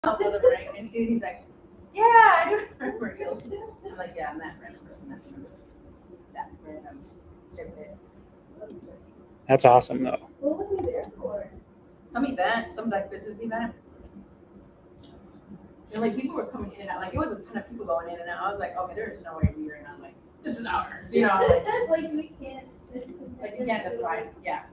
with him, right? And he's like, yeah, I do remember you. I'm like, yeah, I'm that random person that remembers that random tidbit. That's awesome, though. What was he there for? Some event, some like business event. And like people were coming in and out. Like it was a ton of people going in and out. I was like, okay, there's no way we are not like this is ours. You know, like we can't. Like you can't decide. Yeah.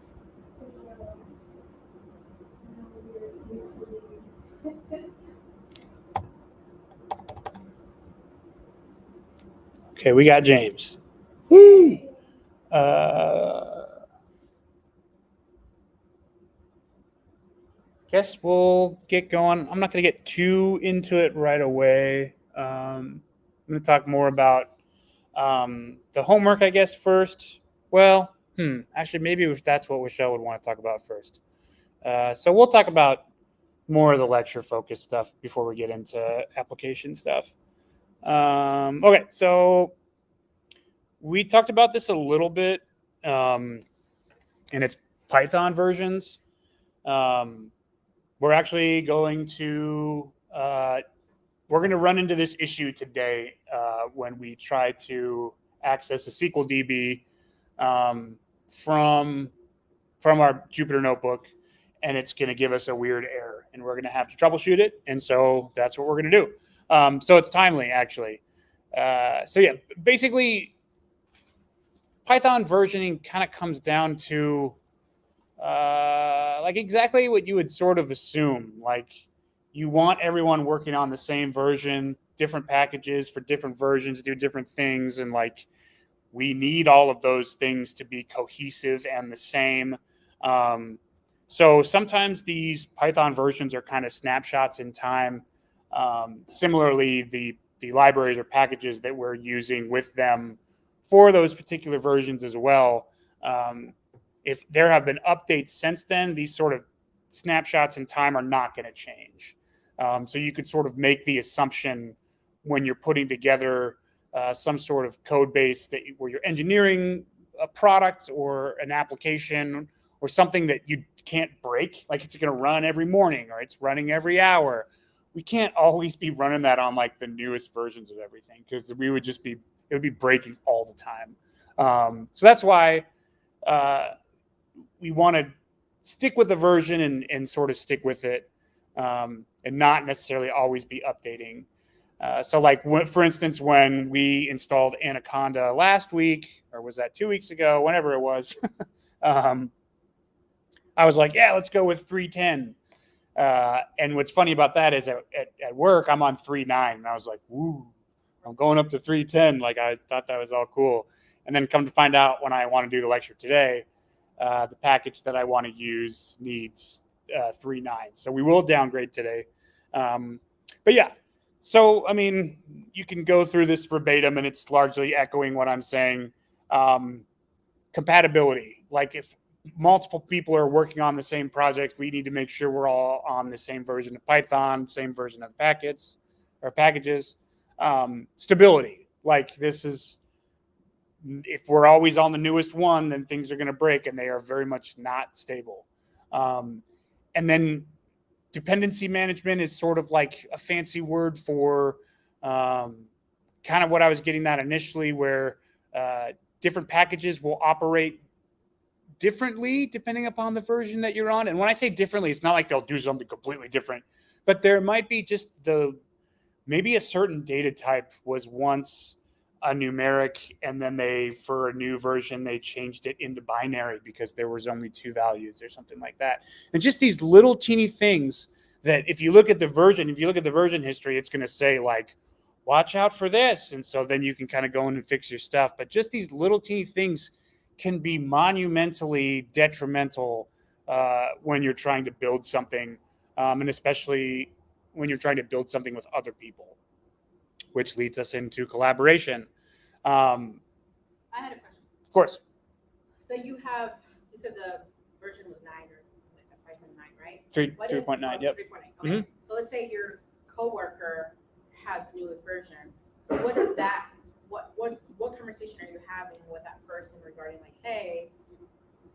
Okay, we got James. Woo! Guess we'll get going. I'm not going to get too into it right away. I'm going to talk more about the homework, I guess, first. Well, actually, maybe that's what Michelle would want to talk about first. So we'll talk about more of the lecture-focused stuff before we get into application stuff. Okay, so we talked about this a little bit in its Python versions. We're actually going to run into this issue today when we try to access a SQL DB from our Jupyter notebook, and it's going to give us a weird error, and we're going to have to troubleshoot it. And so that's what we're going to do. So it's timely, actually. So yeah, basically, Python versioning kind of comes down to like exactly what you would sort of assume. Like you want everyone working on the same version, different packages for different versions do different things, and like we need all of those things to be cohesive and the same. So sometimes these Python versions are kind of snapshots in time. Similarly, the libraries or packages that we're using with them for those particular versions as well. If there have been updates since then, these sort of snapshots in time are not going to change. So you could sort of make the assumption when you're putting together some sort of code base that where you're engineering a product or an application or something that you can't break, like it's going to run every morning or it's running every hour. We can't always be running that on like the newest versions of everything because it would be breaking all the time. So that's why we want to stick with the version and sort of stick with it and not necessarily always be updating. So like, for instance, when we installed Anaconda last week, or was that 2 weeks ago, whenever it was, I was like, yeah, let's go with 3.10. And what's funny about that is at work, I'm on 3.9. And I was like, woo, I'm going up to 3.10. Like I thought that was all cool. And then come to find out when I want to do the lecture today, the package that I want to use needs 3.9. So we will downgrade today. But yeah, so, I mean, you can go through this verbatim and it's largely echoing what I'm saying. Compatibility, like if multiple people are working on the same project, we need to make sure we're all on the same version of Python, same version of the packets or packages. Stability, like this is, if we're always on the newest one, then things are going to break and they are very much not stable. And then dependency management is sort of like a fancy word for kind of what I was getting at initially, where different packages will operate differently depending upon the version that you're on. And when I say differently, it's not like they'll do something completely different, but there might be just maybe a certain data type was once a numeric, and then for a new version, they changed it into binary because there was only 2 values or something like that. And just these little teeny things that if you look at the version history, it's going to say like, watch out for this. And so then you can kind of go in and fix your stuff. But just these little teeny things can be monumentally detrimental when you're trying to build something, and especially when you're trying to build something with other people, which leads us into collaboration. I had a question. Of course. So you said the version was 9 or like a Python 9, right? 3.9, yep. 3.9, okay. So let's say your coworker has the newest version. So what does that, what conversation are you having with that person regarding like, hey,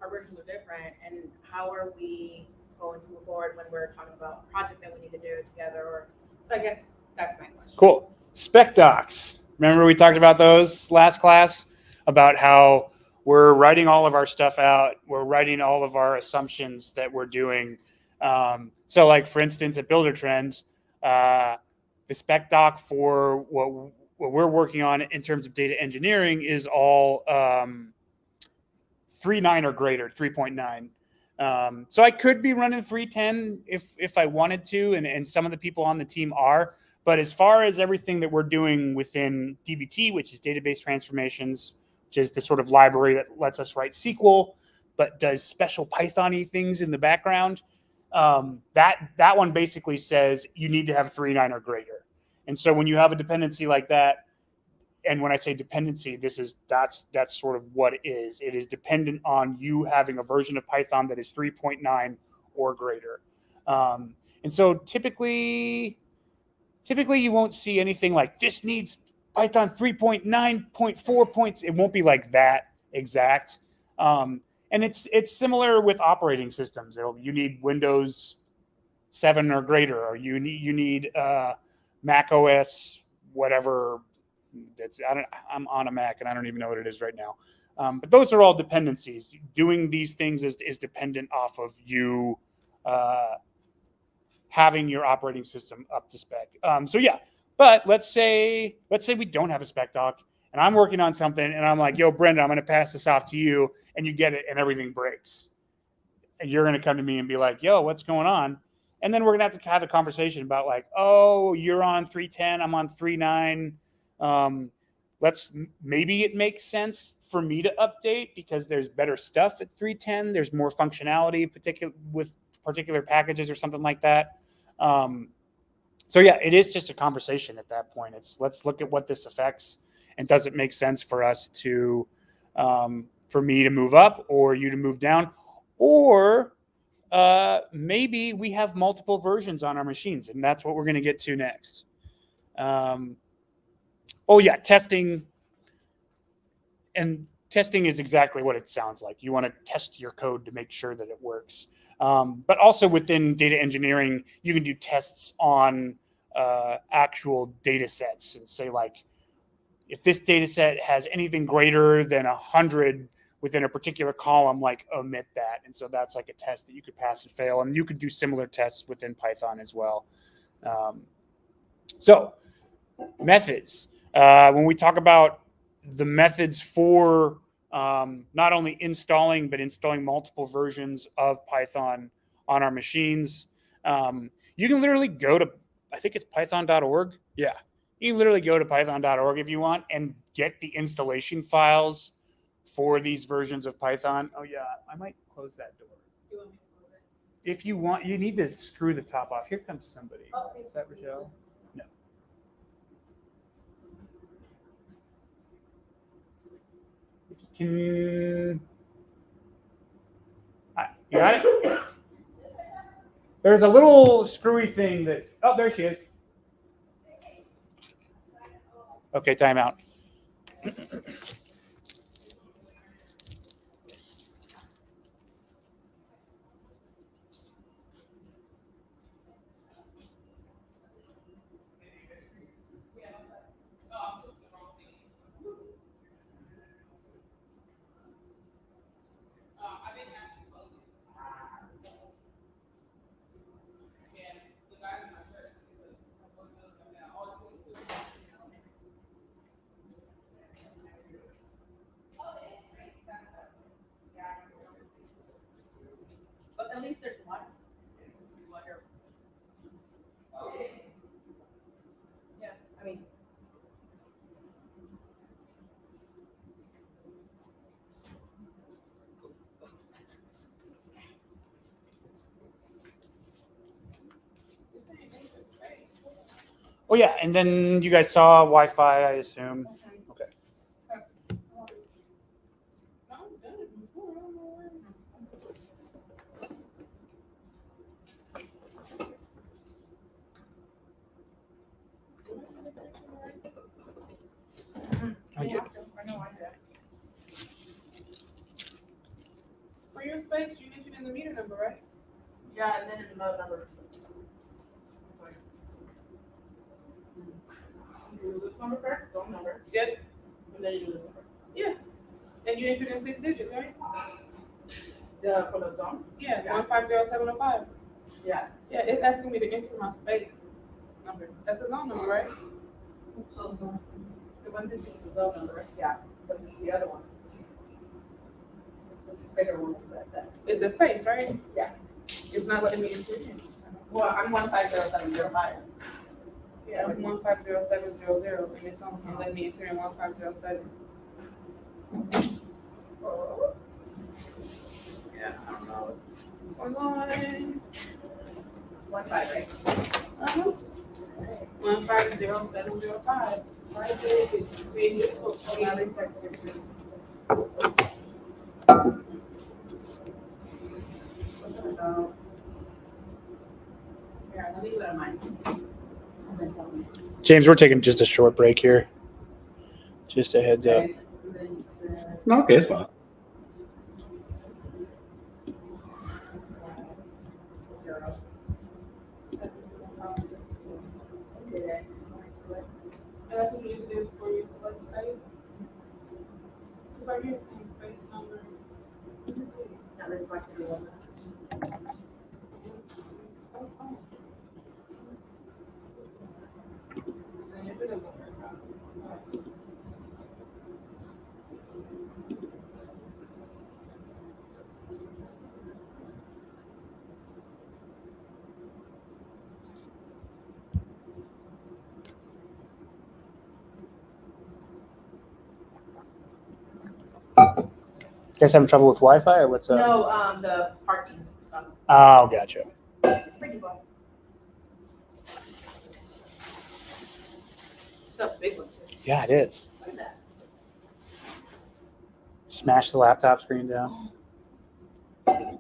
our versions are different, and how are we going to move forward when we're talking about a project that we need to do together. Or so I guess that's my question. Cool. Spec docs. Remember we talked about those last class about how we're writing all of our stuff out. We're writing all of our assumptions that we're doing. So like for instance, at Builder Trends, the spec doc for what we're working on in terms of data engineering is all 3.9 or greater, 3.9. So I could be running 3.10 if I wanted to, and some of the people on the team are. But as far as everything that we're doing within DBT, which is database transformations, which is the sort of library that lets us write SQL, but does special Python-y things in the background, that one basically says you need to have 3.9 or greater. And so when you have a dependency like that, and when I say dependency, that's sort of what it is. It is dependent on you having a version of Python that is 3.9 or greater. And so typically you won't see anything like this needs Python 3.9.4 points. It won't be like that exact. And it's similar with operating systems. You need Windows 7 or greater, or you need Mac OS whatever. I'm on a Mac and I don't even know what it is right now. But those are all dependencies. Doing these things is dependent off of you having your operating system up to spec. So yeah, but let's say we don't have a spec doc and I'm working on something and I'm like, yo, Brenda, I'm going to pass this off to you, and you get it and everything breaks. And you're going to come to me and be like, yo, what's going on? And then we're going to have a conversation about like, oh, you're on 3.10, I'm on 3.9. Maybe it makes sense for me to update because there's better stuff at 3.10. There's more functionality, with particular packages or something like that. So yeah, it is just a conversation at that point. It's let's look at what this affects, and does it make sense for us to, for me to move up or you to move down, or maybe we have multiple versions on our machines, and that's what we're going to get to next. Oh yeah, testing. And testing is exactly what it sounds like. You want to test your code to make sure that it works. But also within data engineering, you can do tests on actual data sets and say like, if this data set has anything greater than 100 within a particular column, like omit that. And so that's like a test that you could pass and fail. And you could do similar tests within Python as well. So methods. When we talk about the methods for not only installing, but installing multiple versions of Python on our machines, you can literally go to, I think it's python.org. Yeah. You can literally go to python.org if you want and get the installation files for these versions of Python. Oh yeah, I might close that door. Do you want me to close it? If you want, you need to screw the top off. Here comes somebody. Oh, okay. Is that Rochelle? No. You got it? There's a little screwy thing that, oh, there she is. Okay, timeout. But at least there's one. Yeah, I mean. Oh yeah, and then you guys saw Wi-Fi, I assume. Okay. I know I did. For your specs, you mentioned in the meter number, right? Yeah. Yeah, and then another number. You do this number first, zone number. Yep. And then you do this number. Yeah. And you entered in 6 digits, right? For the zone? Yeah, 150-705. Yeah. Yeah, it's asking me to enter my space number. That's his own number, right? So the one digit is the zone number, right? Yeah. But the other one. This bigger one is that's. It's a space, right? Yeah. It's not letting me enter in. Well, I'm 150-705. Yeah, I'm 150-700, and it's only letting me enter in 1507. Oh. Yeah, I don't know what's going on. 15, right? 150-705. Right there, it's being difficult for my reflection. Here, let me do it on mine. And then tell me. James, we're taking just a short break here. Just a heads up. Okay, and then you said, Okay, it's fine. zero. Okay. And that's what you need to do for your select space. So right here, it's space number. Not reflected in one. And if it doesn't work out, Guys having trouble with Wi-Fi or what's up? No, the parking stuff. Oh, gotcha. It's pretty fun. It's a big one. Too. Yeah, it is. Look at that. Smash the laptop screen down. Right.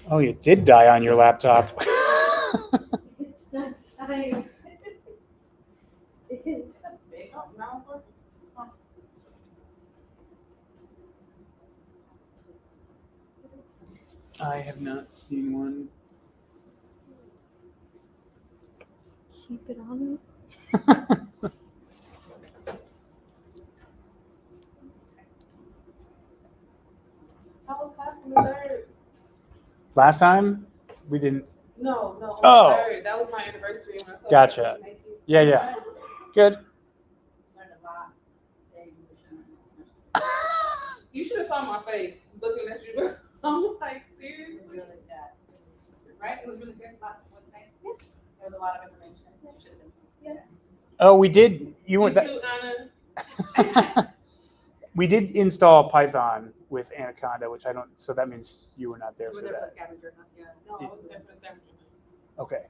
Oh, you did die on your laptop. It's not time. Big. oh, now it's working. I have not seen one. Keep it on. How was class on the 3rd? Last time we didn't. No, on Oh. the 3rd. That was my anniversary. When I told Gotcha. you thank you. Yeah, yeah. Good. Learned a lot. You should have saw my face looking at you. I'm like, It seriously? was really good. Right? It was really good. Last one thing. There was a lot of information. You should have been. Oh, we did. You You went. too, Anna. We did install Python with Anaconda, which I don't. So that means you were not there You for were there for that. the scavenger hunt, yeah. No, I wasn't there for the scavenger. Okay.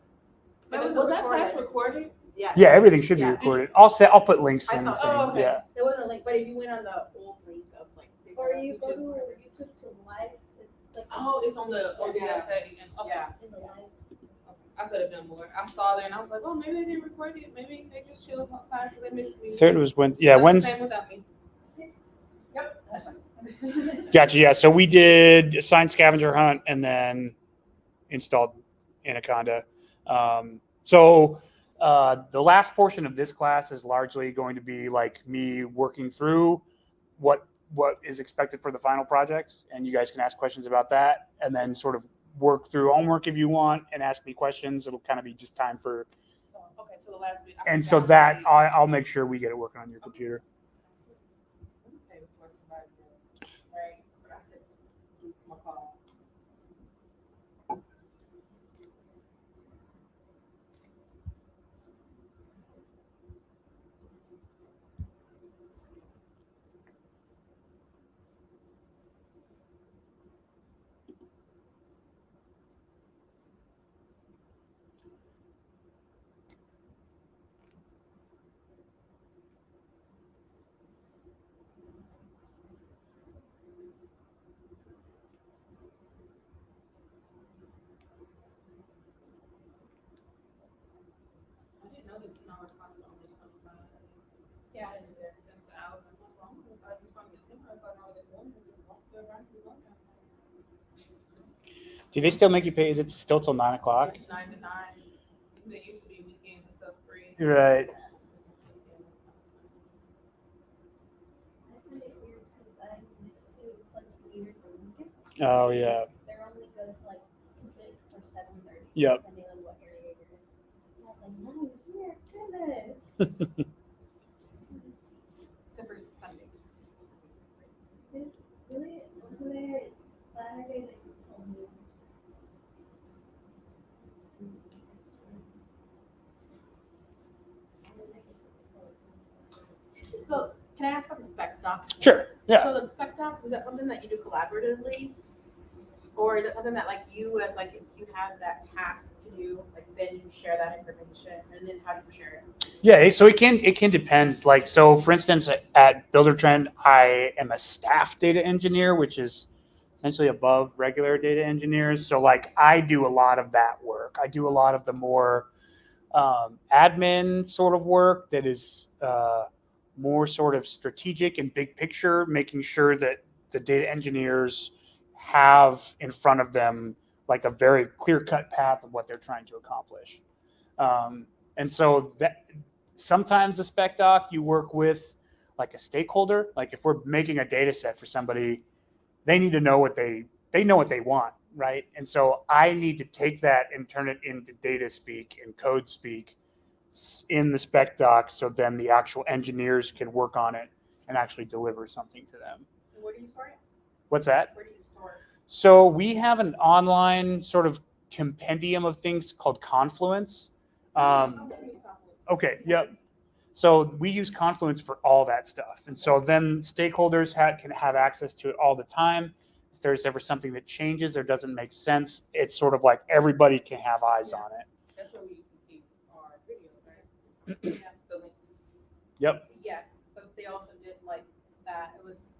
But Was, it was that class recorded. recorded? Yeah. Yeah, everything should be Yeah. recorded. I'll put links I in the saw- thing. oh, okay. Yeah. There wasn't a link, but if you went on the old link of like. Or you go to YouTube, YouTube to lives. It's like Oh, it's on the Yeah. setting. Okay. Yeah. in the live. I could have done more. I saw there and I was like, oh, maybe they didn't record it. Maybe they just chilled on classes. They missed me. Third was when. Yeah, That's the Wednesday. same without me. Yep, that's fine. Gotcha. Yeah. So we did assign scavenger hunt and then installed Anaconda. So the last portion of this class is largely going to be like me working through what is expected for the final project, and you guys can ask questions about that, and then sort of work through homework if you want and ask me questions. It'll kind of be just time for, So, okay, so the last bit. and so that I'll make sure we get it working on your computer. Right. So that's it. It's my call. just know it's not the only 25. Yeah, I didn't either. Since the hour, I'm like, well, I just found this thing, I was like, oh, this woman who just walked around the room. Do they still make you pay? Is it still till 9 o'clock? 9 to 9. They used to be weekends and stuff free. Right. I find it weird because I used to play computers on weekends. Oh yeah. They're only go to like 6 or 7:30. Yep. Depending on what area you're in. And I was like, no, here, goodness. Except for Sundays. It's really over there. It's Saturdays. I think it's only. So can I ask about the spec docs? Sure. Yeah. So the spec docs, is that something that you do collaboratively? Or is it something that like you as like if you have that task to do, like then you share that information and then how do you share it? Yeah, so it can depend. Like, so for instance, at Buildertrend, I am a staff data engineer, which is essentially above regular data engineers. So like I do a lot of that work. I do a lot of the more admin sort of work that is more sort of strategic and big picture, making sure that the data engineers have in front of them like a very clear-cut path of what they're trying to accomplish. And so that sometimes the spec doc you work with like a stakeholder. Like if we're making a data set for somebody, they need to know what they know what they want, right? And so I need to take that and turn it into data speak and code speak in the spec doc, so then the actual engineers can work on it and actually deliver something to them. And where do you store it? What's that? Where do you store it? So we have an online sort of compendium of things called Confluence. Okay, yep. So we use Confluence for all that stuff. And so then stakeholders can have access to it all the time. If there's ever something that changes or doesn't make sense, it's sort of like everybody can have eyes on it. That's where we used to keep our videos, right? Yeah. The links. Yep. Yes, but they also did like that. It was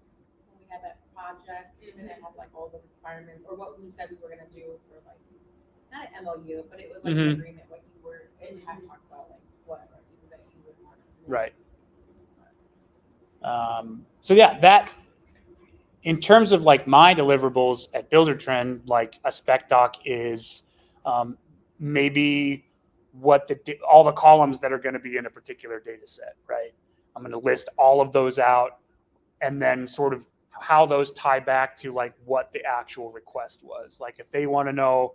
when we had that project and it had like all the requirements or what we said we were gonna do for like not an MOU, but it was like an agreement what you were and had talked about like whatever things that you would want to do. Right. So yeah, that in terms of like my deliverables at Buildertrend, like a spec doc is maybe what all the columns that are going to be in a particular data set, right? I'm going to list all of those out and then sort of how those tie back to like what the actual request was. Like if they want to know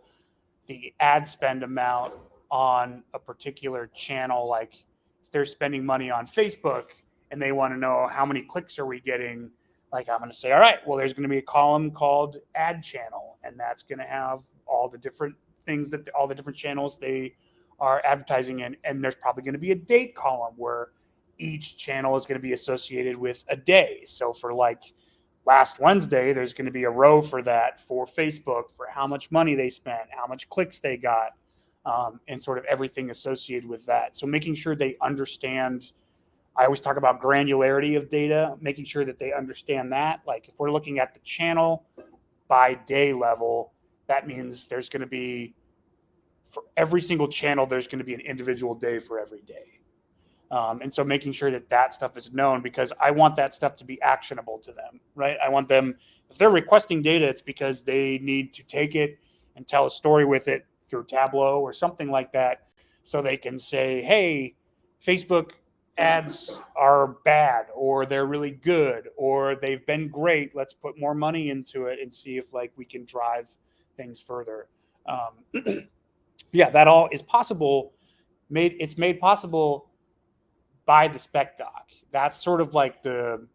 the ad spend amount on a particular channel, like if they're spending money on Facebook and they want to know how many clicks are we getting, like I'm going to say, all right, well, there's going to be a column called ad channel, and that's going to have all the different things that all the different channels they are advertising in. And there's probably going to be a date column where each channel is going to be associated with a day. So for like last Wednesday, there's going to be a row for that for Facebook, for how much money they spent, how much clicks they got, and sort of everything associated with that. So making sure they understand. I always talk about granularity of data, making sure that they understand that. Like if we're looking at the channel by day level, that means there's going to be, for every single channel, there's going to be an individual day for every day. And so making sure that that stuff is known, because I want that stuff to be actionable to them, right? I want them, if they're requesting data, it's because they need to take it and tell a story with it through Tableau or something like that. So they can say, hey, Facebook ads are bad, or they're really good, or they've been great. Let's put more money into it and see if like we can drive things further. Yeah, that all is possible. It's made possible by the spec doc. That's sort of like the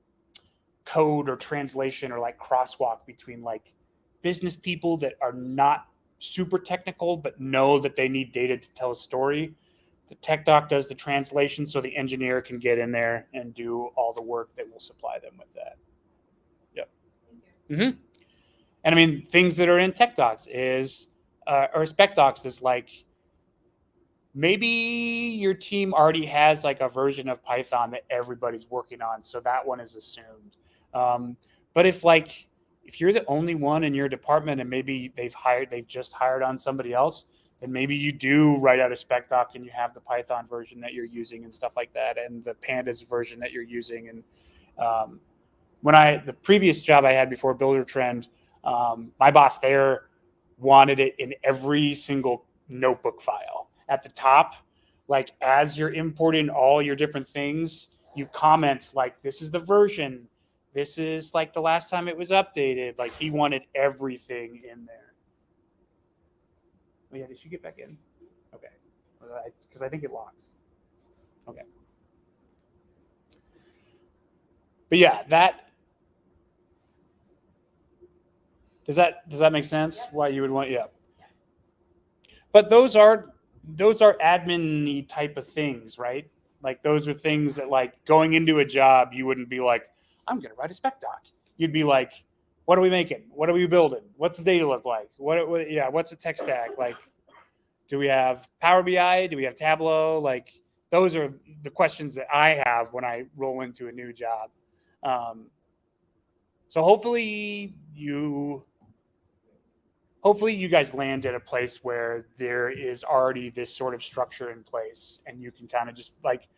code or translation or like crosswalk between like business people that are not super technical but know that they need data to tell a story. The tech doc does the translation so the engineer can get in there and do all the work that will supply them with that. Yep. Mm-hmm. And I mean, things that are in tech docs is, or spec docs is like, maybe your team already has like a version of Python that everybody's working on, so that one is assumed. But if you're the only one in your department and maybe they've just hired on somebody else, then maybe you do write out a spec doc and you have the Python version that you're using and stuff like that, and the pandas version that you're using. And the previous job I had before Builder Trend, my boss there wanted it in every single notebook file at the top. Like as you're importing all your different things, you comment like, this is the version. This is like the last time it was updated. Like he wanted everything in there. Oh yeah, did she get back in? Okay, because I think it locks. Okay. But yeah, does that make sense? Yep. Why you would want, yeah. But those are admin-y type of things, right? Like those are things that, like, going into a job, you wouldn't be like, I'm gonna write a spec doc. You'd be like, what are we making? What are we building? What's the data look like? What's the tech stack? Like, do we have Power BI? Do we have Tableau? Like, those are the questions that I have when I roll into a new job. So hopefully you guys land at a place where there is already this sort of structure in place, and you can kind of just, like,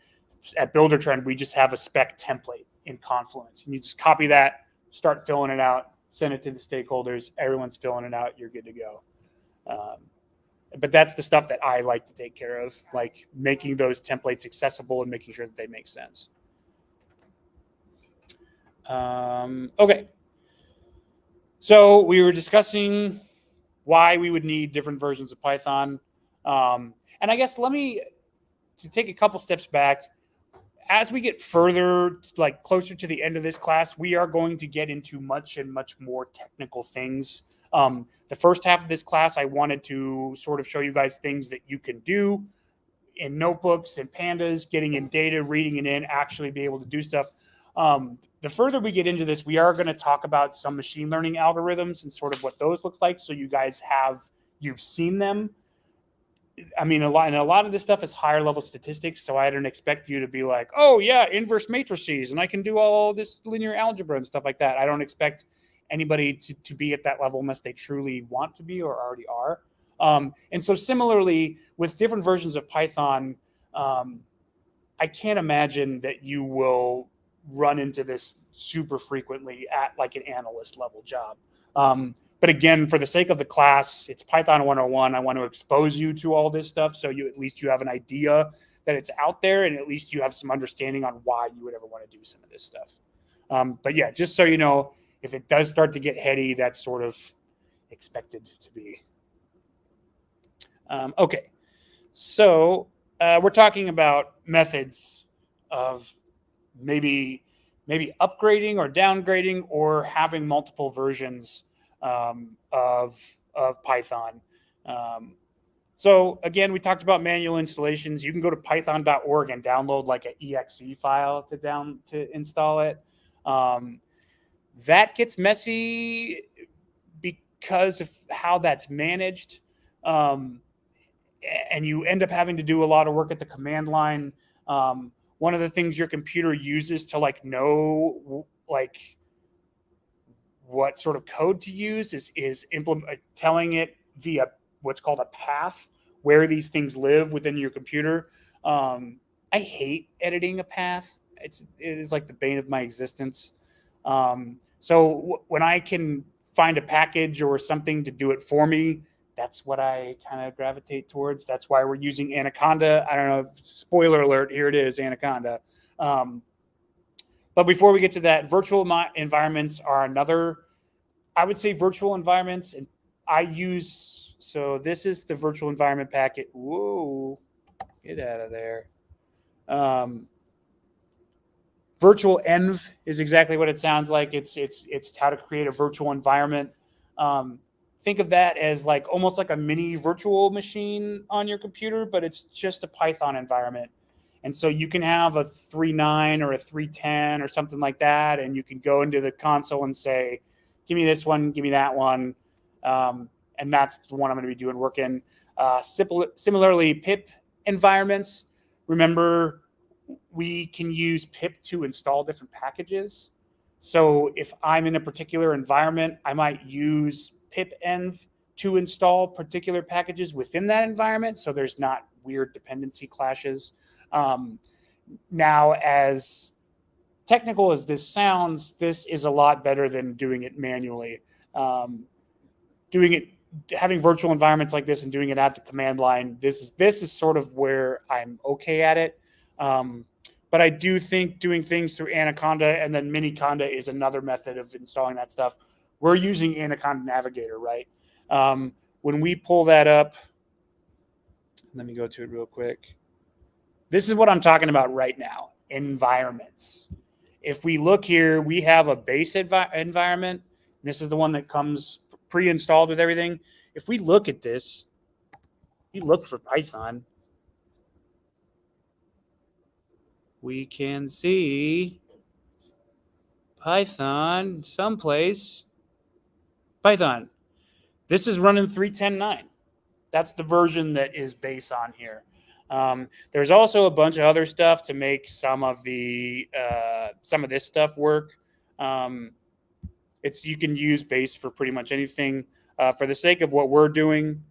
at Builder Trend, we just have a spec template in Confluence, and you just copy that, start filling it out, send it to the stakeholders. Everyone's filling it out. You're good to go. But that's the stuff that I like to take care of, like making those templates accessible and making sure that they make sense. Okay. So we were discussing why we would need different versions of Python. And I guess to take a couple steps back, as we get further, like closer to the end of this class, we are going to get into much and much more technical things. The first half of this class, I wanted to sort of show you guys things that you can do in notebooks and pandas, getting in data, reading it in, actually be able to do stuff. The further we get into this, we are going to talk about some machine learning algorithms and sort of what those look like. So you guys you've seen them. I mean, a lot of this stuff is higher level statistics. So I don't expect you to be like, oh yeah, inverse matrices, and I can do all this linear algebra and stuff like that. I don't expect anybody to be at that level unless they truly want to be or already are. And so similarly with different versions of Python, I can't imagine that you will run into this super frequently at like an analyst level job. But again, for the sake of the class, it's Python 101. I want to expose you to all this stuff so at least you have an idea that it's out there, and at least you have some understanding on why you would ever want to do some of this stuff. But yeah, just so you know, if it does start to get heady, that's sort of expected to be. Okay, so we're talking about methods of maybe upgrading or downgrading or having multiple versions of Python. So again, we talked about manual installations. You can go to python.org and download like an exe file to install it. That gets messy because of how that's managed. And you end up having to do a lot of work at the command line. One of the things your computer uses to like know like what sort of code to use is telling it via what's called a path where these things live within your computer. I hate editing a path. It is like the bane of my existence. So when I can find a package or something to do it for me, that's what I kind of gravitate towards. That's why we're using Anaconda. I don't know. Spoiler alert. Here it is, Anaconda. But before we get to that, virtual environments are another, I would say virtual environments. And so this is the virtual environment packet. Whoa, get out of there. Virtual env is exactly what it sounds like. It's how to create a virtual environment. Think of that as like almost like a mini virtual machine on your computer, but it's just a Python environment. And so you can have a 3.9 or a 3.10 or something like that, and you can go into the console and say, give me this one, give me that one. And that's the one I'm going to be doing work in. Similarly, pip environments. Remember, we can use pip to install different packages. So if I'm in a particular environment, I might use pip env to install particular packages within that environment, so there's not weird dependency clashes. Now, as technical as this sounds, this is a lot better than doing it manually. Having virtual environments like this and doing it at the command line, this is sort of where I'm okay at it. But I do think doing things through Anaconda and then Miniconda is another method of installing that stuff. We're using Anaconda Navigator, right? When we pull that up, let me go to it real quick. This is what I'm talking about right now, environments. If we look here, we have a base environment. This is the one that comes pre-installed with everything. If we look at this, we look for Python, we can see Python someplace. Python. This is running 3.10.9. That's the version that is base on here. There's also a bunch of other stuff to make some of this stuff work. You can use base for pretty much anything. For the sake of what we're doing,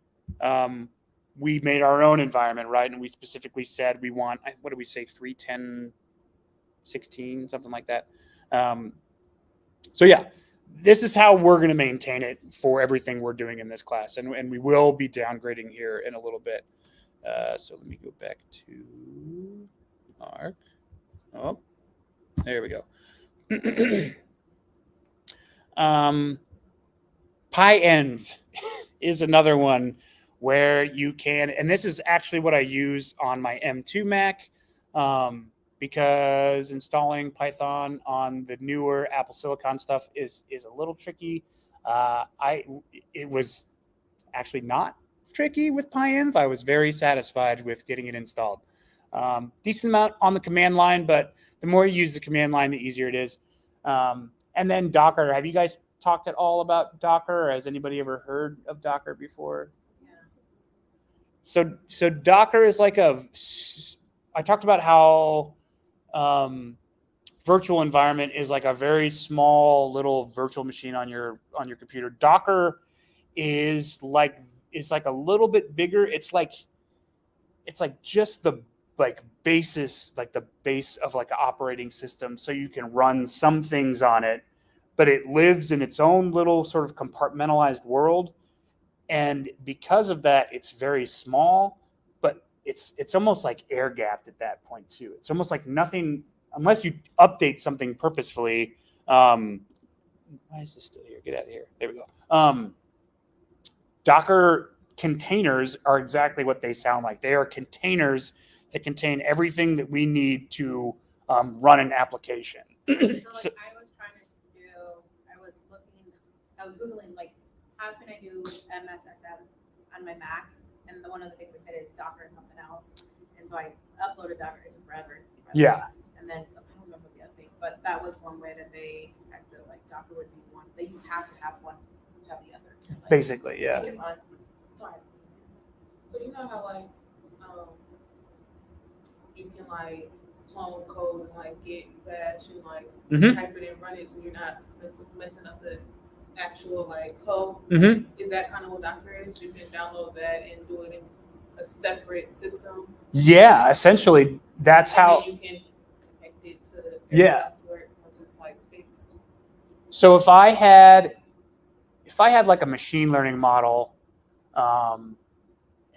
we made our own environment, right? And we specifically said we want, what did we say, 3.10.16, something like that. So yeah, this is how we're going to maintain it for everything we're doing in this class. And we will be downgrading here in a little bit. So let me go back to Mark. Oh, there we go. PyEnv is another one where you can, and this is actually what I use on my M2 Mac, because installing Python on the newer Apple Silicon stuff is a little tricky. It was actually not tricky with PyEnv. I was very satisfied with getting it installed. Decent amount on the command line, but the more you use the command line, the easier it is. And then Docker. Have you guys talked at all about Docker? Or has anybody ever heard of Docker before? Yeah. So Docker is like I talked about how virtual environment is like a very small little virtual machine on your computer. Docker is like a little bit bigger. It's like just the basis, like the base of like an operating system, so you can run some things on it, but it lives in its own little sort of compartmentalized world. And because of that, it's very small, but it's almost like air gapped at that point too. It's almost like nothing, unless you update something purposefully. Why is this still here? Get out of here. There we go. Docker containers are exactly what they sound like. They are containers that contain everything that we need to run an application. So like I was Googling like, how can I do MSSM on my Mac? And one of the things they said is Docker and something else. And so I uploaded Docker. It took forever. Yeah. And then I don't remember the other thing, but that was one way that they had to, like, Docker would be one that you have to have one to have the other. Like, basically, yeah. Sorry. So you know how like you can like clone code and like get bash and like type it and run it, so you're not messing up the actual like code. Is that kind of what Docker is? You can download that and do it in a separate system. Yeah, essentially that's how you can connect it to work once it's like fixed. So if I had like a machine learning model, and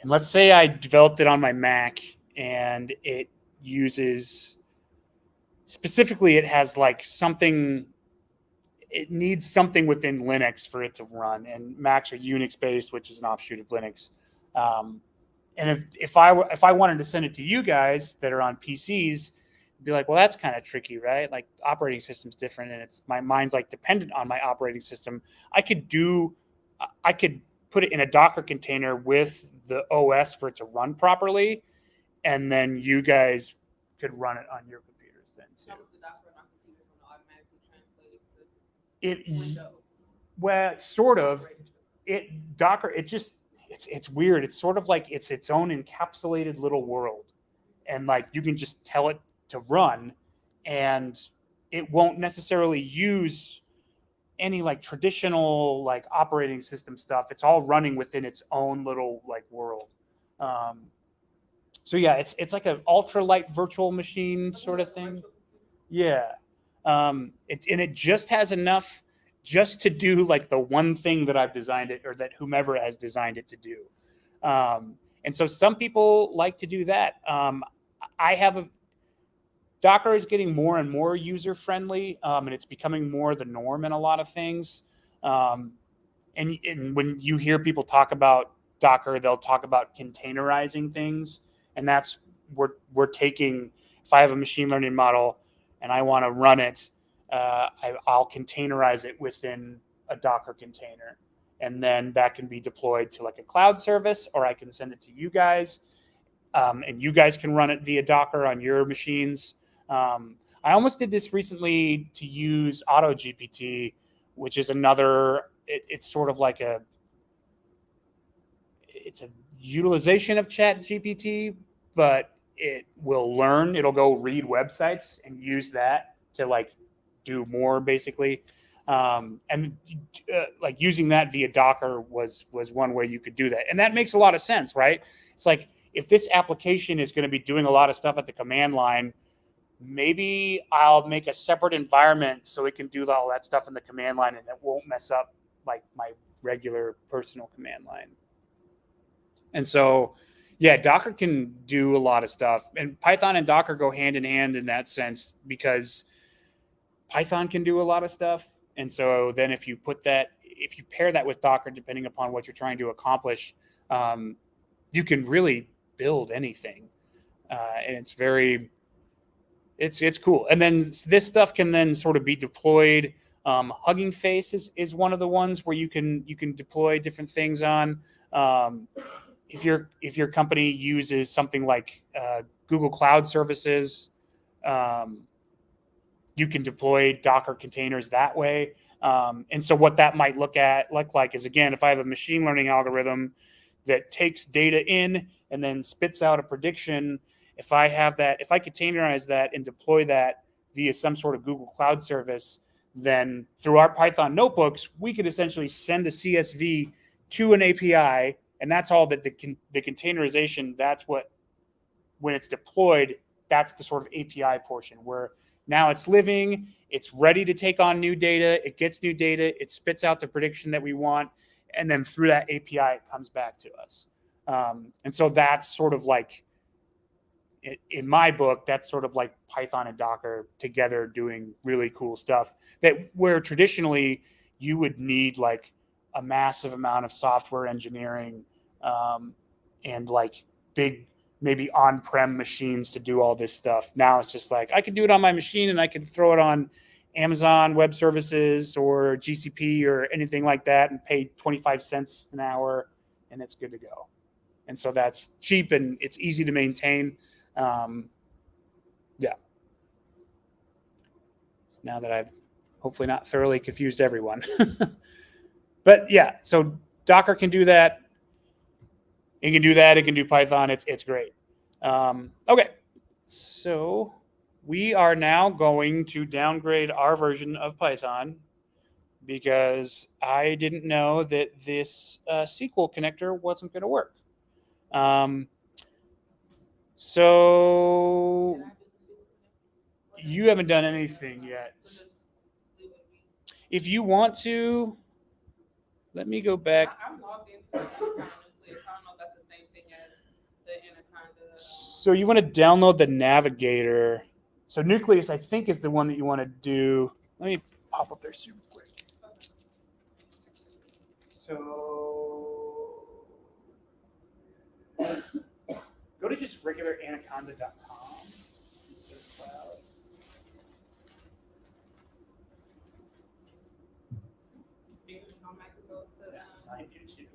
let's say I developed it on my Mac and it uses, specifically it has like something, it needs something within Linux for it to run, and Macs are Unix based, which is an offshoot of Linux. And if I wanted to send it to you guys that are on PCs, be like, well, that's kind of tricky, right? Like operating system's different, and my mind's like dependent on my operating system. I could put it in a Docker container with the OS for it to run properly, and then you guys could run it on your computers then too. How does the Docker on our computers automatically translate it to Windows? Well, sort of. Docker, it's weird. It's sort of like it's its own encapsulated little world, and like you can just tell it to run, and it won't necessarily use any like traditional like operating system stuff. It's all running within its own little like world. So yeah, it's like an ultralight virtual machine sort of thing. Yeah. And it just has enough just to do like the one thing that I've designed it, or that whomever has designed it to do. And so some people like to do that. Docker is getting more and more user friendly, and it's becoming more the norm in a lot of things. And when you hear people talk about Docker, they'll talk about containerizing things, and that's we're taking. If I have a machine learning model and I want to run it, I'll containerize it within a Docker container, and then that can be deployed to like a cloud service, or I can send it to you guys, and you guys can run it via Docker on your machines. I almost did this recently to use AutoGPT, which is another. It's sort of like it's a utilization of ChatGPT, but it will learn. It'll go read websites and use that to like do more, basically. Like using that via Docker was one way you could do that, and that makes a lot of sense, right? It's like if this application is going to be doing a lot of stuff at the command line, maybe I'll make a separate environment so it can do all that stuff in the command line, and it won't mess up like my regular personal command line. And so, yeah, Docker can do a lot of stuff, and Python and Docker go hand in hand in that sense, because Python can do a lot of stuff. And so then if you pair that with Docker, depending upon what you're trying to accomplish, you can really build anything. And it's cool. And then this stuff can then sort of be deployed. Hugging Face is one of the ones where you can deploy different things on. If your company uses something like Google Cloud Services, you can deploy Docker containers that way. And so what that might look like is, again, if I have a machine learning algorithm that takes data in and then spits out a prediction, if I containerize that and deploy that via some sort of Google Cloud service, then through our Python notebooks, we could essentially send a CSV to an API, and that's all that the containerization, that's what, when it's deployed, that's the sort of API portion where now it's living, it's ready to take on new data, it gets new data, it spits out the prediction that we want, and then through that API, it comes back to us. And so that's sort of like, in my book, that's sort of like Python and Docker together doing really cool stuff, that where traditionally you would need like a massive amount of software engineering and like big, maybe on-prem machines to do all this stuff. Now it's just like, I can do it on my machine, and I can throw it on Amazon Web Services or GCP or anything like that and pay 25 cents an hour, and it's good to go. And so that's cheap and it's easy to maintain. Yeah. Now that I've hopefully not thoroughly confused everyone. But yeah, so Docker can do that. It can do that. It can do Python. It's great. Okay, so we are now going to downgrade our version of Python because I didn't know that this SQL connector wasn't going to work. So you haven't done anything yet. If you want to, let me go back. I'm logged into the Anaconda Nucleus. I don't know if that's the same thing as the Anaconda. So you want to download the Navigator. So Nucleus, I think, is the one that you want to do. Let me pop up there super quick. So go to just regular anaconda.com. I do too.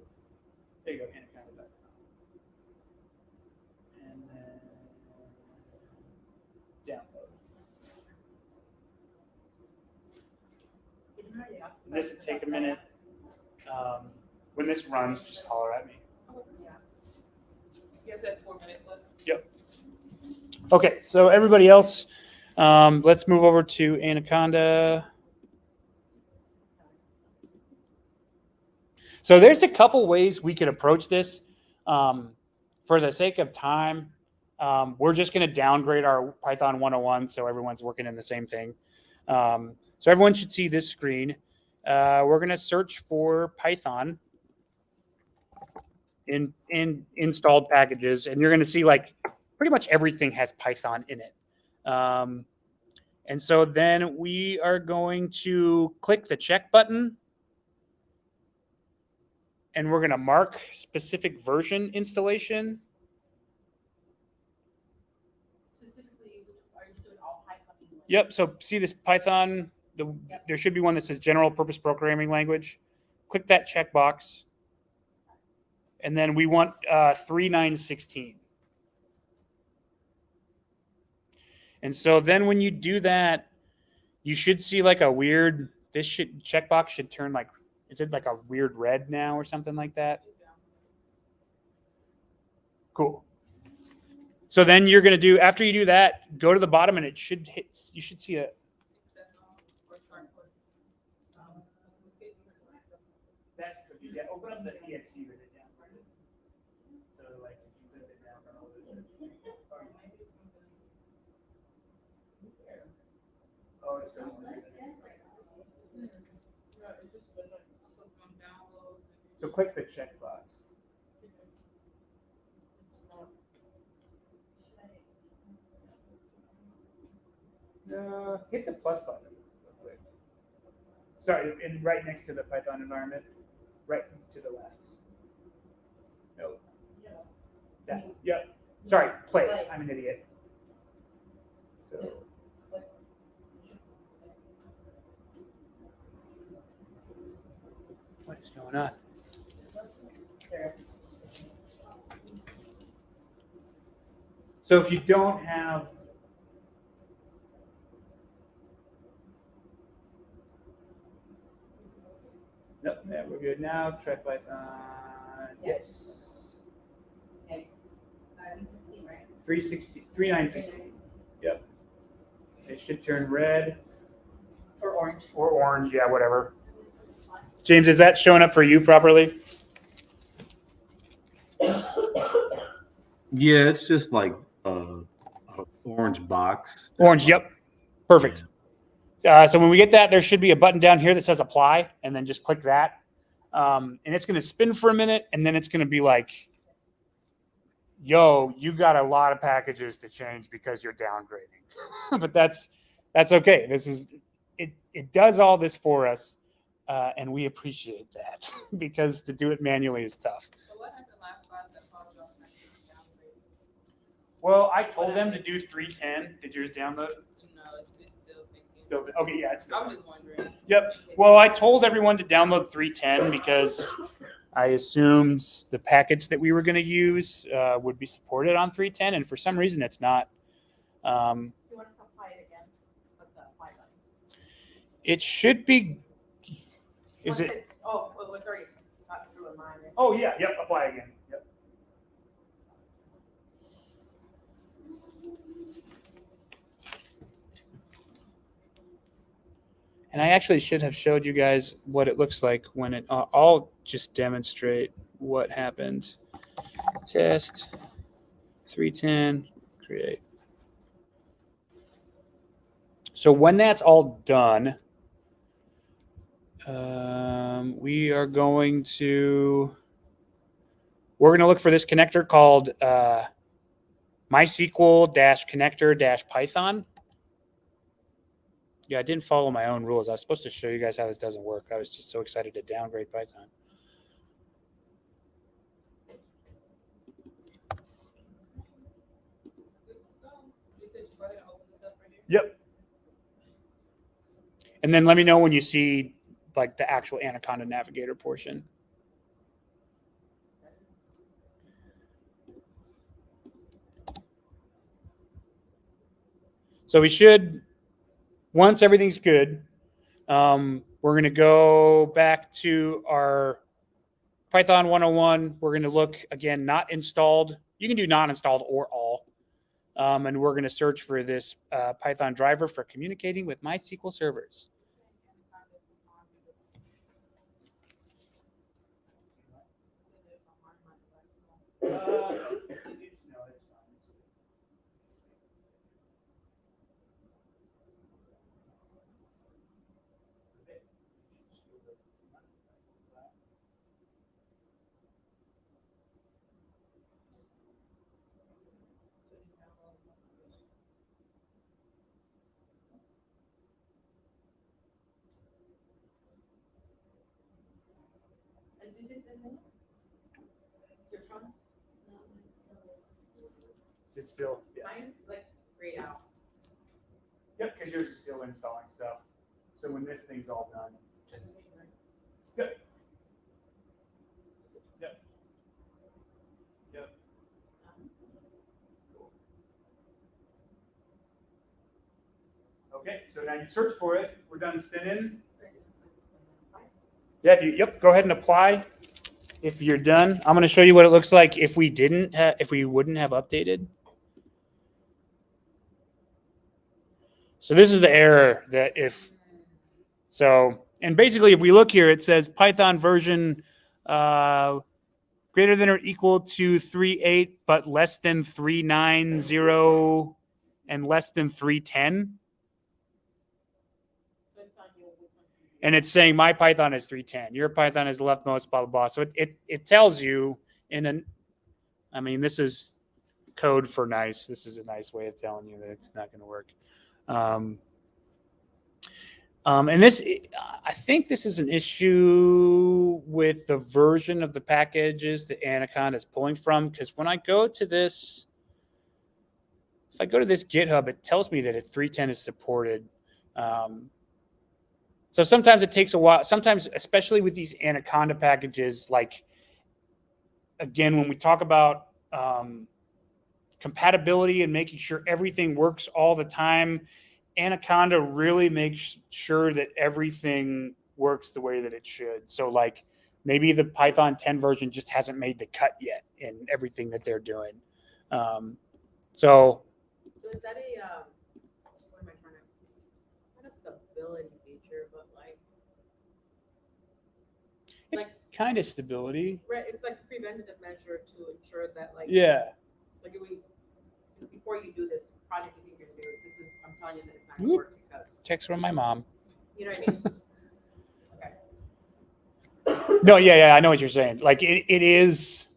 There you go, anaconda.com. And then download. This will take a minute. When this runs, just holler at me. Yes, that's 4 minutes left. Yep. Okay, so everybody else, let's move over to Anaconda. So there's a couple ways we could approach this. For the sake of time, we're just going to downgrade our Python 101 so everyone's working in the same thing. So everyone should see this screen. We're going to search for Python in installed packages, and you're going to see like pretty much everything has Python in it. And so then we are going to click the check button, and we're going to mark specific version installation. Specifically, are you doing all Python? Yep. So see this Python, there should be one that says general purpose programming language. Click that checkbox. And then we want 3916. And so then when you do that, you should see like a weird, checkbox should turn like, is it like a weird red now or something like that? Cool. So then you're going to do, after you do that, go to the bottom and it should hit, you should see a. That's cookies. Yeah, open up the exe with it down. So like you put it down. Oh, it's still. So click the checkbox. Hit the plus button real quick. Sorry, and right next to the Python environment, right to the left. No. That. Yep. Sorry, play. I'm an idiot. So. What is going on? So if you don't have nope, yeah, we're good now. Try Python. Yes. Okay. 16, right? 3960. Yep. It should turn red. Or orange. Or orange, yeah, whatever. James, is that showing up for you properly? Yeah, it's just like a orange box. Orange, yep. Perfect. So when we get that, there should be a button down here that says apply, and then just click that. And it's going to spin for a minute, and then it's going to be like, yo, you got a lot of packages to change because you're downgrading. But that's okay. This is it does all this for us, and we appreciate that because to do it manually is tough. So what happened last class that caused y'all to downgrade? Well, I told them to do 310. Did yours download? No, it's still thinking. Still, okay, yeah, it's still. I was just wondering. Yep. Well, I told everyone to download 310 because I assumed the package that we were going to use would be supported on 310, and for some reason it's not. You want to apply it again with the apply button? It should be. Is it? Oh, well, it's already got through in mine. Oh yeah. Yep. Apply again. Yep. And I actually should have showed you guys what it looks like when it. I'll just demonstrate what happened. Test 310 create. So when that's all done, we're going to look for this connector called MySQL-connector-Python. Yeah, I didn't follow my own rules. I was supposed to show you guys how this doesn't work. I was just so excited to downgrade Python. Yep. And then let me know when you see like the actual Anaconda Navigator portion. So we should, once everything's good, we're going to go back to our Python 101. We're going to look, again, not installed. You can do not installed or all. And we're going to search for this Python driver for communicating with MySQL servers. It's still, yeah. Mine's like grayed out. Yep, because you're still installing stuff. So when this thing's all done. Just me, right? Yep. Yep. Yep. Cool. Okay, so now you search for it. We're done spinning. Yeah, go ahead and apply. If you're done, I'm going to show you what it looks like if we wouldn't have updated. So this is the error that and basically if we look here, it says Python version greater than or equal to 3.8, but less than 3.9.0 and less than 3.10. And it's saying my Python is 3.10. Your Python is the leftmost, blah, blah, blah. So it tells you this is code for nice. This is a nice way of telling you that it's not going to work. And this, I think this is an issue with the version of the packages that Anaconda is pulling from. Because when I go to this, if I go to this GitHub, it tells me that 3.10 is supported. So sometimes it takes a while. Sometimes, especially with these Anaconda packages, like, again, when we talk about compatibility and making sure everything works all the time, Anaconda really makes sure that everything works the way that it should. So, like, maybe the Python 10 version just hasn't made the cut yet in everything that they're doing. So is that what am I trying to? Not a stability feature, but it's kind of stability. Right, it's like a preventative measure to ensure that like before you do this project you think you're gonna do, I'm telling you that it's not gonna work because Text from my mom. you know what I mean. No, yeah, I know what you're saying. Like it is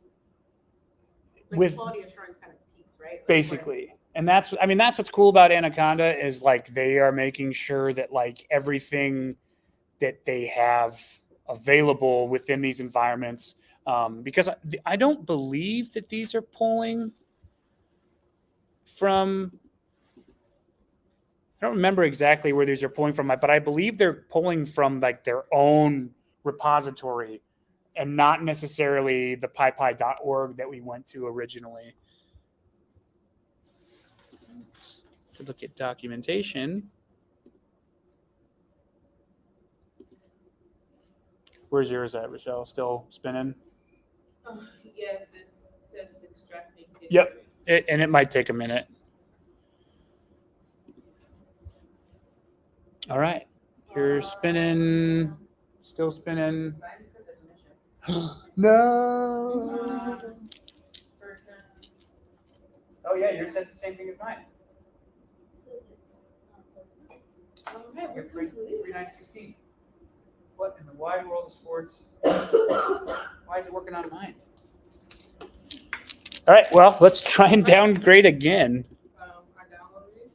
like with quality assurance kind of piece, right? Like basically. And that's what's cool about Anaconda is like they are making sure that like everything that they have available within these environments, because I don't believe that these are pulling from. I don't remember exactly where these are pulling from, but I believe they're pulling from like their own repository and not necessarily the pypy.org that we went to originally. To look at documentation. Where's yours at, Rochelle? Still spinning? Yes, it says it's extracting. Yep, and it might take a minute. All right, you're spinning, still spinning. No. Oh yeah, yours says the same thing as mine. You're 3.9.16. What in the wide world of sports? Why is it working on mine? All right, well, let's try and downgrade again. I downloaded it.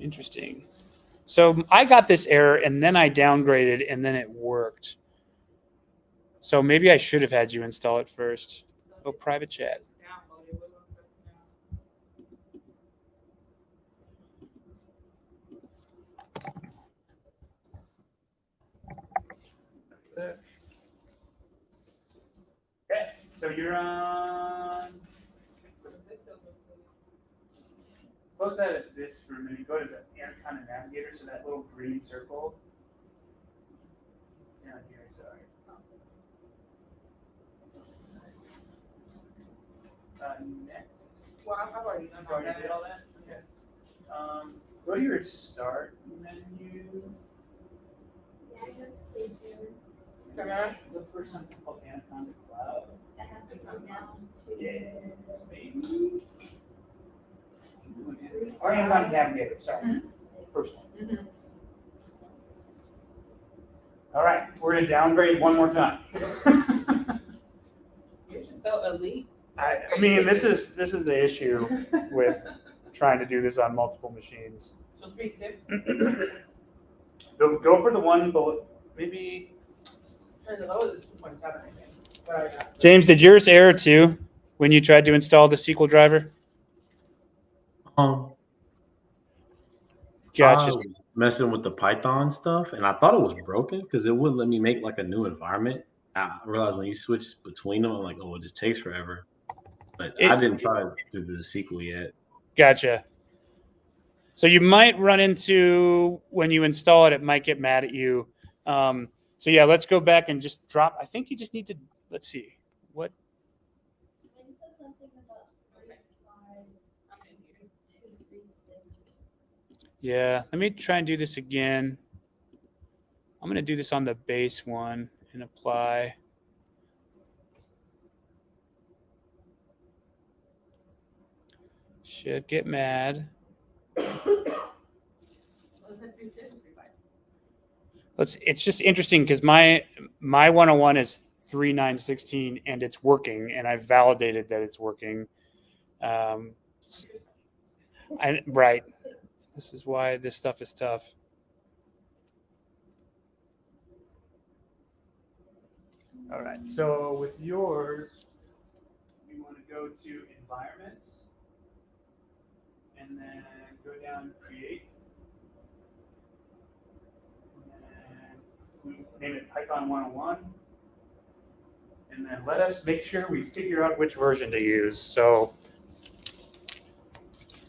Interesting. So I got this error and then I downgraded and then it worked. So maybe I should have had you install it first. Oh, private chat. Okay, so you're on. Close out of this for a minute. Go to the Anaconda Navigator, so that little green circle. Down here, sorry. Next. Well, I've already done all that. Did all that? Okay. Go to your start menu. Yeah, I have to save here. Look for something called Anaconda Cloud. I have to come down to. Yeah, baby. Or Anaconda Navigator, sorry. First one. Mm-hmm. All right, we're going to downgrade one more time. You're just so elite. I mean, this is the issue with trying to do this on multiple machines. So 3.6. Go for the one below, maybe. And the lowest is 2.7, I think. James, did yours error too when you tried to install the SQL driver? I Gotcha. was messing with the Python stuff, and I thought it was broken because it wouldn't let me make like a new environment. I realized when you switch between them, I'm like, oh, it just takes forever. But I didn't try to do the SQL yet. Gotcha. So you might run into when you install it, it might get mad at you. So yeah, let's go back and just drop. I think you just need to. Let's see what. And you said something about 35, 236. Yeah, let me try and do this again. I'm going to do this on the base one and apply. Should get mad. It's just interesting because my 101 is 3916 and it's working, and I've validated that it's working. Right. This is why this stuff is tough. All right. So with yours, you want to go to environments and then go down to create. And then we name it Python 101. And then let us make sure we figure out which version to use. So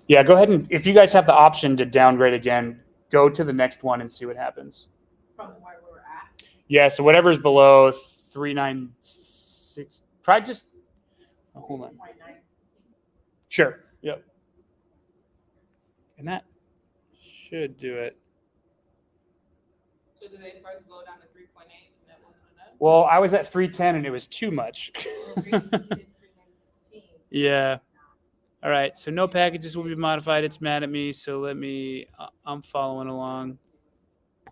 yeah, go ahead and if you guys have the option to downgrade again, go to the next one and see what happens. From where we were at. Yeah, so whatever's below 396. Try just hold on. Sure. Yep. And that should do it. So did they first go down to 3.8 and that wasn't enough? Well, I was at 310 and it was too much. Yeah. All right. So no packages will be modified. It's mad at me. So let me, I'm following along. I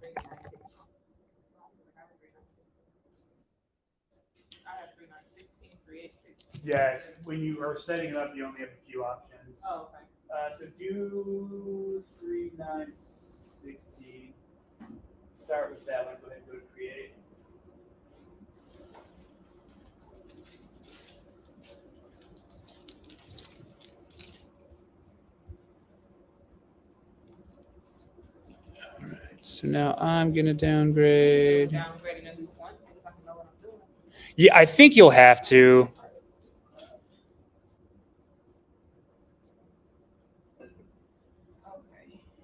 have 3916, 3816. Yeah. When you are setting it up, you only have a few options. Oh, okay. So do 3916. Start with that one. Go ahead and go to create. All right. So now I'm gonna downgrade. Downgrading at least once because I can know what I'm doing. Yeah, I think you'll have to. Okay.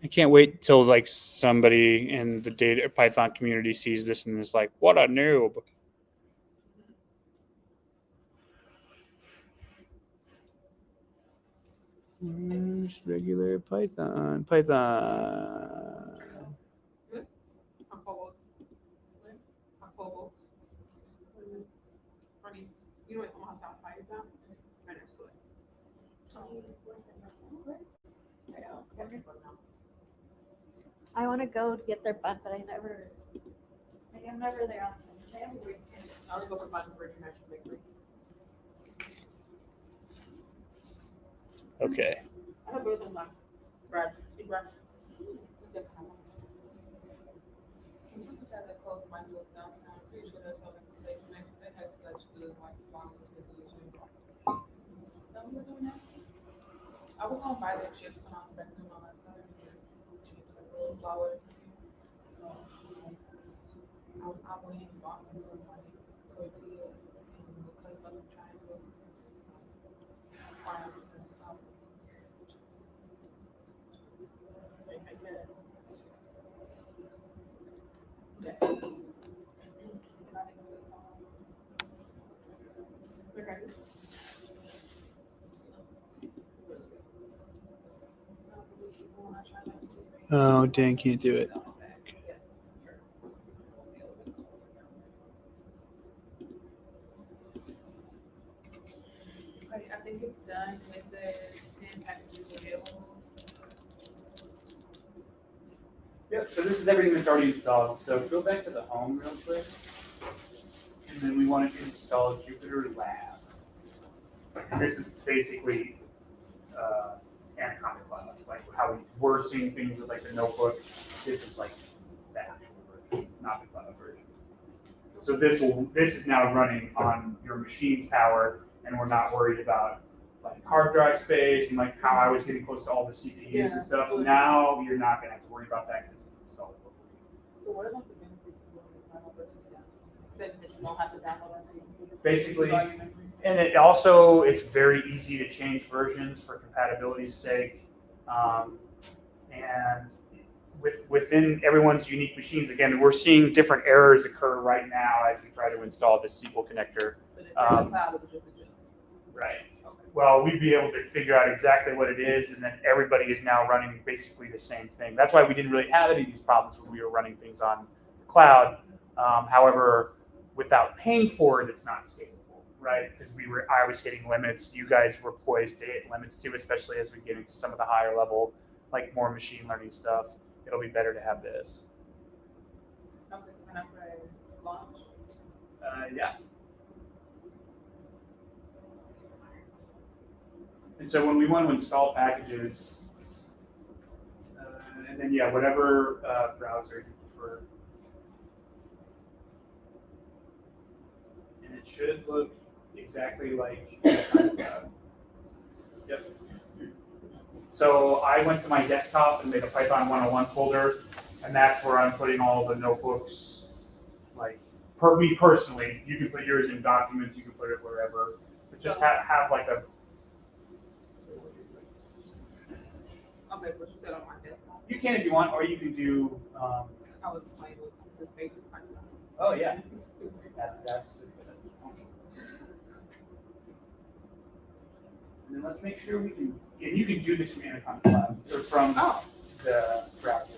I can't wait till like somebody in the data Python community sees this and is like, "What a noob!" Where's regular Python? Python. You know what Omaha South Pine is now? Right next to it. I want to go to get their butt, but I'm never there often. They have a weird schedule. I only go for Button for International Bakery. Okay. I have both of them left. Brad. Big Brad. I'm supposed to have that close my look downtown. I'm pretty sure that's what I can taste next. It has such good like farmers resolution. That what we're doing now? I was gonna buy their chips when I was back doing my last time. Just chips and little flour. I went and bought me some like tortillas and we'll cut up in triangles. Farm. Oh, dang, can't do it. Okay, I think it's done. It says 10 packages available. Yep, so this is everything that's already installed. So go back to the home real quick. And then we want to install Jupyter Lab. And this is basically Anaconda Cloud, like how we were seeing things with like the notebook. This is like the actual version, not the cloud version. So this is now running on your machine's power, and we're not worried about like hard drive space and like how I was getting close to all the CPUs and stuff. Now you're not gonna have to worry about that because it's installed locally. So what about the benefits of going with Final versus that? That you don't have to download onto your computer? Basically, and it also, it's very easy to change versions for compatibility's sake. And within everyone's unique machines, again, we're seeing different errors occur right now as we try to install this SQL connector. But if that's a cloud, it would just adjust. Right. Well, we'd be able to figure out exactly what it is, and then everybody is now running basically the same thing. That's why we didn't really have any of these problems when we were running things on the cloud. However, without paying for it, it's not scalable, right? Because I was hitting limits. You guys were poised to hit limits too, especially as we get into some of the higher level, like more machine learning stuff. It'll be better to have this. Okay, so when I press launch. Yeah. And so when we want to install packages, and then yeah, whatever browser you prefer. And it should look exactly like Yep. So I went to my desktop and made a Python 101 folder, and that's where I'm putting all the notebooks. Like, per me personally, you can put yours in documents, you can put it wherever, but just have like a. Okay, what you said on my desktop. You can if you want, or you can do. I was playing with just basic Python. Oh yeah. That's the And then let's make sure we can. And you can do this from Anaconda Cloud or from the browser.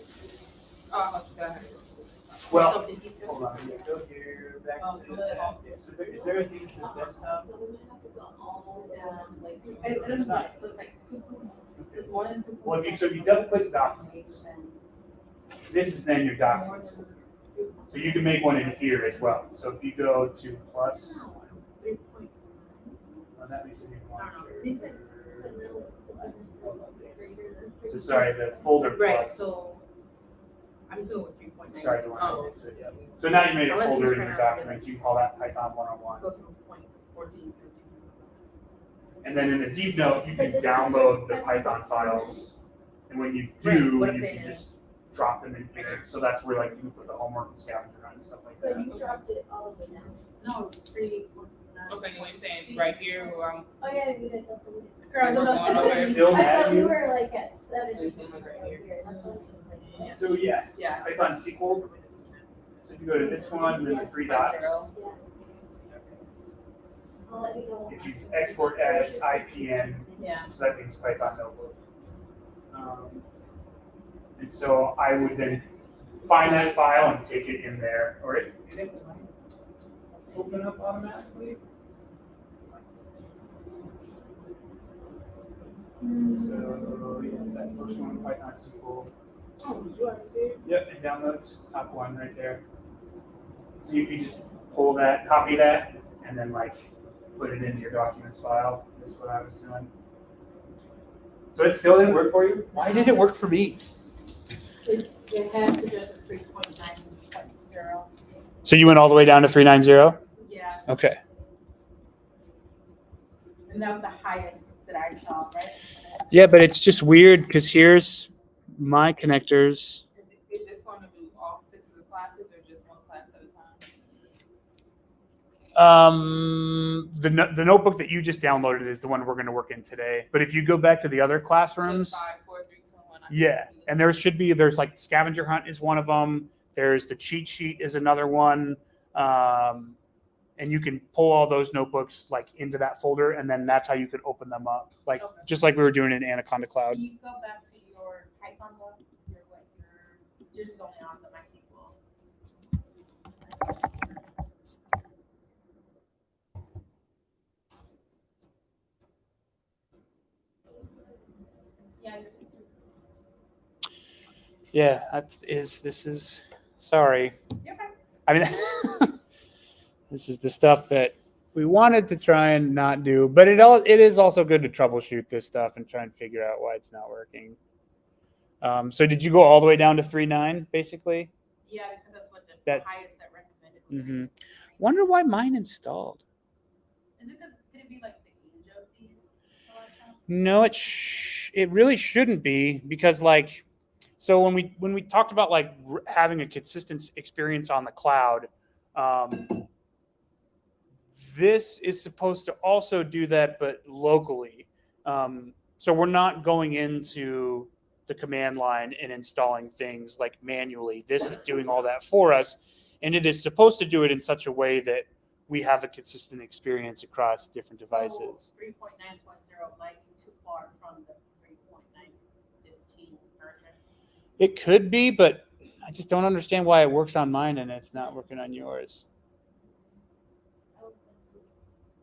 Oh, I thought you said I had to. Well, So did you feel- hold on. Yeah, go here. Back Oh, to good. yeah, so is there a thing that says desktop? So we might have to go all the way down, like. I don't know, so it's like it's more than 2. Well, if you double click documents, this is then your documents. So you can make one in here as well. So if you go to plus, well, that makes it even larger. So sorry, the folder Right, plus. so I'm doing with 3.9. Sorry, the one. Oh. So now you made a Unless you folder in turn your out document. You can call that Python 101. Go through point 14. And then in the deep note, you can download the Python files. And when you Right, do, what if you they can do? just drop them in here. So that's where like you can put the homework and scavenger hunt and stuff like So that. you dropped it all the way down. No, it's 3.9. Okay, when you're saying right here, where I'm Oh, yeah, you did, that's what we did. Girl, I don't Going know. over. Still I mad thought we you? were like at 7. So you seem like right here. That's what I was just like. Yeah. So yes, Yeah. Python SQL. So if you go to this one, and then the 3 dots. Yeah. I'll let you know. If you export as IPN, Yeah. so that means Python notebook. And so I would then find that file and take it in there, or it open up automatically. So yes, that first one, Python SQL. Oh, did you already see it? Yep, it downloads, top one right there. So you can just pull that, copy that, and then like put it into your documents file. That's what I was doing. So it still didn't work for you? Why did it work for me? It has to just 3.9.0. So you went all the way down to 390? Yeah, Okay. and that was the highest that I saw, right? Yeah, but it's just weird because here's my connectors. Is this going to do all 6 of the classes or just one class at a time? The notebook that you just downloaded is the one we're going to work in today. But if you go back to the other classrooms, 5, 4, 3, 2, 1. yeah, and there's like scavenger hunt is one of them. There's the cheat sheet is another one. And you can pull all those notebooks like into that folder, and then that's how you could open them up, like Okay. just like we were doing in Anaconda Cloud. Can you go back to your Python one? Yours is only on the MySQL. Yeah. Yeah, this is sorry. You're fine. I mean, this is the stuff that we wanted to try and not do, but it is also good to troubleshoot this stuff and try and figure out why it's not working. So did you go all the way down to 3.9 basically? Yeah, because that's what the That- highest that recommended Mm-hmm. Wonder why mine installed. Is it because could it be like the age of these laptops? No, it really shouldn't be, because like, so when we talked about like having a consistent experience on the cloud, this is supposed to also do that, but locally. So we're not going into the command line and installing things like manually. This is doing all that for us, and it is supposed to do it in such a way that we have a consistent experience across different devices. So 3.9.0 might be too far from the 3.915 version. It could be, but I just don't understand why it works on mine and it's not working on yours.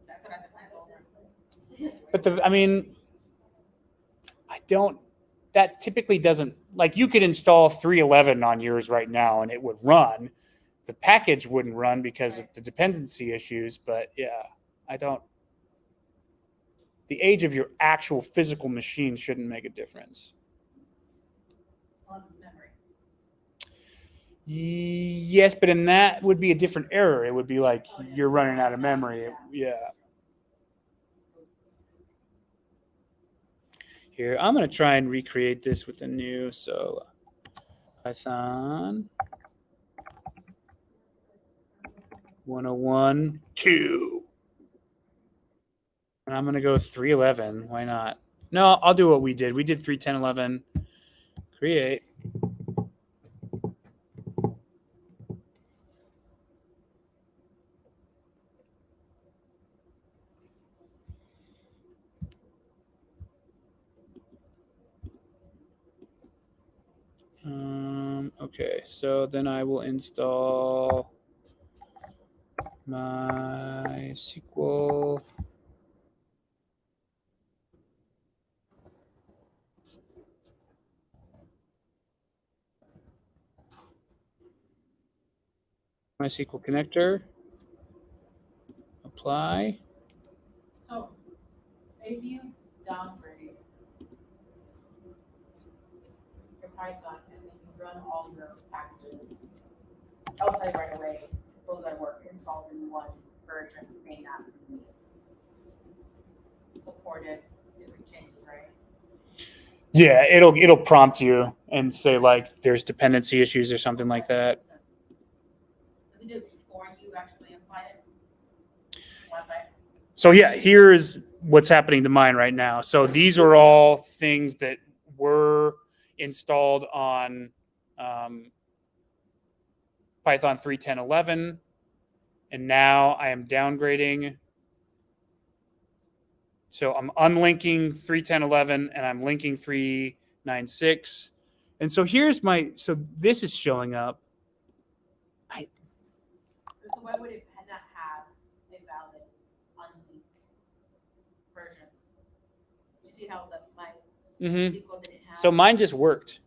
That's what I think. But that typically doesn't, like, you could install 3.11 on yours right now and it would run. The package wouldn't run because of the dependency issues, but yeah, the age of your actual physical machine shouldn't make a difference. Well, it's memory. Yes, but in that would be a different error. It would be like you're running out of memory. Yeah. Here, I'm going to try and recreate this with a new, so Python 101.2. And I'm going to go 3.11. Why not? No, I'll do what we did. We did 3.10.11. Create. Okay, so then I will install my SQL. My SQL connector. Apply. So if you downgrade your Python and then you run all your packages, I'll tell you right away, those that were installed in one version may not be supported if it changes, right? Yeah, it'll prompt you and say like there's dependency issues or something like that. Does it do it before you actually apply it? So yeah, here's what's happening to mine right now. So these are all things that were installed on Python 3.10.11, and now I am downgrading. So I'm unlinking 3.10.11 and I'm linking 3.9.6. And so so this is showing up. So why would it not have a valid unlinked version? You see how my SQL didn't have? So mine just worked.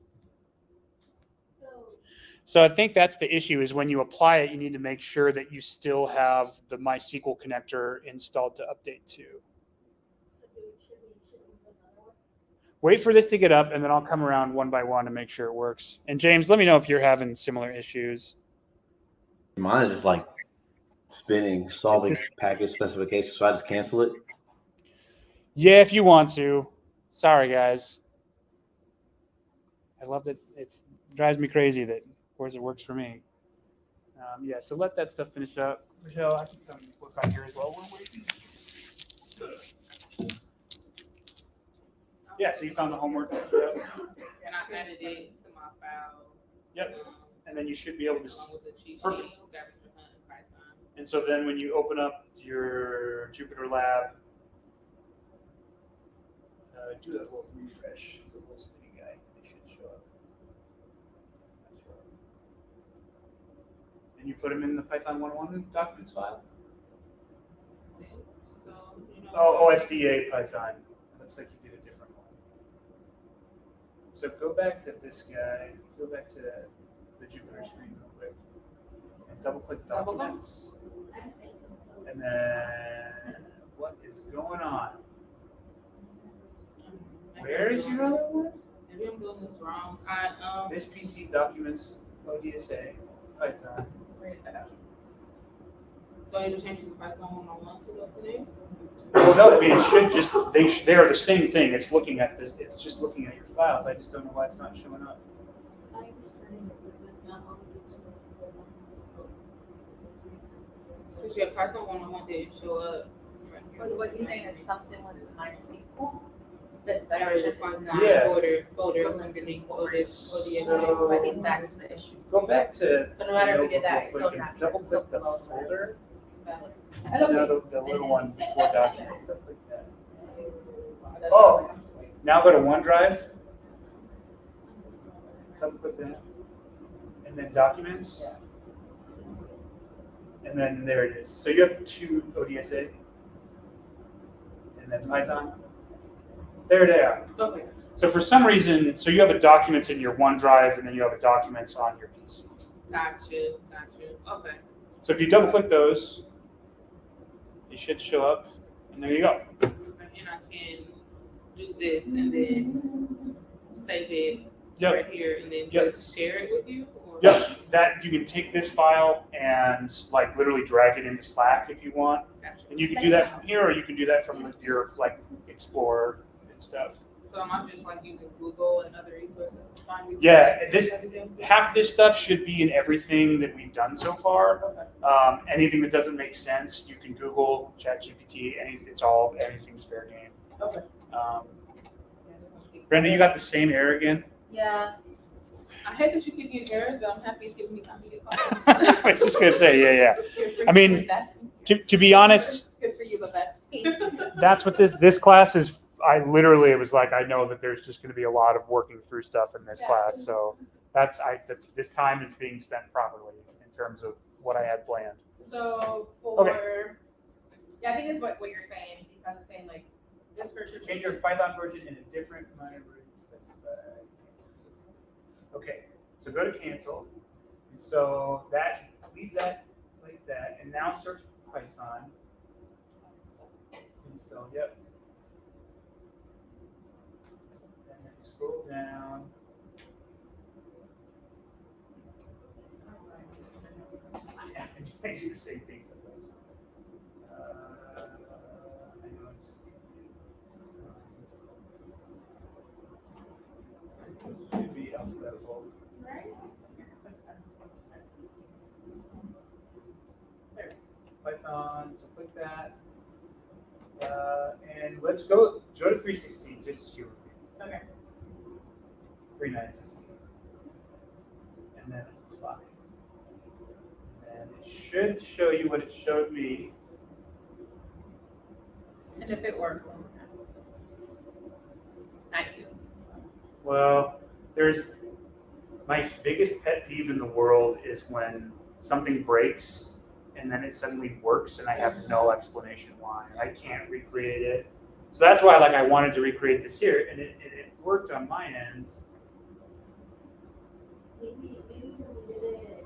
So I think that's the issue, is when you apply it, you need to make sure that you still have the MySQL connector installed to update to. Wait for this to get up, and then I'll come around one by one and make sure it works. And James, let me know if you're having similar issues. Mine is just like solving package specifications, so I just cancel it. Yeah, if you want to. Sorry, guys. I love that. It drives me crazy that, of course, it works for me. Yeah, so let that stuff finish up. Michelle, I can come work on here as well. We're waiting. Yeah, so you found the homework. Yep. And I added it to my file. Yep. And then you should be able to. Along with the cheat Perfect. sheets, everything in Python. And so then when you open up your Jupyter Lab, do that little refresh. The little spinning guy, it should show up. And you put them in the Python 1.1 documents file? So, Oh, OSDA Python. Looks like you did a different one. So go back to this guy. Go back to the Jupyter screen real quick. And double click documents. And then what is going on? Where is your other one? Maybe I'm doing this wrong. This PC documents ODSA Python. Where is that? Don't even change the Python 101 to the name. Well, no, I mean it should just they are the same thing. It's looking at this. It's just looking at your files. I just don't know why it's not showing up. I was trying to put it down on So your Python 101 didn't show up. Right here. But what you're saying is something with MySQL? That There is a should Python Yeah. folder underneath all this ODS. So I think that's the issue. Go back to. But no matter if we did that, it's Notebook still real not. quick and double click the folder. I don't No, know. the little one before documents, stuff like that. Oh. Now go to OneDrive. Double click that. And then documents. And then there it is. So you have two ODSA. And then Python. There they are. Okay. So for some reason, so you have a documents in your OneDrive and then you have a documents on your PC. Gotcha. Okay. So if you double click those, it should show up. And there you go. And I can do this and then save it Yep. right here and then Yep. just share it with you? Or? Yep, that you can take this file and like literally drag it into Slack if you want, Gotcha. and you can do that from here, or you can do that from your like Explorer and stuff. So am I just like using Google and other resources to find these? Yeah, things? half this stuff should be in everything that we've done so far. Okay. Anything that doesn't make sense, you can Google, ChatGPT, anything's fair game. Okay. Brenda, you got the same error again? Yeah. I hate that you keep getting errors, but I'm happy it's giving me time to get I was just gonna say, yeah. I mean, to be honest, Good for you, but bad. that's what this class is. It was like, I know that there's just going to be a lot of working through stuff in this Yeah. class. So this time is being spent properly in terms of what I had planned. So Okay. yeah, I think that's what you're saying. Because it's saying like this version. Change your Python version in a different minor version. Okay, so go to cancel. And so leave that like that. And now search Python. Install, yep. And then scroll down. I do the same thing sometimes. I know it should be alphabetical. Right? Python, so click that. And let's go to 316, just here. Okay. 3916. And then apply. And it should show you what it showed me. And if it worked, not you. Well, my biggest pet peeve in the world is when something breaks and then it suddenly works and I have no explanation why. I can't recreate it. So that's why I wanted to recreate this here, and it worked on my end. Maybe because we did it.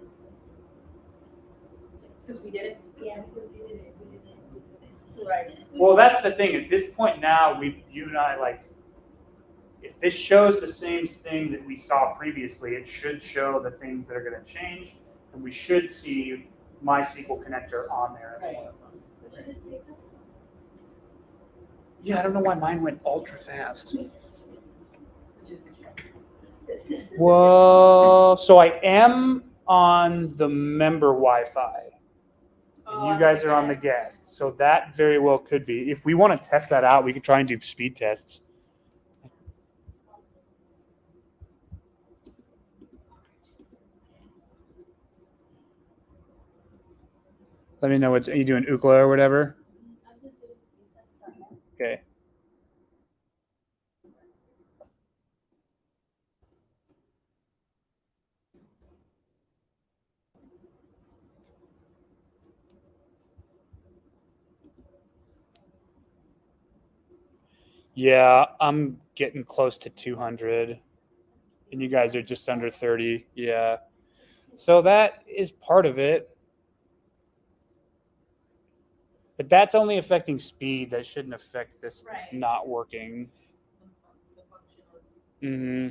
Because we did it. Yeah, because we did it. Right. Well, that's the thing. At this point now, you and I, if this shows the same thing that we saw previously, it should show the things that are going to change, and we should see MySQL connector on there as one of them. Should it take us? Yeah, I don't know why mine went ultra fast. Well, so I am on the member Wi-Fi. And you guys are on the guest. So that very well could be. If we want to test that out, we could try and do speed tests. Let me know are you doing Ookla or whatever? I'm just doing test. Okay. Yeah, I'm getting close to 200, and you guys are just under 30. Yeah. So that is part of it. But that's only affecting speed. That shouldn't affect this Right. not working. Mm-hmm.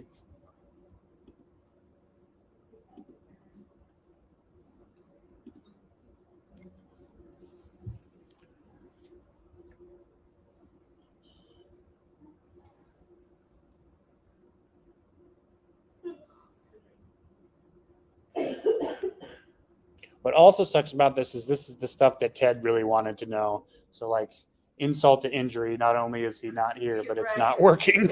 What also sucks about this is the stuff that Ted really wanted to know. So like insult to injury, not only is he not here, but it's not working.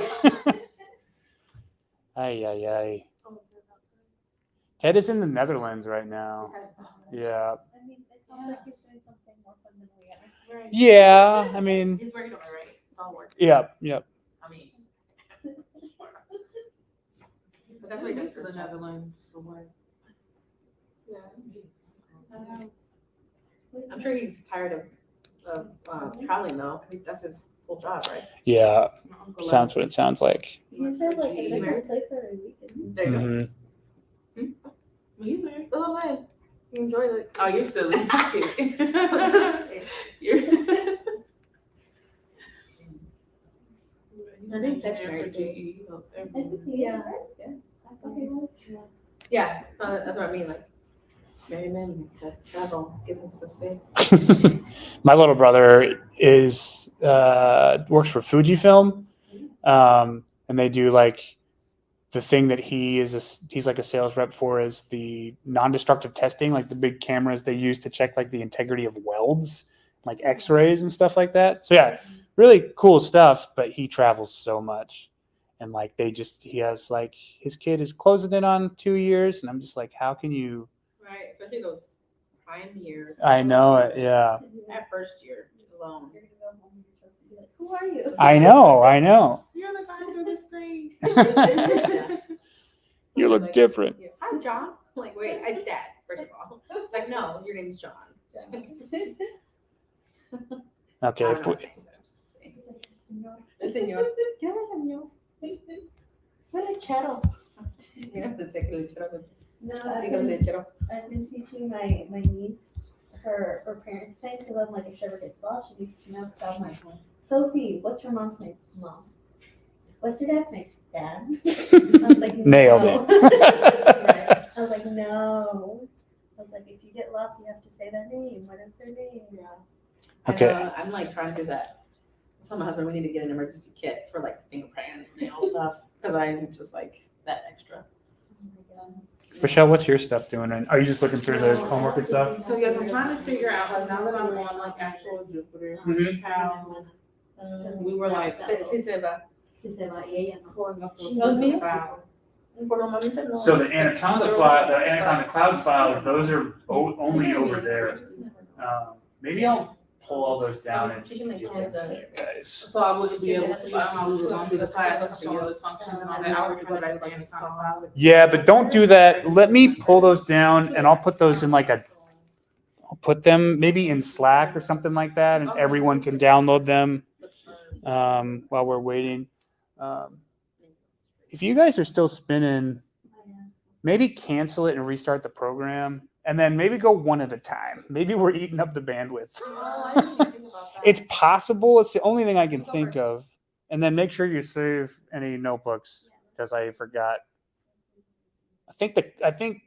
Ay, ay, ay. Ted is in the Netherlands right now. Yeah. I mean, it sounds like he's doing something more fun than we are. Right. Yeah, I mean, He's working on it, right? It's all working. yep. I mean, but that's what he does to for the the job. Netherlands for work. Yeah. I'm sure he's tired of traveling though, because that's his whole job, right? Yeah, My uncle sounds what it sounds like. He's in like a different place every week. Isn't There you go. Mhm. Well, he's married. Oh man, you enjoy it. Oh, you're silly. You're. I think Ted's married too. he? I think yeah. I thought he was. Yeah, so that's what I mean. Like, marry men to travel, give him some space. My little brother is works for Fujifilm, and they do like the thing that he's like a sales rep for is the non-destructive testing, like the big cameras they use to check like the integrity of welds, like X-rays and stuff like that. So yeah, really cool stuff. But he travels so much, and like he has like his kid is closing in on 2 years, and I'm just like, how can you? Right, especially those prime years. I know it. Yeah, That first year alone. You're gonna go home and you're supposed to be like, who are you? I know. You're the guy through the screen. You look different. Yeah. Hi, John. Like, wait, it's Dad, first of all. Like, no, your name's John. Okay. I If don't know. we, El señor. ¿Qué hace, señor? Fue lechero. Mira, pensé que lechero. No, Digo lechero. I've been teaching my niece her parents' name because I'm like, if she ever gets lost, she needs to know. So I'm like, Sophie, what's your mom's name? Mom. What's your dad's name? Dad. I was like, Nailed no. it. I was like, no. I was like, if you get lost, you have to say their name. What is their name? Yeah. Okay. I'm like trying to do that. I told my husband we need to get an emergency kit for like fingerprints, nail stuff, because I'm just like that extra. Oh my God. Rochelle, what's your stuff doing? And are you just looking through the homework and stuff? So yes, I'm trying to figure out, like, now that I'm on like actual Jupyter, Mhm. how we were like Sí se va. Sí se va, y ella no. pulling up She knows me. file. Por lo momento no. So the Anaconda cloud files, those are only over there. Maybe I'll pull all those down and She can make give all them to the- you guys. So I wouldn't be able to, I don't know, we were going through the class and show those functions and all that, I would go back to Anaconda file. Yeah, but don't do that. Let me pull those down and I'll put those in I'll put them maybe in Slack or something like that, and everyone can download them while we're waiting. If you guys are still spinning, maybe cancel it and restart the program, and then maybe go one at a time. Maybe we're eating up the bandwidth. Oh, I didn't even think about that. It's possible. It's the only thing I can think of. And then make sure you save any notebooks because I forgot. I think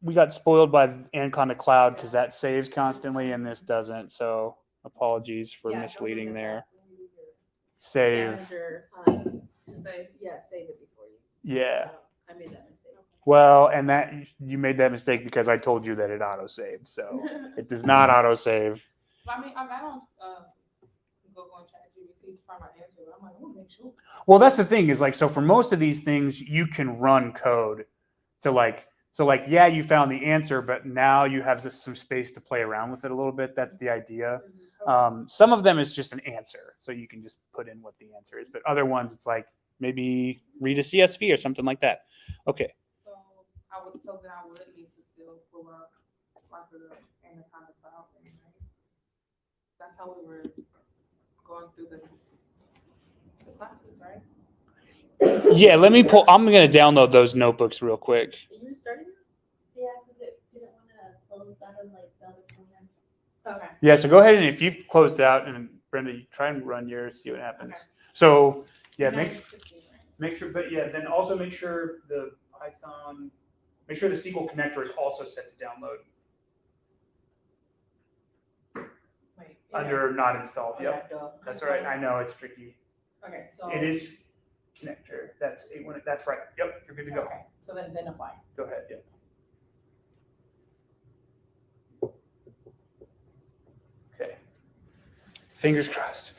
we got spoiled by Anaconda Cloud because that saves constantly and this doesn't. So apologies for Yeah, don't misleading forget there. that. Save. Manager, Say, yeah, save it before you. Yeah. I made that mistake. Well, and that you made that mistake because I told you that it auto saved. So it does not auto save. I mean, I don't, go on ChatGPT to find my answer, but I'm like, I want to make sure. Well, that's the thing is like, so for most of these things, you can run code to yeah, you found the answer, but now you have some space to play around with it a little bit. That's the idea. Some of them is just an answer. So you can just put in what the answer is, but other ones, it's like maybe read a CSV or something like that. Okay. So then I would need to still pull up like the Anaconda file thing, right? That's how we were going through the classes, right? Yeah, I'm going to download those notebooks real quick. Are you starting? Yeah, because it didn't want to close out of like the other program. Okay. Yeah, so go ahead and if you've closed out, and Brenda, you try and run yours, see what happens. Okay. So yeah, Now it's 15, right? make sure, but yeah, then also make sure the Python, make sure the SQL connector is also set to download Wait, under not installed. Okay, Yep, duh. that's all right. I know it's tricky. Okay, so. It is connector. That's that's right. Yep, you're good to go. Okay, so then apply. Go ahead. Yep. Fingers crossed.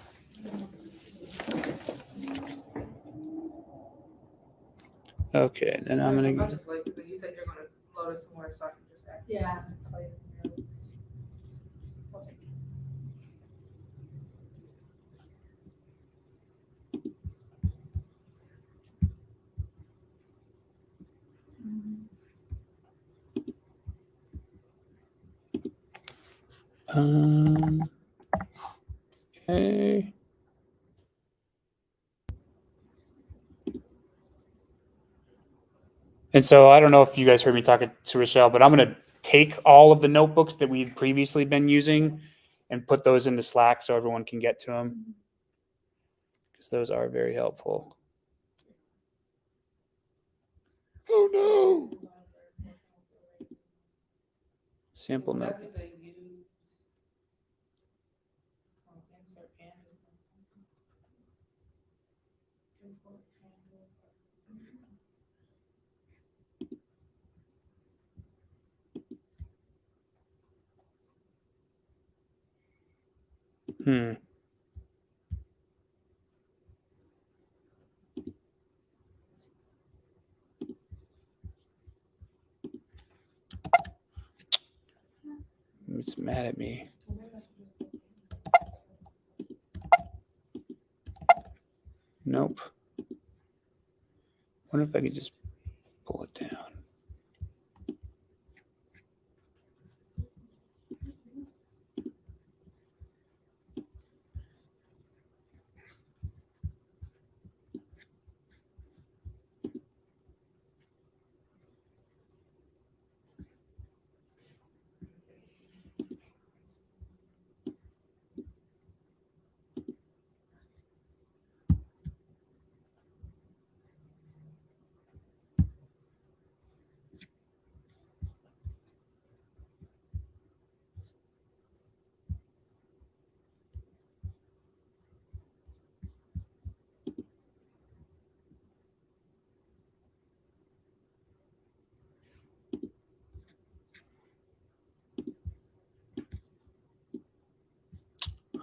Okay, then I'm gonna. You said you're gonna load us some more, so I can just act. Yeah. Okay. And so I don't know if you guys heard me talking to Rochelle, but I'm going to take all of the notebooks that we'd previously been using and put those into Slack so everyone can get to them, because those are very helpful. Oh no! Sample note. It's mad at me. Nope. Wonder if I could just pull it down.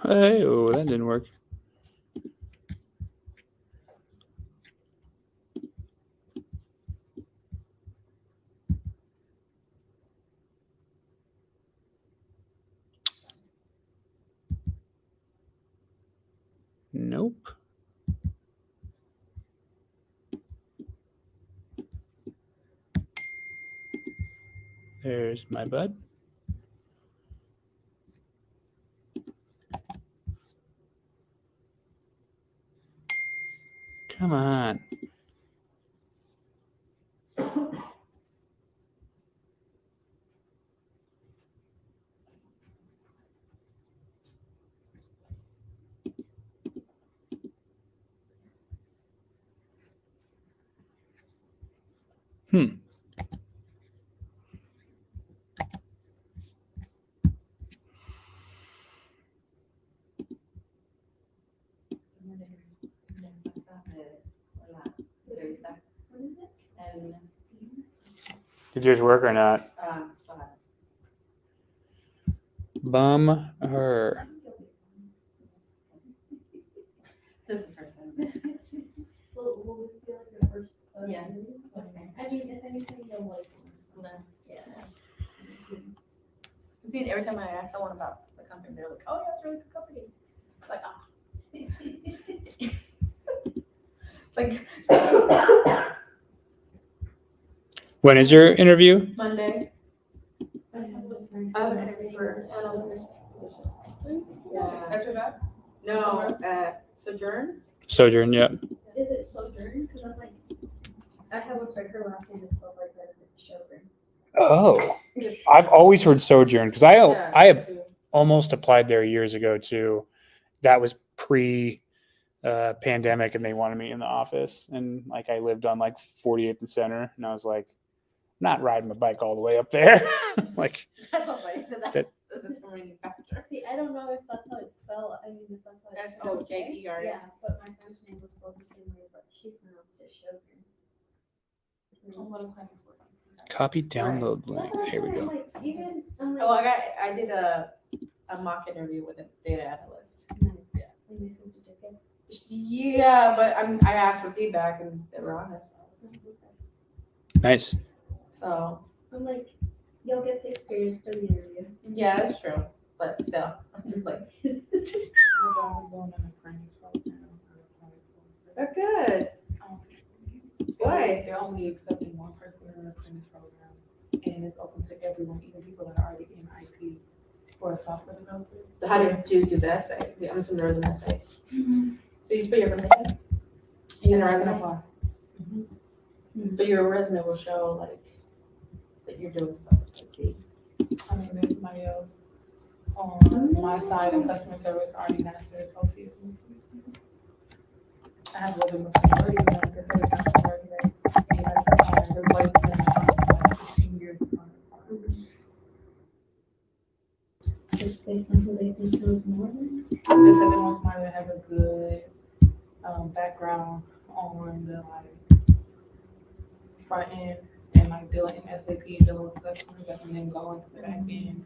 Hey, oh, that didn't work. Nope. There's my bud. Come on. Did yours work or not? Bum her. This is the first time. Will this be like your first? Yeah. Interview? Okay. I mean, if anything, you'll like. Yeah. Dude, every time I ask someone about the company, they're like, "Oh yeah, it's a really good company." It's like, like When is your interview? Monday. I have an interview for analyst position. Yeah. That's your job? No, Sojourn. Sojourn, yeah. Is it Sojourn? Because I'm like, I have a like her last name is spelled like that. It's Sojourn. Oh, I've always heard Sojourn because I have too. almost applied there years ago too. That was pre pandemic, and they wanted me in the office, and like I lived on like 48th and Center, and I was like, not riding my bike all the way up there. Like That's not funny. That- That's a manufacturer. See, I don't know if that's how it's spelled. I mean, if that's how it's spelled. S-O-J-E-R. Yeah, but my friend's name was spelled the same way, but she pronounced it Sojourn. copy download link. Here we go. Like, even, Oh, I did a mock interview with a data analyst. No. And they said you took it. Yeah, but I asked for feedback and they were honest. Nice. So I'm like, you'll get the experience for the interview. yeah, that's true. But still, I'm just like, My job is doing an apprentice program. they're good. Um, Why? They're only accepting one person in the apprentice program, and it's open to everyone, even people that are already in IT for a software developer. How did you do the essay? I'm assuming there was an essay. So you just put your information in the resume. apply. But your resume will show like that you're doing stuff with IT. I mean, there's somebody else on my side in customer service already has their associates. I have a little bit of seniority in that because it's not already there. And they're like 15 years in front of us. Just based on who they think knows more than. They said they want somebody that has a good background on the like front end and like dealing in SAP, dealing with customers, and then go into the back end.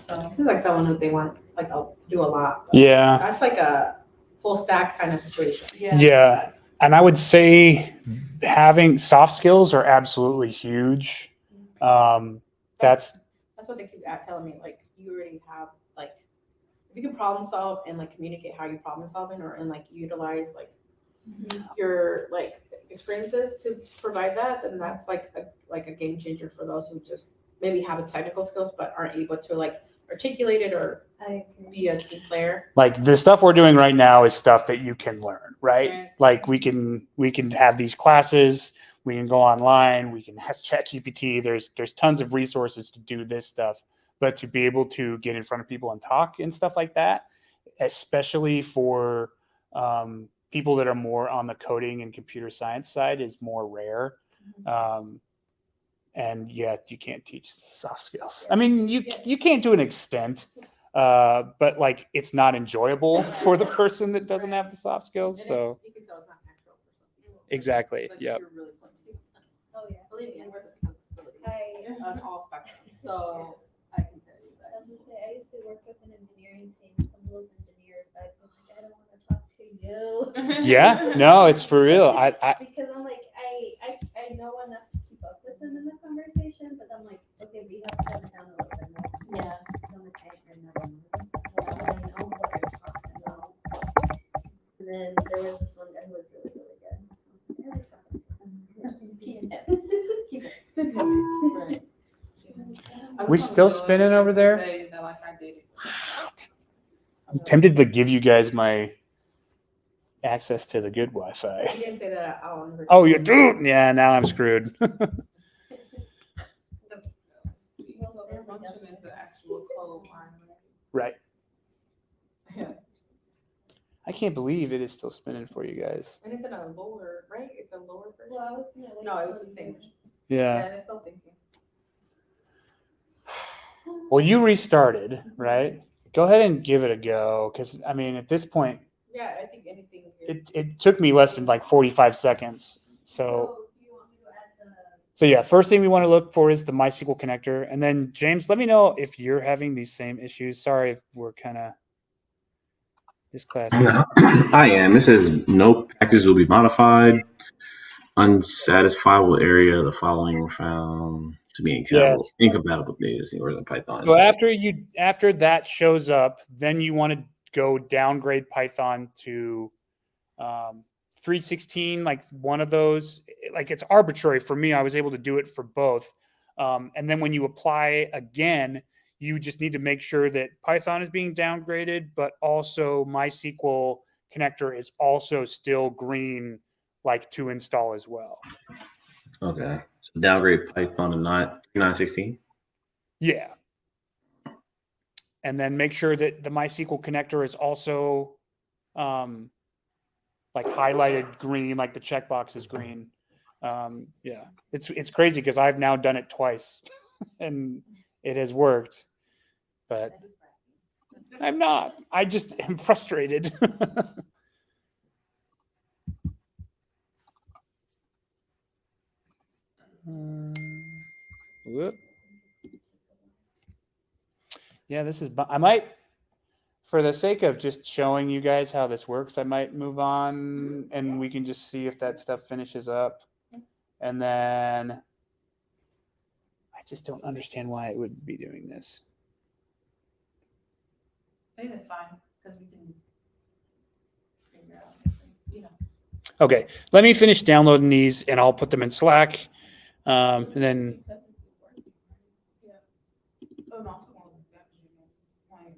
So This is like someone who they want like to do a lot. Yeah. That's like a full stack kind of situation. Yeah. And I would say having soft skills are absolutely huge. That's what they keep telling me. Like you already have like if you can problem solve and like communicate how you're problem solving or and like utilize like your like experiences to provide that, then that's like a game changer for those who just maybe have the technical skills but aren't able to like articulate it or I agree. be a team player. like the stuff we're doing right now is stuff that you can learn, right? Right. Like we can have these classes, we can go online, we can have ChatGPT. There's tons of resources to do this stuff, but to be able to get in front of people and talk and stuff like that, especially for people that are more on the coding and computer science side, is more rare. And yet you can't teach soft skills. I mean, you can't to an extent, but like it's not enjoyable for the person that doesn't have the soft skills. And So you can tell it's not natural for some people. exactly, Like, yep. you're really flexible. Oh yeah. Believe me, I work with people with disabilities I on all spectrums, so I can tell you I that. was gonna say I used to work with an engineering team. Some of those engineers, I was like, I don't want to talk to you. Yeah, no, it's for real. I Because I'm like, I know enough to keep up with them in the conversation, but I'm like, okay, we have to dumb it down a little bit more. Yeah. I'm like, I never know what you're talking about. And then there was this one guy who was really, really good. Keep it. Right. We still spinning over there? Say that like I did it. I'm tempted to give you guys my access to the good Wi-Fi. You didn't say that. Oh, Oh, you do? Yeah, now I'm screwed. So the function is the actual code line. Right. Yeah. I can't believe it is still spinning for you guys. And it's in a lower, right? It's a lower version. Well, I was gonna wait No, it was till the you same. finish. Yeah. And it's still thinking. Well, you restarted, right? Go ahead and give it a go, because I mean, at this point, Yeah, I think anything here. it took me less than like 45 seconds. So do you want me to add So yeah, first thing we want to look for is the MySQL connector. And then James, let me know if you're having these same issues. Sorry if we're kind of this class. I am. It says no packages will be modified. Unsatisfiable area. The following were found to be incompatible with data or the Python. So after that shows up, then you want to go downgrade Python to 3.16, like one of those. Like it's arbitrary for me. I was able to do it for both. And then when you apply again, you just need to make sure that Python is being downgraded, but also MySQL connector is also still green, like to install as well. Okay. So downgrade Python to 9.16. Yeah. And then make sure that the MySQL connector is also like highlighted green, like the checkbox is green. Yeah, it's crazy because I've now done it twice and it has worked, but I'm not. I just am frustrated. Whoop. Yeah, this is. I might for the sake of just showing you guys how this works, I might move on and we can just see if that stuff finishes up. And then I just don't understand why it would be doing this. I think that's fine, because we can figure out, you know. Okay, let me finish downloading these and I'll put them in Slack. And then, Yeah. Oh, no, I'm talking about this application.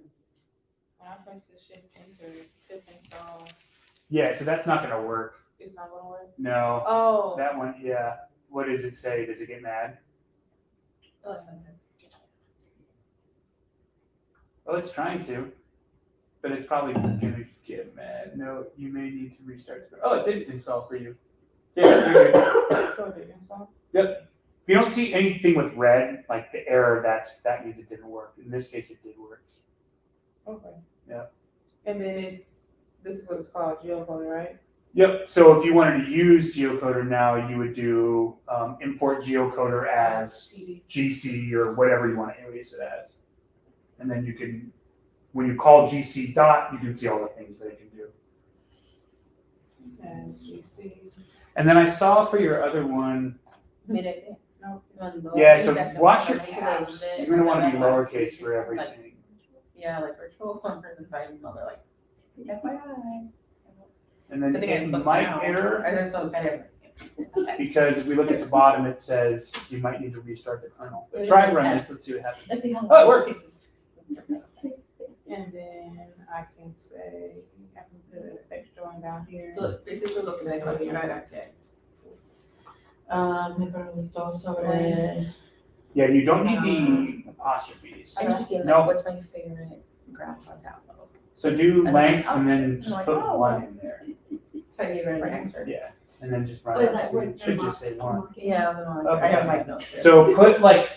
When I press the shift enter, shift install, yeah, so that's not going to work. it's not gonna work. No, Oh. that one, yeah. What does it say? Does it get mad? Oh, that's fine. Oh, it's trying to, but it's probably going to get mad. No, you may need to restart. Oh, it did install for you. Yeah, you're good. So it install? Yep. If you don't see anything with red, like the error, that means it didn't work. In this case, it did work. Okay. Yeah. And then this is what it's called, geocoder, right? Yep. So if you wanted to use geocoder now, you would do import geocoder as GC or whatever you want to alias it as. And then you can, when you call GC dot, you can see all the things that it can do. And GC. And then I saw for your other one, Minute. No. yeah, so watch your caps. You're going to want to be lowercase for everything. Yeah, like virtual person side, you know, they're like, FYI. And then I think I it looked might now. error I was so excited. because if we look at the bottom, it says you might need to restart the kernel. But try and run this. Let's see what happens. Let's see how Oh, it worked. And then I can say, I can put an extra one down here. So basically looks like what you're right at. Yeah, you don't need the apostrophes. I just feel No. like what's my favorite graph on top of? So do And length then and then I'm just like, put oh, one in there. So I gave it right answer. Yeah, and then just run Oh, is it. that So what it should just say one. Yeah, the one. Okay. I have my notes. There. So put like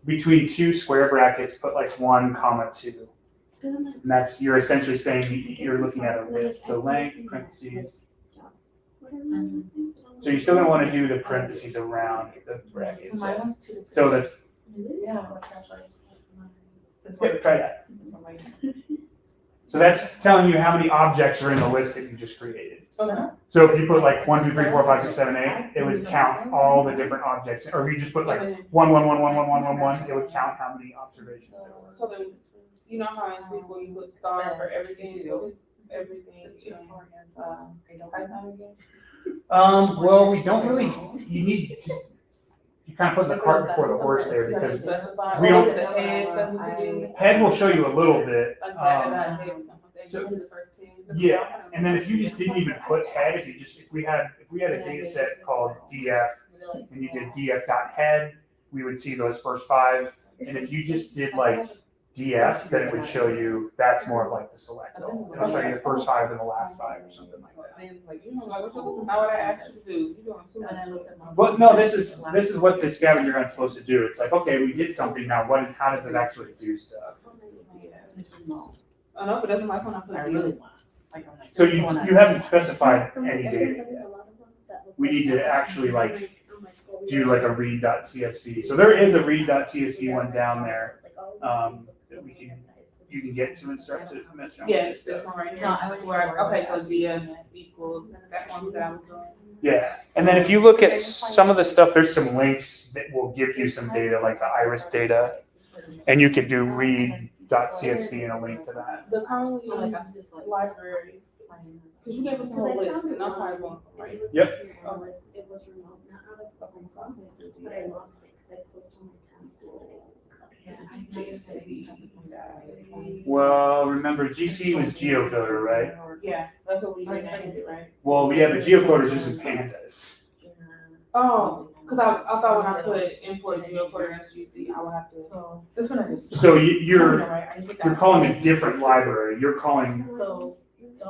between two square brackets, put like 1, 2. And that's, you're essentially saying you're looking at a list. So length, parentheses. So you're still gonna want to do the parentheses around the brackets. Mine was too. So that, Yeah, that's actually. This yeah, one. try that. This one right So that's telling you how many objects are in the list that you just created. Okay. So if you put like 1, 2, 3, 4, 5, 6, 7, 8, it would count all the different objects. Or if you just put like 1, 1, 1, 1, 1, 1, 1, 1, it would count how many observations there were. So there's, you know how in SQL you put star for everything, everything, Python again? Well, we don't really, you need to, you kind of put the cart before the horse there because we don't- Or is it the head that we could do? head will show you a little bit. Like that, and that head or something like that. so- You see the first 10. Yeah, and then if you just didn't even put head, if we had a data set called df and you did df.head, we would see those first 5. And if you just did like df, then it would show you that's more of like the select. It'll show you the first 5 and the last 5 or something like that. Like, you know, like, what you, how would I ask you to do? You're doing too And I much. looked at my. But no, this is what the scavenger hunt's supposed to do. It's like, okay, we did something now. How does it actually do stuff? It's remote. Oh, no, but that's my phone. I put I it really want. Like, I'm like, So that's the one I- you haven't specified any data yet. We need to actually like do like a read.csv. So there is a read.csv one down there that you can get to and start to mess around. Yeah, with it's this stuff. one right here. No, I would. Where, okay, so DF equals that one that I was doing. Yeah, and then if you look at some of the stuff, there's some links that will give you some data, like the iris data, and you could do read.csv and a link to that. The currently So like, I'm just like. library, because you gave us a whole list and I'm probably going, right? Yep. It was remote, not out of public, but I lost it because I closed all my tabs. Well, remember GC was geocoder, right? Yeah, that's what we did, right? Well, yeah, but geocoder is using pandas. Oh, because I thought when I put import geocoder as GC, I would have to. So this one I just. So you're Right, I need to get you're that. calling a different library. You're calling So.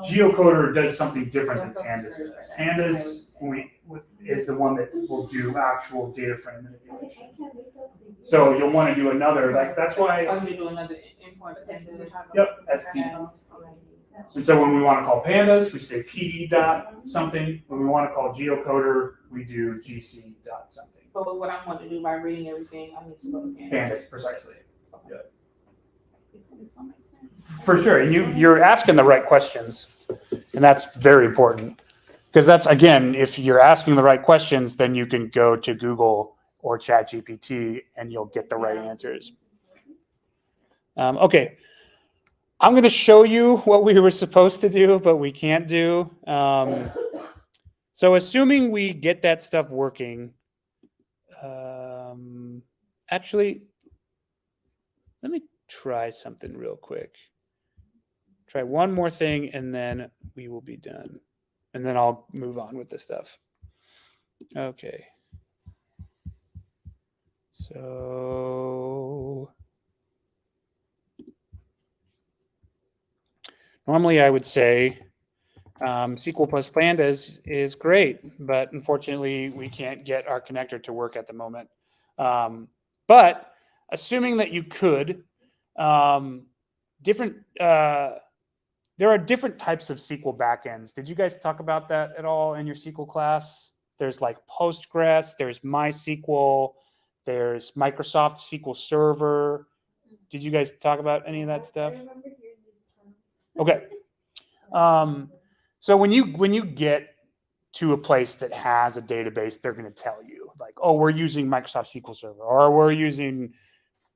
geocoder does something different than pandas does. Pandas is the one that will do actual data frame manipulation. So you'll want to do another, like, that's why, I'm gonna do another import. yep, SP. And so when we want to call pandas, we say PD dot something. When we want to call geocoder, we do GC dot something. But what I want to do by reading everything, I need to go to Pandas. Pandas, precisely. This gonna make sense. For sure. And you're asking the right questions. And that's very important. Because that's, again, if you're asking the right questions, then you can go to Google or ChatGPT and you'll get the right answers. Okay. I'm going to show you what we were supposed to do, but we can't do. So assuming we get that stuff working, actually, let me try something real quick. Try one more thing and then we will be done. And then I'll move on with this stuff. Okay. So normally I would say SQL plus Pandas is great, but unfortunately we can't get our connector to work at the moment. But assuming that you could, there are different types of SQL backends. Did you guys talk about that at all in your SQL class? There's like Postgres, there's MySQL, there's Microsoft SQL Server. Did you guys talk about any of that stuff? I remember hearing these terms. Okay. So when you get to a place that has a database, they're going to tell you like, oh, we're using Microsoft SQL Server or we're using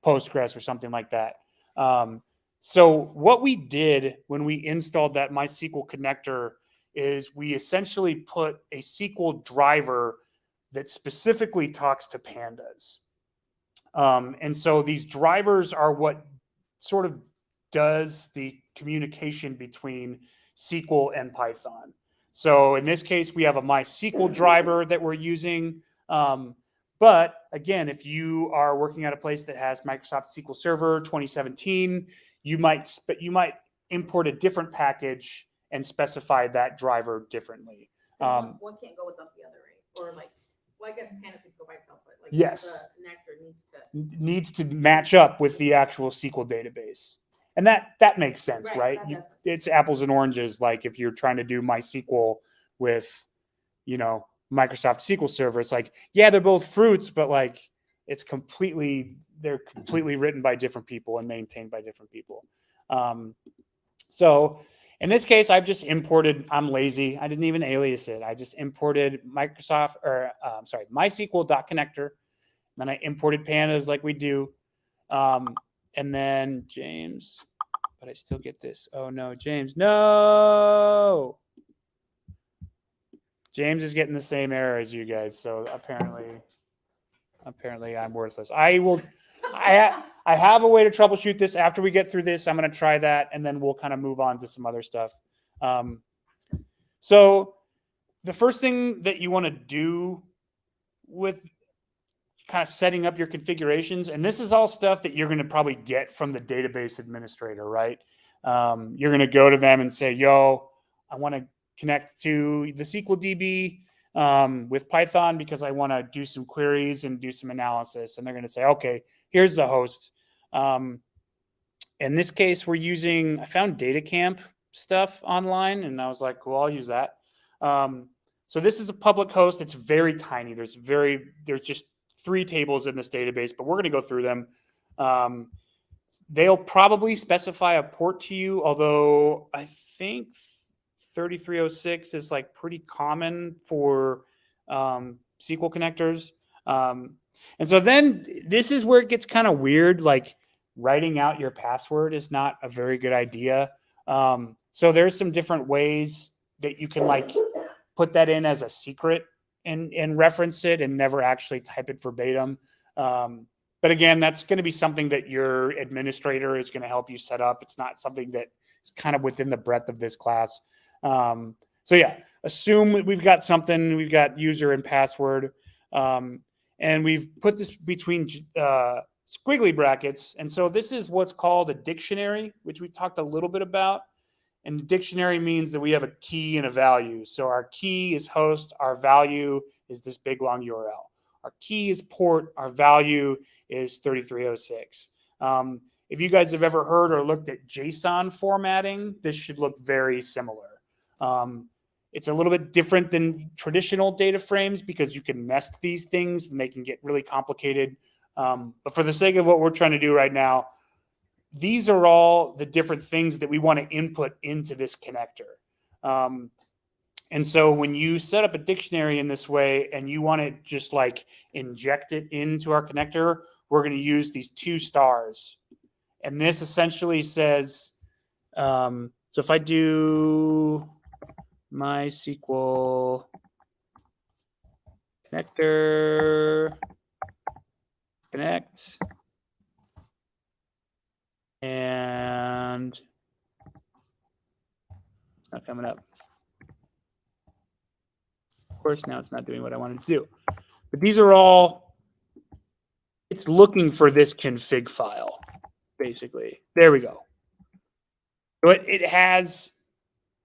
Postgres or something like that. So what we did when we installed that MySQL connector is we essentially put a SQL driver that specifically talks to pandas. And so these drivers are what sort of does the communication between SQL and Python. So in this case, we have a MySQL driver that we're using. But again, if you are working at a place that has Microsoft SQL Server 2017, you might import a different package and specify that driver differently. One can't go without the other, right? Or like, well, I guess Pandas could go by itself, but like Yes. the connector needs to match up with the actual SQL database. And that makes sense, right? That does make sense. It's apples and oranges. Like if you're trying to do MySQL with, Microsoft SQL Server, it's like, yeah, they're both fruits, but like they're completely written by different people and maintained by different people. So in this case, I've just imported, I'm lazy. I didn't even alias it. I just imported MySQL.connector. Then I imported pandas like we do. And then James, but I still get this. Oh no, James, no. James is getting the same error as you guys. So apparently I'm worthless. I have a way to troubleshoot this after we get through this. I'm going to try that and then we'll kind of move on to some other stuff. So the first thing that you want to do with kind of setting up your configurations, and this is all stuff that you're going to probably get from the database administrator, right? You're going to go to them and say, yo, I want to connect to the SQL DB with Python because I want to do some queries and do some analysis. And they're going to say, okay, here's the host. In this case, we're using, I found DataCamp stuff online and I was like, cool, I'll use that. So this is a public host. It's very tiny. There's just 3 tables in this database, but we're going to go through them. They'll probably specify a port to you, although I think 3306 is like pretty common for SQL connectors. And so then this is where it gets kind of weird. Like writing out your password is not a very good idea. So there's some different ways that you can like put that in as a secret and reference it and never actually type it verbatim. But again, that's going to be something that your administrator is going to help you set up. It's not something that is kind of within the breadth of this class. So yeah, assume we've got something, we've got user and password, and we've put this between squiggly brackets. And so this is what's called a dictionary, which we talked a little bit about. And the dictionary means that we have a key and a value. So our key is host, our value is this big long URL. Our key is port, our value is 3306. If you guys have ever heard or looked at JSON formatting, this should look very similar. It's a little bit different than traditional data frames because you can nest these things and they can get really complicated. But for the sake of what we're trying to do right now, these are all the different things that we want to input into this connector. And so when you set up a dictionary in this way and you want to just like inject it into our connector, we're going to use these 2 stars. And this essentially says, so if I do MySQL connector connect, and it's not coming up. Of course, now it's not doing what I wanted to do. But these are all, it's looking for this config file, basically. There we go. So it has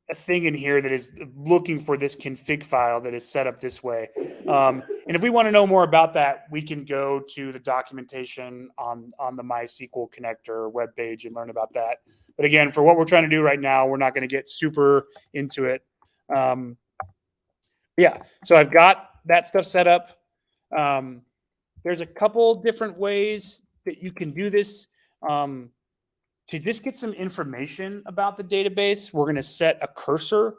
a thing in here that is looking for this config file that is set up this way. And if we want to know more about that, we can go to the documentation on the MySQL connector webpage and learn about that. But again, for what we're trying to do right now, we're not going to get super into it. Yeah, so I've got that stuff set up. There's a couple different ways that you can do this. To just get some information about the database, we're going to set a cursor.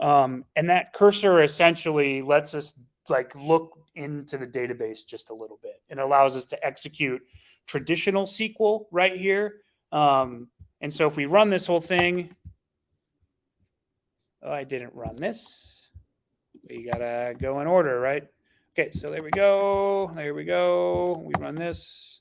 And that cursor essentially lets us like look into the database just a little bit. It allows us to execute traditional SQL right here. And so if we run this whole thing, oh, I didn't run this. We gotta go in order, right? Okay, so there we go. There we go. We run this.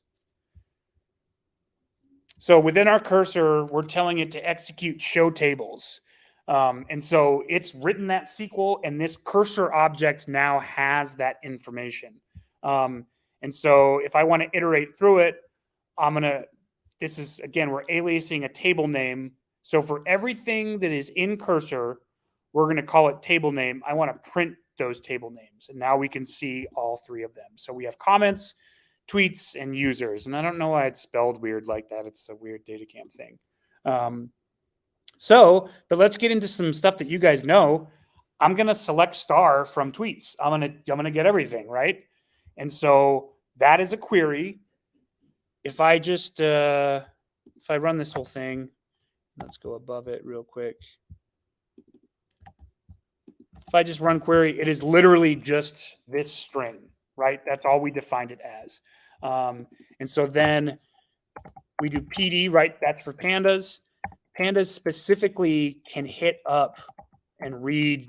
So within our cursor, we're telling it to execute show tables. And so it's written that SQL, and this cursor object now has that information. And so if I want to iterate through it, this is, again, we're aliasing a table name. So for everything that is in cursor, we're going to call it table name. I want to print those table names. And now we can see all 3 of them. So we have comments, tweets, and users. And I don't know why it's spelled weird like that. It's a weird DataCamp thing. But let's get into some stuff that you guys know. I'm going to select star from tweets. I'm going to get everything, right? And so that is a query. If I just, if I run this whole thing, let's go above it real quick. If I just run query, it is literally just this string, right? That's all we defined it as. And so then we do PD, right? That's for pandas. Pandas specifically can hit up and read,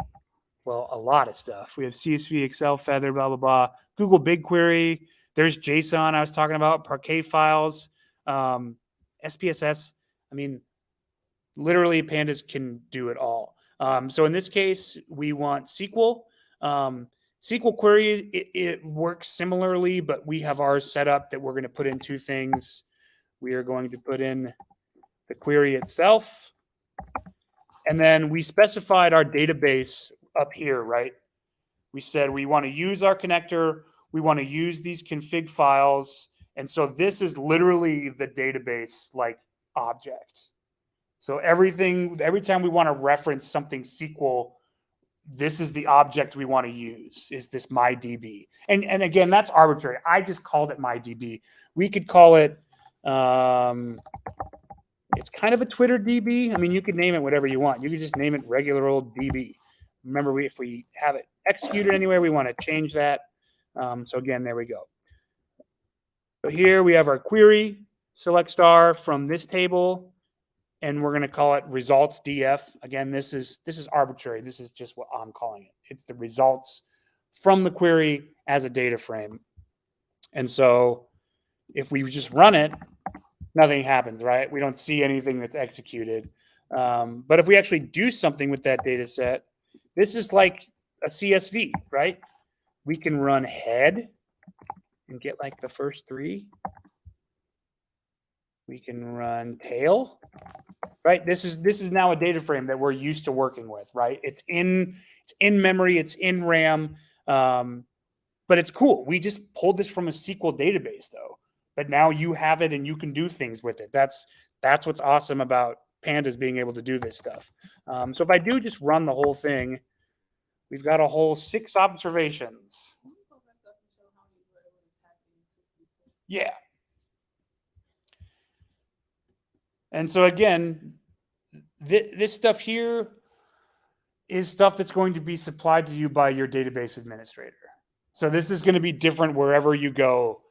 well, a lot of stuff. We have CSV, Excel, Feather, blah, blah, blah. Google BigQuery. There's JSON I was talking about, Parquet files, SPSS. I mean, literally pandas can do it all. So in this case, we want SQL. SQL query, it works similarly, but we have ours set up that we're going to put in 2 things. We are going to put in the query itself. And then we specified our database up here, right? We said we want to use our connector. We want to use these config files. And so this is literally the database like object. So every time we want to reference something SQL, this is the object we want to use, is this MyDB. And again, that's arbitrary. I just called it MyDB. We could call it, it's kind of a Twitter DB. I mean, you could name it whatever you want. You could just name it regular old DB. Remember, if we have it executed anywhere, we want to change that. So again, there we go. So here we have our query, select star from this table. And we're going to call it results DF. Again, this is arbitrary. This is just what I'm calling it. It's the results from the query as a data frame. And so if we just run it, nothing happens, right? We don't see anything that's executed. But if we actually do something with that data set, this is like a CSV, right? We can run head and get like the first 3. We can run tail. Right, this is now a data frame that we're used to working with, right? It's in memory, it's in RAM, but it's cool. We just pulled this from a SQL database, though. But now you have it and you can do things with it. That's what's awesome about pandas being able to do this stuff. So if I do just run the whole thing, we've got a whole 6 observations. Yeah. And so again, this stuff here is stuff that's going to be supplied to you by your database administrator. So this is going to be different wherever you go.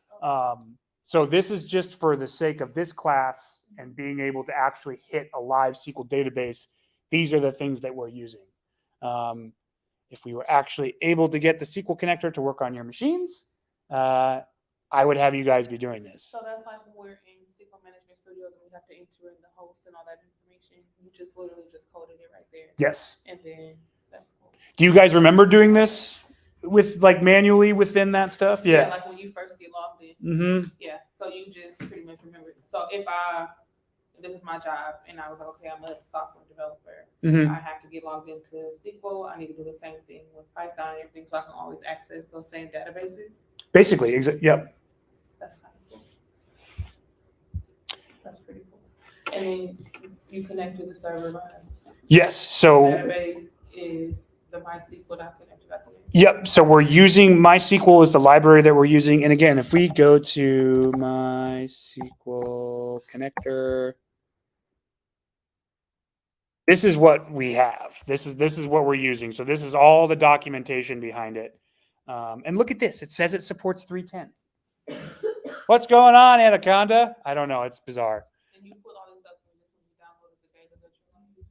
So this is just for the sake of this class and being able to actually hit a live SQL database. These are the things that we're using. If we were actually able to get the SQL connector to work on your machines, I would have you guys be doing this. So that's like when we're in SQL Management Studios and we have to enter in the host and all that information. You just literally just coded it right there. Yes. And then that's cool. Do you guys remember doing this with like manually within that stuff? Yeah. Like when you first get logged in. Mm-hmm. Yeah. So you just pretty much remember. So if this is my job and I was like, okay, I'm a software developer. Mm-hmm. I have to get logged into SQL. I need to do the same thing with Python and everything so I can always access those same databases. Basically, yep. That's kind of cool. That's pretty cool. And then you connect to the server by Yes. So database is the MySQL.connect. Yep. So we're using MySQL as the library that we're using. And again, if we go to MySQL connector, this is what we have. This is what we're using. So this is all the documentation behind it. And look at this. It says it supports 310. What's going on, Anaconda? I don't know. It's bizarre. And you put all this up when you downloaded the data that you want to use.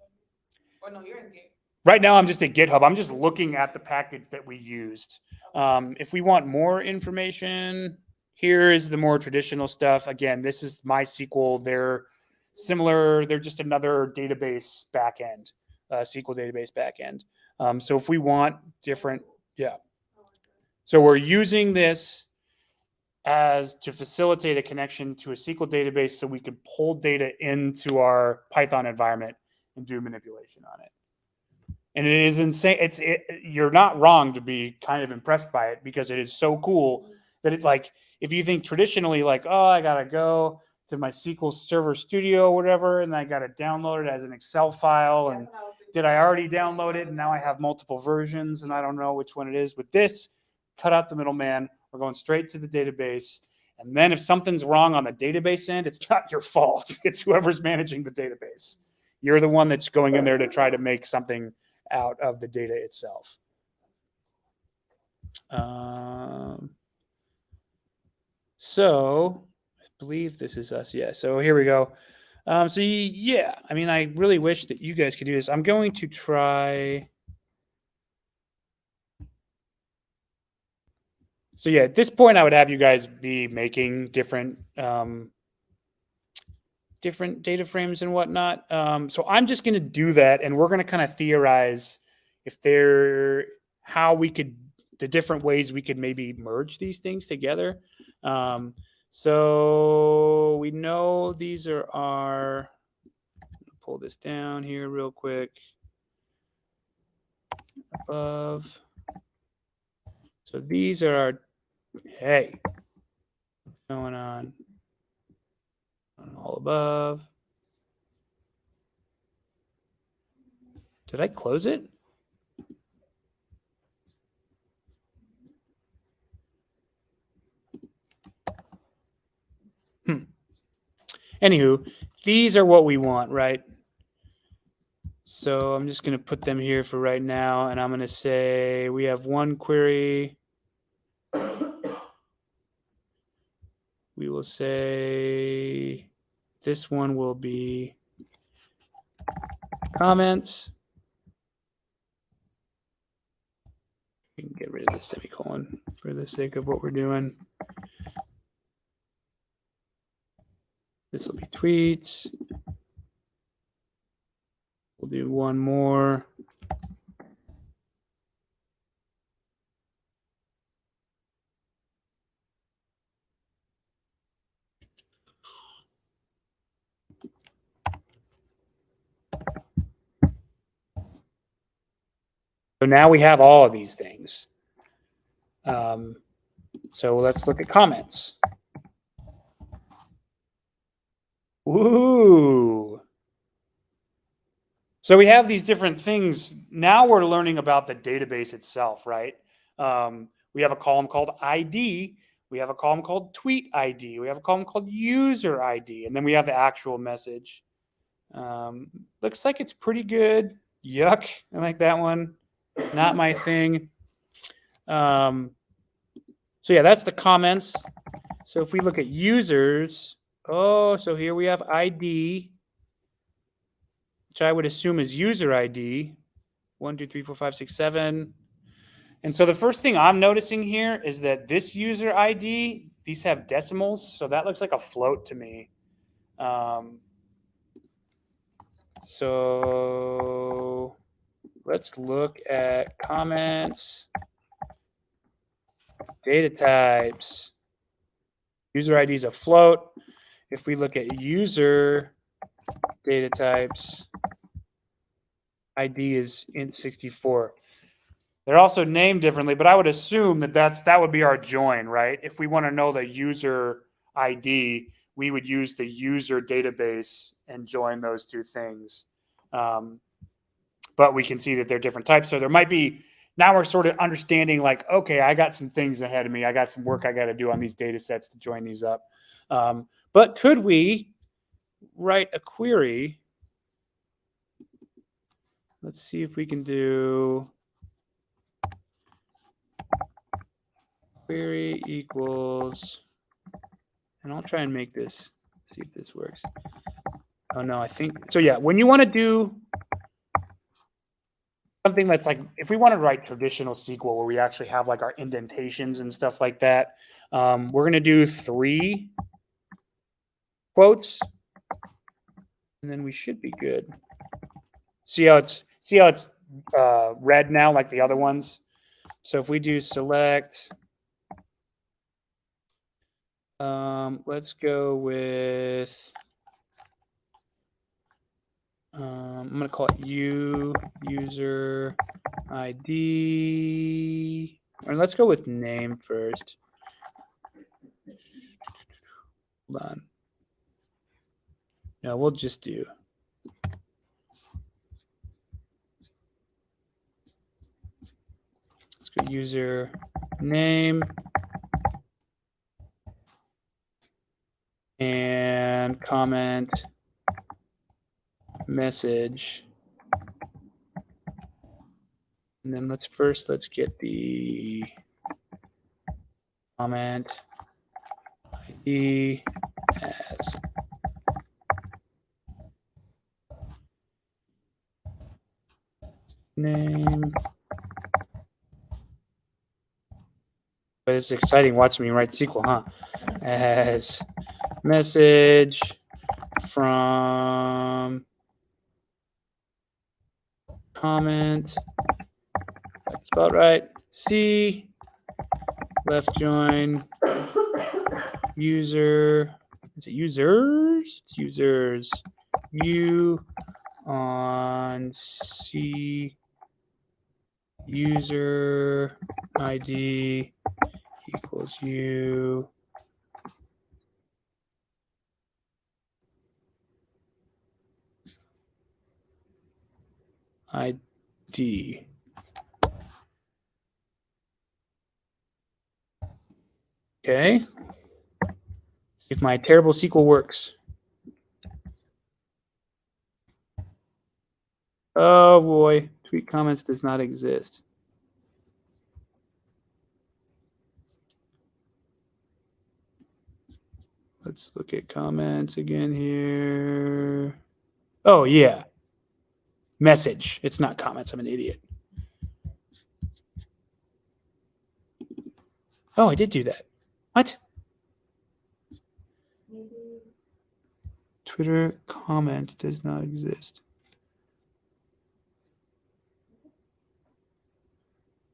Or no, you're in Git. Right now, I'm just at GitHub. I'm just looking at the package that we used. If we want more information, here is the more traditional stuff. Again, this is MySQL. They're similar. They're just another database backend, SQL database backend. So if we want different, yeah. So we're using this as to facilitate a connection to a SQL database so we can pull data into our Python environment and do manipulation on it. And it is insane. You're not wrong to be kind of impressed by it because it is so cool that it's like, if you think traditionally like, oh, I got to go to my SQL Server Studio or whatever, and I got to download it as an Excel file. And did I already download it? And now I have multiple versions and I don't know which one it is. With this, cut out the middleman. We're going straight to the database. And then if something's wrong on the database end, it's not your fault. It's whoever's managing the database. You're the one that's going in there to try to make something out of the data itself. So I believe this is us. Yeah. So here we go. So yeah, I mean, I really wish that you guys could do this. I'm going to try. So yeah, at this point, I would have you guys be making different data frames and whatnot. So I'm just going to do that, and we're going to kind of theorize the different ways we could maybe merge these things together. So we know these are our, pull this down here real quick, above. So these are our, hey, what's going on? All above. Did I close it? Anywho, these are what we want, right? So I'm just going to put them here for right now, and I'm going to say we have one query. We will say this one will be comments. We can get rid of the semicolon for the sake of what we're doing. This will be tweets. We'll do one more. So now we have all of these things. So let's look at comments. Ooh. So we have these different things. Now we're learning about the database itself, right? We have a column called ID. We have a column called tweet ID. We have a column called user ID. And then we have the actual message. Looks like it's pretty good. Yuck. I like that one. Not my thing. So yeah, that's the comments. So if we look at users, so here we have ID, which I would assume is user ID. 1, 2, 3, 4, 5, 6, 7. And so the first thing I'm noticing here is that this user ID, these have decimals. So that looks like a float to me. So let's look at comments, data types. User ID is a float. If we look at user data types, ID is int64. They're also named differently, but I would assume that would be our join, right? If we want to know the user ID, we would use the user database and join those two things. But we can see that they're different types. So there might be, now we're sort of understanding like, okay, I got some things ahead of me. I got some work I got to do on these data sets to join these up. But could we write a query? Let's see if we can do query equals, and I'll try and make this, see if this works. Oh no, I think, so yeah, when you want to do something that's like, if we want to write traditional SQL where we actually have like our indentations and stuff like that, we're going to do 3 quotes, and then we should be good. See how it's red now like the other ones? So if we do select, let's go with, I'm going to call it user ID, or let's go with name first. Hold on. No, we'll just do. Let's go user name and comment message. And then let's get the comment ID as name. But it's exciting watching me write SQL, huh? As message from comment. That's about right. C left join user. Is it users? It's users. U on C user ID equals U ID. Okay. See if my terrible SQL works. Oh boy, tweet comments does not exist. Let's look at comments again here. Oh yeah. Message. It's not comments. I'm an idiot. Oh, I did do that. What? Twitter comments does not exist.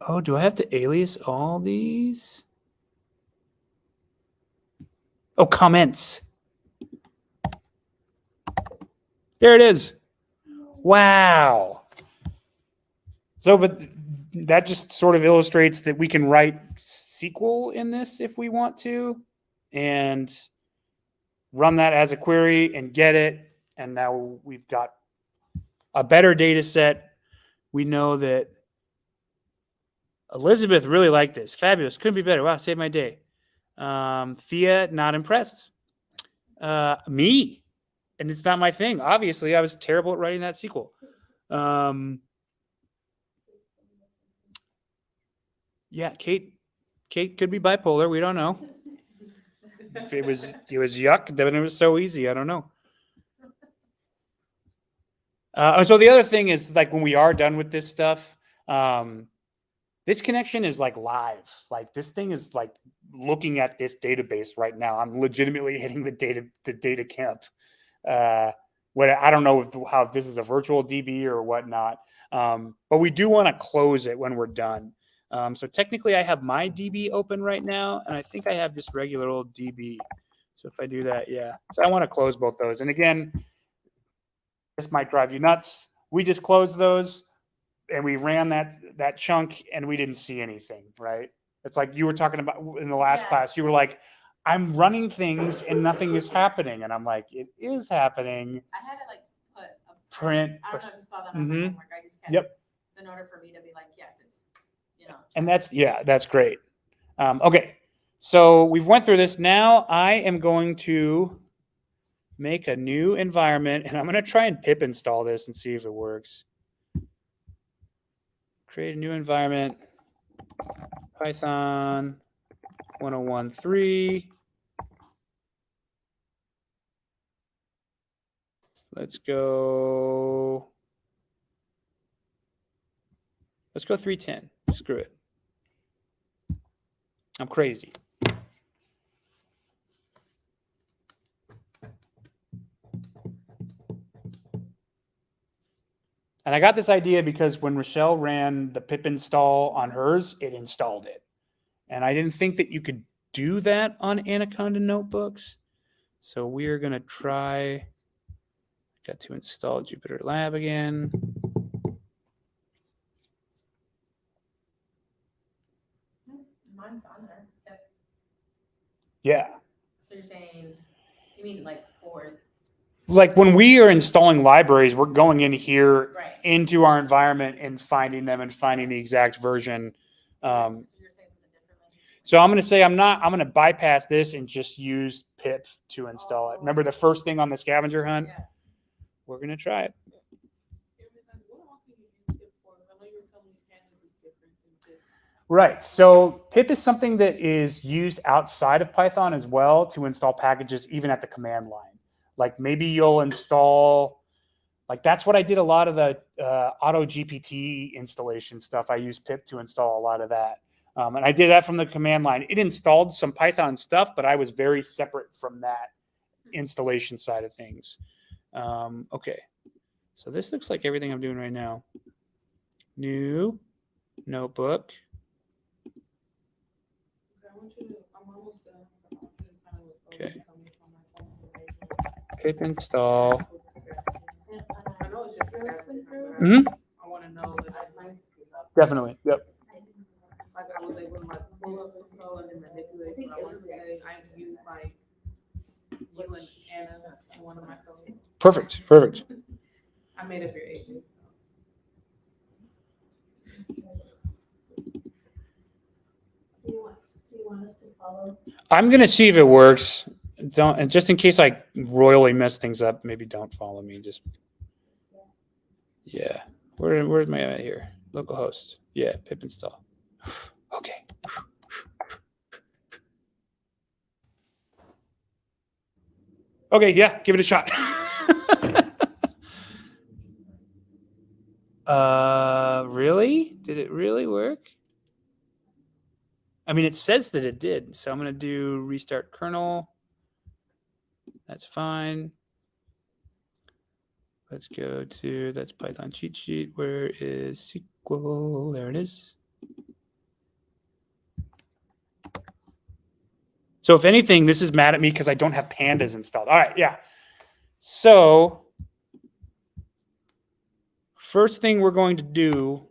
Oh, do I have to alias all these? Oh, comments. There it is. Wow. So, but that just sort of illustrates that we can write SQL in this if we want to, and run that as a query and get it. And now we've got a better data set. We know that Elizabeth really liked this. Fabulous. Couldn't be better. Wow, saved my day. Thea, not impressed. Me. and it's not my thing. Obviously, I was terrible at writing that SQL. Yeah, Kate could be bipolar. We don't know. If it was yuck, then it was so easy. I don't know. So the other thing is, like, when we are done with this stuff, this connection is like live. Like, this thing is like looking at this database right now. I'm legitimately hitting the data camp. What I don't know how this is a virtual DB or whatnot, but we do want to close it when we're done. So technically, I have my DB open right now, and I think I have just regular old DB. So if I do that, yeah. So I want to close both those. And again, this might drive you nuts. We just closed those, and we ran that chunk, and we didn't see anything, right? It's like you were talking about in the last class. You were like, I'm running things, and nothing is happening. And I'm like, it is happening. I had to like put a Print. I don't know if you saw that on my homework. I just kept Yep. in order for me to be like, yes, it's, you know. And that's great. Okay. So we've went through this. Now I am going to make a new environment, and I'm going to try and pip install this and see if it works. Create a new environment. Python 1013. Let's go 310. Screw it. I'm crazy. And I got this idea because when Rochelle ran the pip install on hers, it installed it. And I didn't think that you could do that on Anaconda notebooks. So we're going to try. Got to install Jupyter Lab again. Mine's on there. Yep. Yeah. So you're saying, you mean like for? Like when we are installing libraries, we're going in here Right. into our environment and finding them and finding the exact version. So you're saying something differently? So I'm going to say I'm going to bypass this and just use pip to install it. Remember the first thing on the scavenger hunt? Yeah. We're going to try it. Right. So pip is something that is used outside of Python as well to install packages even at the command line. Like maybe you'll install, like that's what I did a lot of the auto GPT installation stuff. I used pip to install a lot of that. And I did that from the command line. It installed some Python stuff, but I was very separate from that installation side of things. Okay. So this looks like everything I'm doing right now. New notebook. Okay. Pip install. I know it's just Mm-hmm. I want to know that I Definitely. Yep. like I was able to like pull up the code and manipulate what I want to say. I used like you and Anna in one of my codes. Perfect. I made it for your ages. Do you want us to follow? I'm gonna see if it works. Don't, and just in case I royally mess things up, maybe don't follow me. Just yeah. Where's my at here? Localhost. Yeah, pip install. Okay. Okay, yeah, give it a shot. Really? Did it really work? I mean, it says that it did. So I'm going to do restart kernel. That's fine. Let's go to, that's Python cheat sheet. Where is SQL? There it is. So if anything, this is mad at me because I don't have pandas installed. All right, yeah. So first thing we're going to do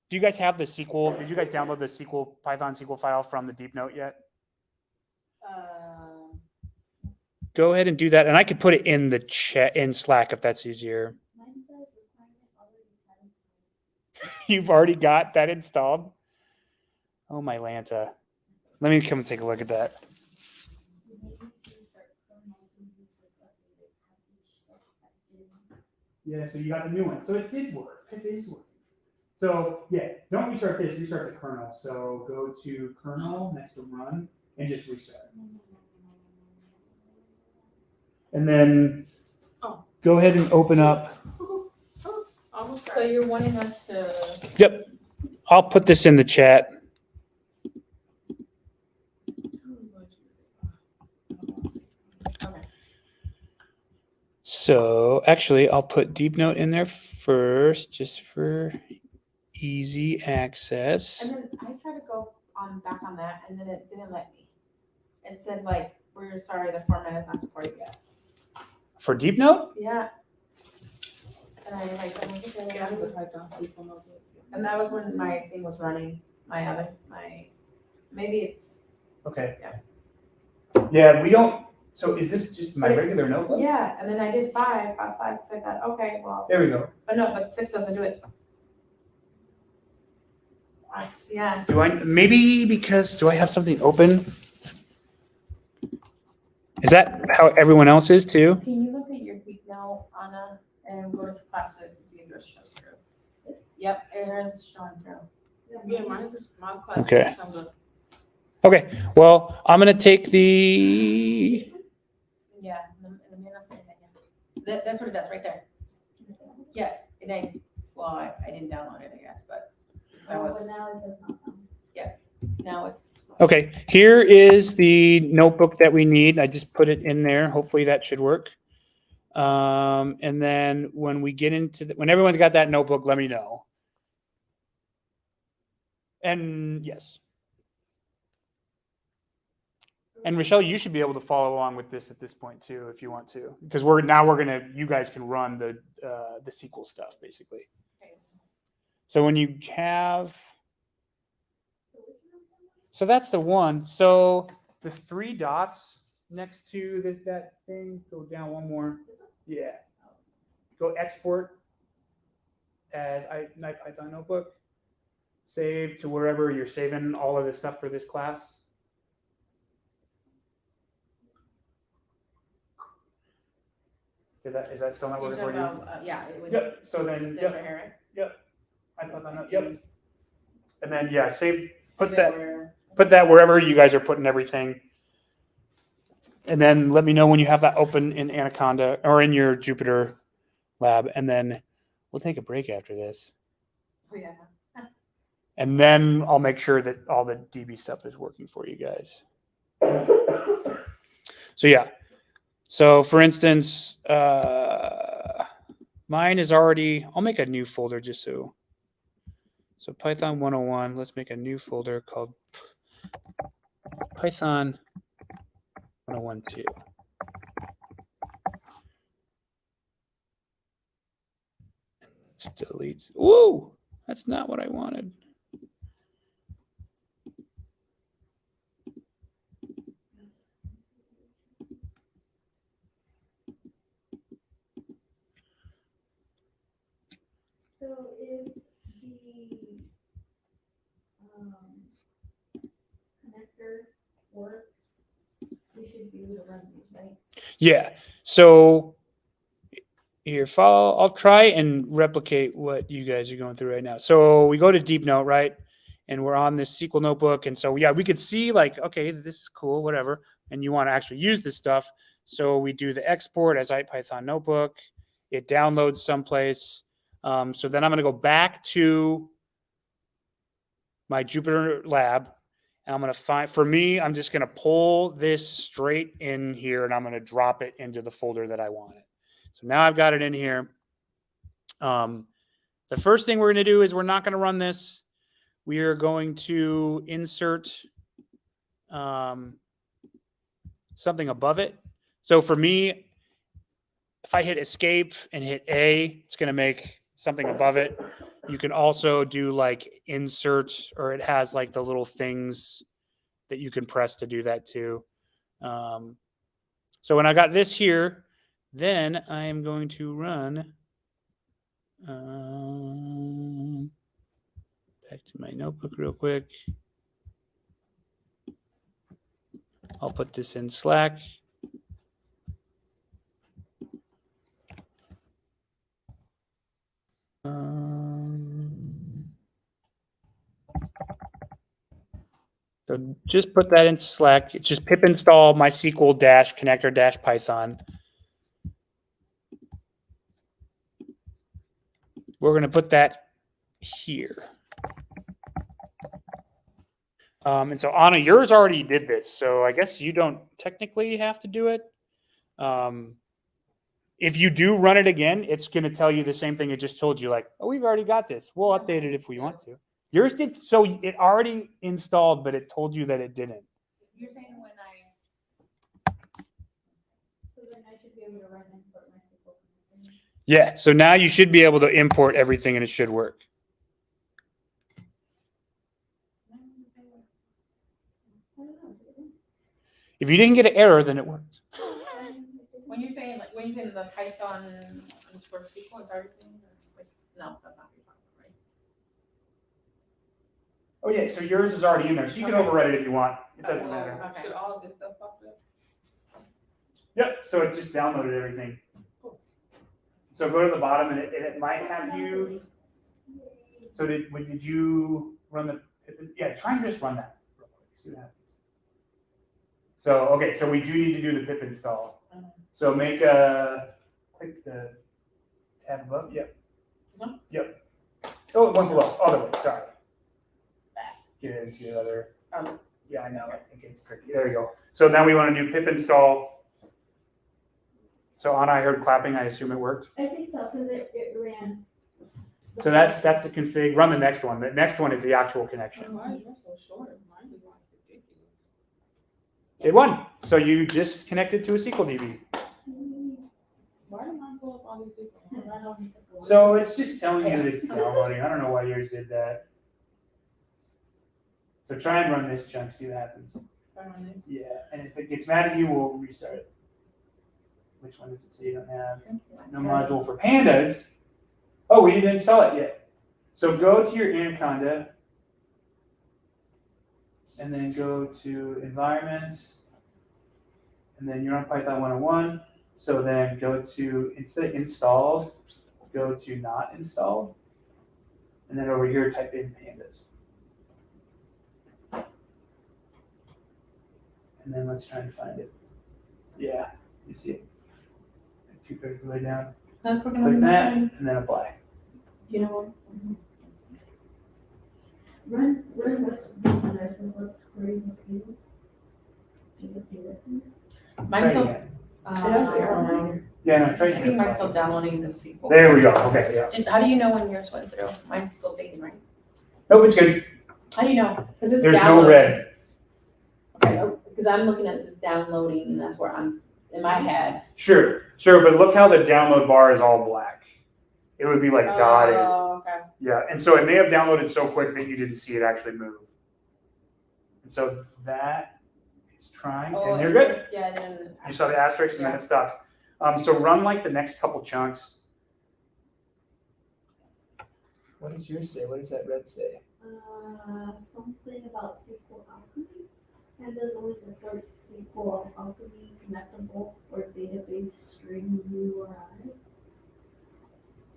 you guys have the SQL? Did you guys download the SQL Python SQL file from the Deep Note yet? Go ahead and do that, and I could put it in the chat in Slack if that's easier. You've already got that installed? Oh my Lanta. Let me come and take a look at that. Yeah, so you got the new one. So it did work. It is working. So yeah, don't restart this. Restart the kernel. So go to kernel next to run and just restart. And then go ahead and open up. Almost So you're wanting us to. Yep. I'll put this in the chat. Okay. So actually, I'll put Deep Note in there first, just for easy access. And then I tried to go back on that, and then it didn't let me. It said like, "We're sorry, the format is not supported yet." For Deep Note? Yeah. And I like, Yeah, the Python SQL notebook. and that was when my thing was running. Maybe it's. Okay. Yeah. Yeah, we don't. So is this just my But it- regular notebook? Yeah, and then I did 5, past 5, because I thought, okay, well, There we go. but 6 doesn't do it. Yeah. Do I maybe because do I have something open? Is that how everyone else is too? Can you look at your peak now, Anna, and go to class 6 and see if yours shows through? Yep, yours is showing through. Yeah, mine is just my class. Okay. Comes up. Okay. Well, I'm gonna take the. Yeah, the main that's that's what it does right there. Yeah, it ain't. Well, I didn't download it, I guess, but I But was. now it says not found. Now it's. Okay. Here is the notebook that we need. I just put it in there. Hopefully that should work. And then when we get into when everyone's got that notebook, let me know. And yes. And Rochelle, you should be able to follow along with this at this point too, if you want to, because you guys can run the SQL stuff basically. So when you have, so that's the one. So the 3 dots next to that thing, go down one more. Yeah. Go export as Python notebook. Save to wherever you're saving all of this stuff for this class. Is that still not working for you? Yeah. It would. Yep. So then, This yep. right here, I thought that. Yep. And then yeah, save. Put right? that. Put that wherever you guys are putting everything. And then let me know when you have that open in Anaconda or in your Jupyter lab, and then we'll take a break after this. Oh yeah. And then I'll make sure that all the DB stuff is working for you guys. So yeah. So for instance, mine is already, I'll make a new folder just so Python 101, let's make a new folder called Python 101 2. Deletes. Whoa, that's not what I wanted. So if the connector works, we should be able to run these, right? Yeah. So here, I'll try and replicate what you guys are going through right now. So we go to Deep Note, right? And we're on this SQL notebook. And so, yeah, we could see like, okay, this is cool, whatever. And you want to actually use this stuff. So we do the export as IPython notebook. It downloads someplace. So then I'm going to go back to my Jupyter lab. And I'm going to find, for me, I'm just going to pull this straight in here and I'm going to drop it into the folder that I want it. So now I've got it in here. The first thing we're going to do is we're not going to run this. We are going to insert something above it. So for me, if I hit escape and hit A, it's going to make something above it. You can also do like insert, or it has like the little things that you can press to do that too. So when I got this here, then I am going to run back to my notebook real quick. I'll put this in Slack. So just put that in Slack. It's just pip install MySQL dash connector dash Python. We're going to put that here. And so Anna, yours already did this. So I guess you don't technically have to do it. If you do run it again, it's going to tell you the same thing it just told you, like, oh, we've already got this. We'll update it if we want to. Yours did. So it already installed, but it told you that it didn't. You're saying when So then I should be able to run and import my SQL. Yeah. So now you should be able to import everything and it should work. If you didn't get an error, then it works. when you're saying the Python underscore SQL is everything, no, that's not Python, right? Oh yeah. So yours is already in there. So you can overwrite it if you want. It doesn't matter. Okay. Should all of this stuff pop up? Yep. So it just downloaded everything. So go to the bottom and it might have you. So did you run the? Yeah. Try and just run that real quick. See what happens. So, okay, so we do need to do the pip install. So click the tab above. Yep. Yep. Oh, it went below. Other way, sorry. Get it into the other. Yeah, I know. I think it's tricky. There you go. So now we want to do pip install. So Anna, I heard clapping. I assume it worked. I think so, because it ran. So that's the config. Run the next one. The next one is the actual connection. Why is yours so short? Mine is like ridiculous. It won. So you just connected to a SQL DB. Why did mine pull up all these different ones? So it's just telling you that it's downloading. I don't know why yours did that. So try and run this chunk, see what happens. Yeah, and if it gets mad at you, we'll restart it. Which one does it say you don't have? No module for pandas. Oh, we didn't install it yet. So go to your Anaconda and then go to environments. And then you're on Python 101. So then go to, instead of installed, go to not installed. And then over here, type in pandas. And then let's try and find it. Yeah, you see it. 2 clicks way down. Click that, and then apply. You know what? Run this one versus let's screw the seals. Mine's Try still, again. Yeah, no, try I think mine's again. still downloading the SQL. There we go. Okay, yeah. And how do you know when yours went through? Mine's still taking, right? Nope, it's good. How do you know? Because it's There's no downloading. red. Okay, because I'm looking at this downloading, and that's where I'm in my head. Sure, but look how the download bar is all black. It would be like dotted. Oh, okay. Yeah, and so it may have downloaded so quick that you didn't see it actually move. And so that is trying, and you're good. Yeah, then. You saw the asterisk and then it stopped. So run like the next couple chunks. What does yours say? What does that red say? Something about SQL Alchemy. And does only support SQL Alchemy connectable or database string URI.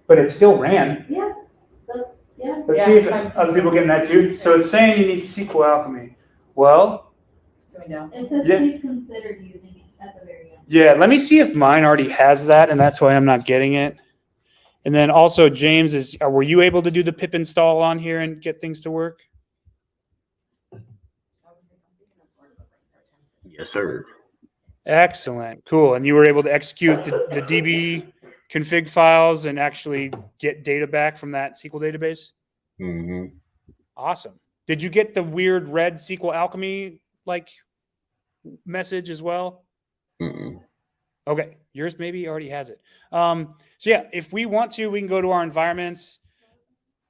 But it still ran. Yeah. Let's see if other people getting that too. So it's saying you need SQL Alchemy. Well, It says Yeah. please consider using it at the very end. yeah, let me see if mine already has that, and that's why I'm not getting it. And then also, James, were you able to do the pip install on here and get things to work? Yes, sir. Excellent. Cool. And you were able to execute the DB config files and actually get data back from that SQL database? Mm-hmm. Awesome. Did you get the weird red SQL Alchemy message as well? Mm-mm. Okay. Yours maybe already has it. So yeah, if we want to, we can go to our environments.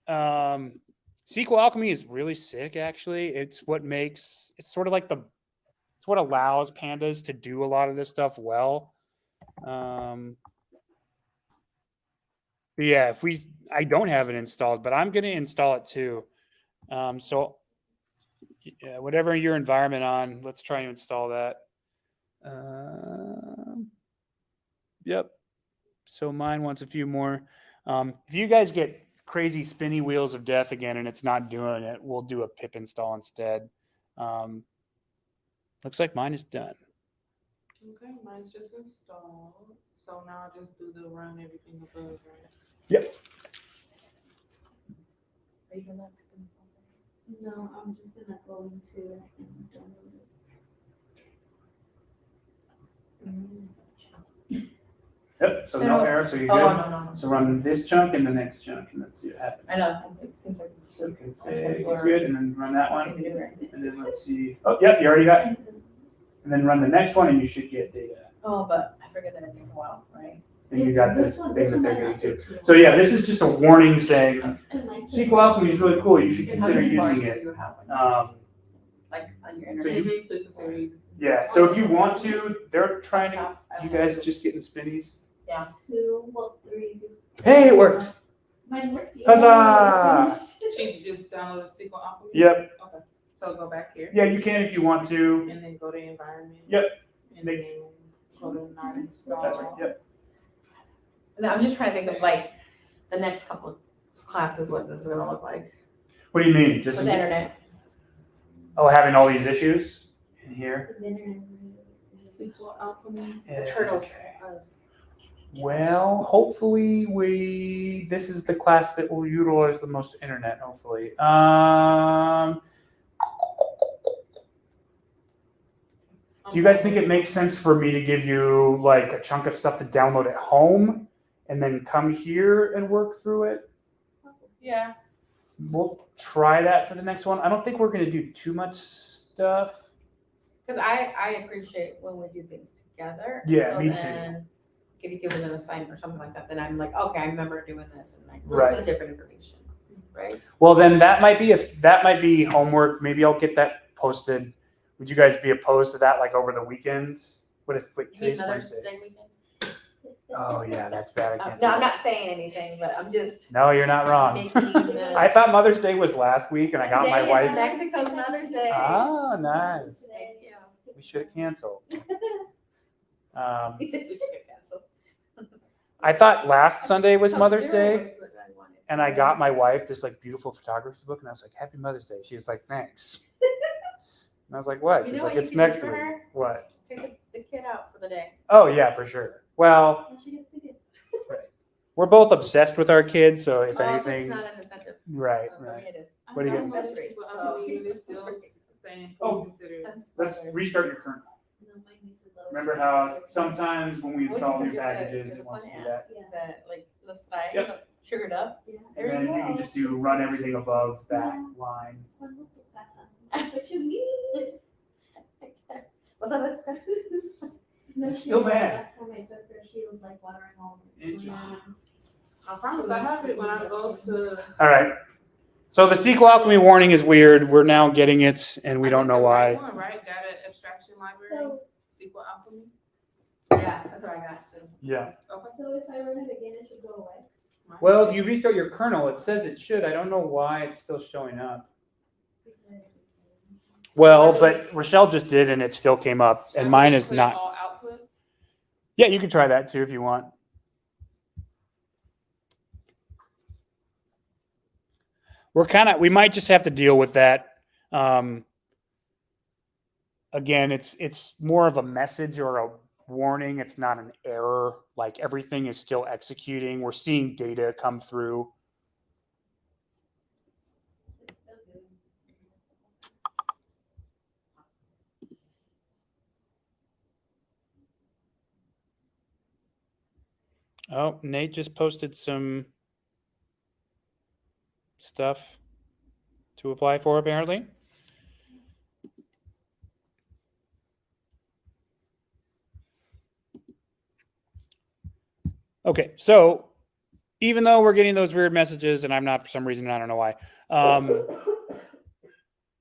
SQL Alchemy is really sick, actually. It's what sort of like it's what allows pandas to do a lot of this stuff well. But yeah, I don't have it installed, but I'm going to install it too. So yeah, whatever your environment on, let's try and install that. Yep. So mine wants a few more. If you guys get crazy spinny wheels of death again and it's not doing it, we'll do a pip install instead. Looks like mine is done. Okay, mine's just installed. So now I'll just do the run everything above, right? Yep. Are you gonna? No, I'm just gonna go into it and download it. Yep. So no error. So you're Oh, good. no. So run this chunk and the next chunk, and let's see what happens. I know, it seems like. So config is simpler good, and then run that thing one, to do, right? and then let's see. Oh, yep, you already got it. And then run the next one, and you should get data. Oh, but I forget that it takes a while, right? And you got this one, thing that they're might getting not to. take too long. So yeah, this is just a warning saying And like- SQL Alchemy is really cool. You should How consider many bars using do it. you have, like on your So internet? you- Please consider Yeah. So if you want to, they're trying to. Top, I You don't know. guys just getting spinnies. 2, well, 3. Hey, it worked. Mine worked. Huzzah! She just downloaded SQL Alchemy? Yep. Okay. So go back here. Yeah, you can if you want to. And then go to environment. Yep. And then go to not install. That's right. Yep. No, I'm just trying to think of like the next couple classes, what this is gonna look like What do you mean? Just with the internet. having all these issues in here. Because the internet. SQL Alchemy. The turtles. Okay. Well, hopefully this is the class that will utilize the most internet, hopefully. Do you guys think it makes sense for me to give you like a chunk of stuff to download at home and then come here and work through it? Yeah. We'll try that for the next one. I don't think we're going to do too much stuff. Because I appreciate when we do things together. Yeah, me too. then if you give us an assignment or something like that, then I'm like, okay, I remember doing this, and like, Right. it's just different information, right? Well, then that might be homework. Maybe I'll get that posted. Would you guys be opposed to that, like over the weekend? Wait, You mean today's Mother's Wednesday. Day weekend? Oh yeah, that's bad. I can't. No, do I'm that. not saying anything, but I'm just No, you're not wrong. making the. I thought Mother's Day was last week, and I got my Today is wife. Mexico's Mother's Day. Oh, nice. Thank you. We should have canceled. He said we should get canceled. I thought last Sunday was Oh, Mother's zero Day, was what I wanted. and I got my wife this like beautiful photography book, and I was like, "Happy Mother's Day." She was like, "Thanks." And I was like, "What?" You She's know like, what you "It's can do next for week." her? What? Take the kid out for the day. Oh yeah, for sure. Well, And she gets tickets. we're both obsessed with our kids, so if Oh, so anything, it's not an incentive. right, For right. me it is. What do you I'm get? not SQL Alchemy, it is still saying Oh. please consider. Let's restart your kernel. No, my niece is always- Remember how sometimes when we What install was new your- packages, the it wants to fun do that. Yeah. That like the slide, Yep. sugared up. Yeah. There And you then you can go. just do run everything above that line. Cuando tu casa? What you mean? What's that? No, It's she still did. bad. Last time I took her, she was like watering all the Interesting. bananas. I promise I have it when I go to. All right. So the SQL Alchemy warning is weird. We're now getting it, and we don't know why. One, right? Data abstraction library, So, SQL Alchemy. Yeah, that's what I got. too. Yeah. Okay. so if I run it again, it should go away. Well, if you restart your kernel, it says it should. I don't know why it's still showing up. Well, but Rochelle just did, and it still came up, and mine is Clear not. all outputs. Yeah, you can try that too if you want. We might just have to deal with that. Again, it's more of a message or a warning. It's not an error. Like everything is still executing. We're seeing data come through. Oh, Nate just posted some stuff to apply for, apparently. Okay, so even though we're getting those weird messages, and I'm not for some reason, I don't know why,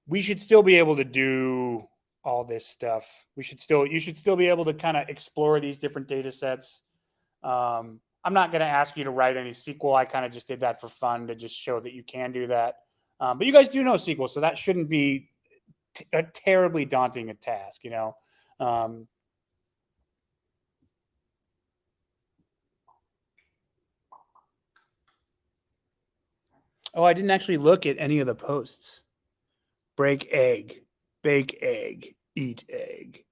we should still be able to do all this stuff. You should still be able to kind of explore these different data sets. I'm not going to ask you to write any SQL. I kind of just did that for fun to just show that you can do that. But you guys do know SQL, so that shouldn't be a terribly daunting a task, you know. Oh, I didn't actually look at any of the posts. Break egg. Bake egg. Eat egg.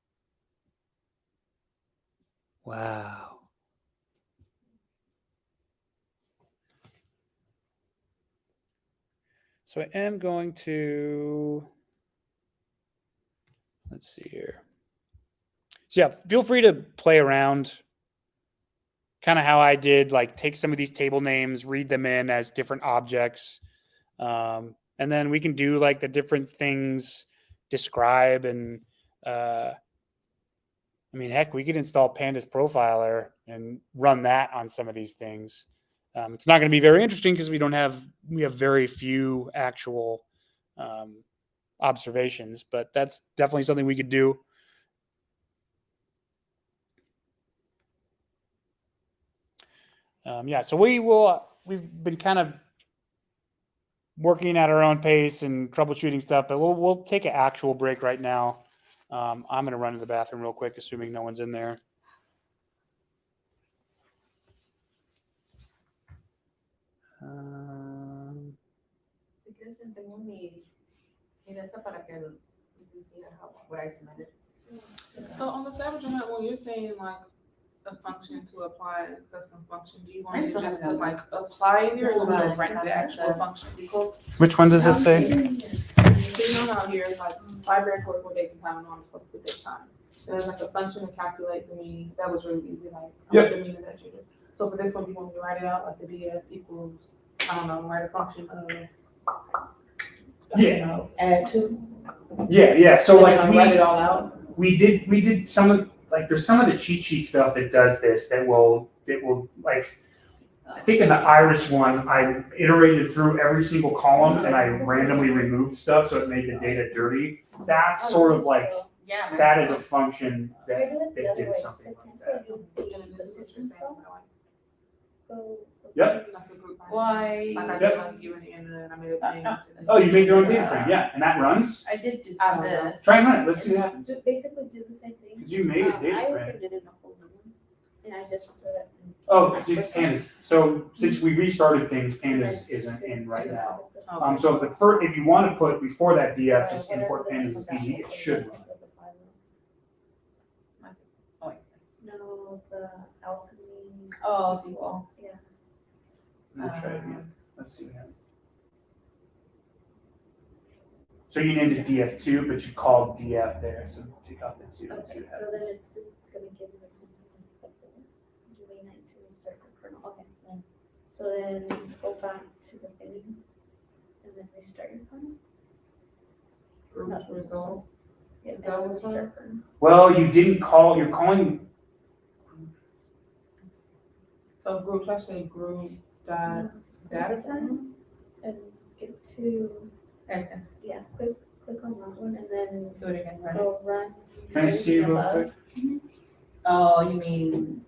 Wow. So I am going to, let's see here. So yeah, feel free to play around kind of how I did, like take some of these table names, read them in as different objects. And then we can do like the different things, describe, and I mean, heck, we could install Pandas Profiler and run that on some of these things. It's not going to be very interesting because we have very few actual observations, but that's definitely something we could do. Yeah, so we've been kind of working at our own pace and troubleshooting stuff, but we'll take an actual break right now. I'm going to run to the bathroom real quick, assuming no one's in there. So on the scavenger hunt, when you're saying like a function to apply a custom function, do you want to just put like apply in there, or do you want to write the actual function? Which one does it say? The one out here is like library for 4 days and time, and I'm supposed to put this time. There's like a function to calculate the mean. That was really easy, like Yep. the mean of that you did. So for this one, you want me to write it out like the df equals, I don't know, write a function of, you know, add 2. Yeah. So like write it all out. we did some of, like, there's some of the cheat sheet stuff that does this that will like, I think in the Iris one, I iterated through every single column and I randomly removed stuff so it made the data dirty. That's sort of like, that is a function that did something like that. Yep. Why? Oh, you made your own data frame, yeah, and that runs? I did do I don't know. this. Try and run it, let's see what happens. Basically do the same thing. Because you made a data I frame. opened it in a whole new one, and I just put it in. Oh, dude, Pandas. So since we restarted things, Pandas isn't in right now. So if you want to put before that DF, just import Pandas as PG, it should run. No, the alchemy. Oh, SQL. Yeah. We'll try it again. Let's see what happens. So you named it DF2, but you called DF there, so take off the 2 and see Okay, what so then happens. it's just gonna give you the same thing as before. Do we need to restart the kernel? Okay, then. So then go back to the thing and then restart your kernel. Result. Yeah, That then was restart kernel. Well, you didn't call, you're calling, So groups actually group data time and get to, yeah, click on that one and then Do it again, right? go run. can I see real above. quick? Oh, you mean,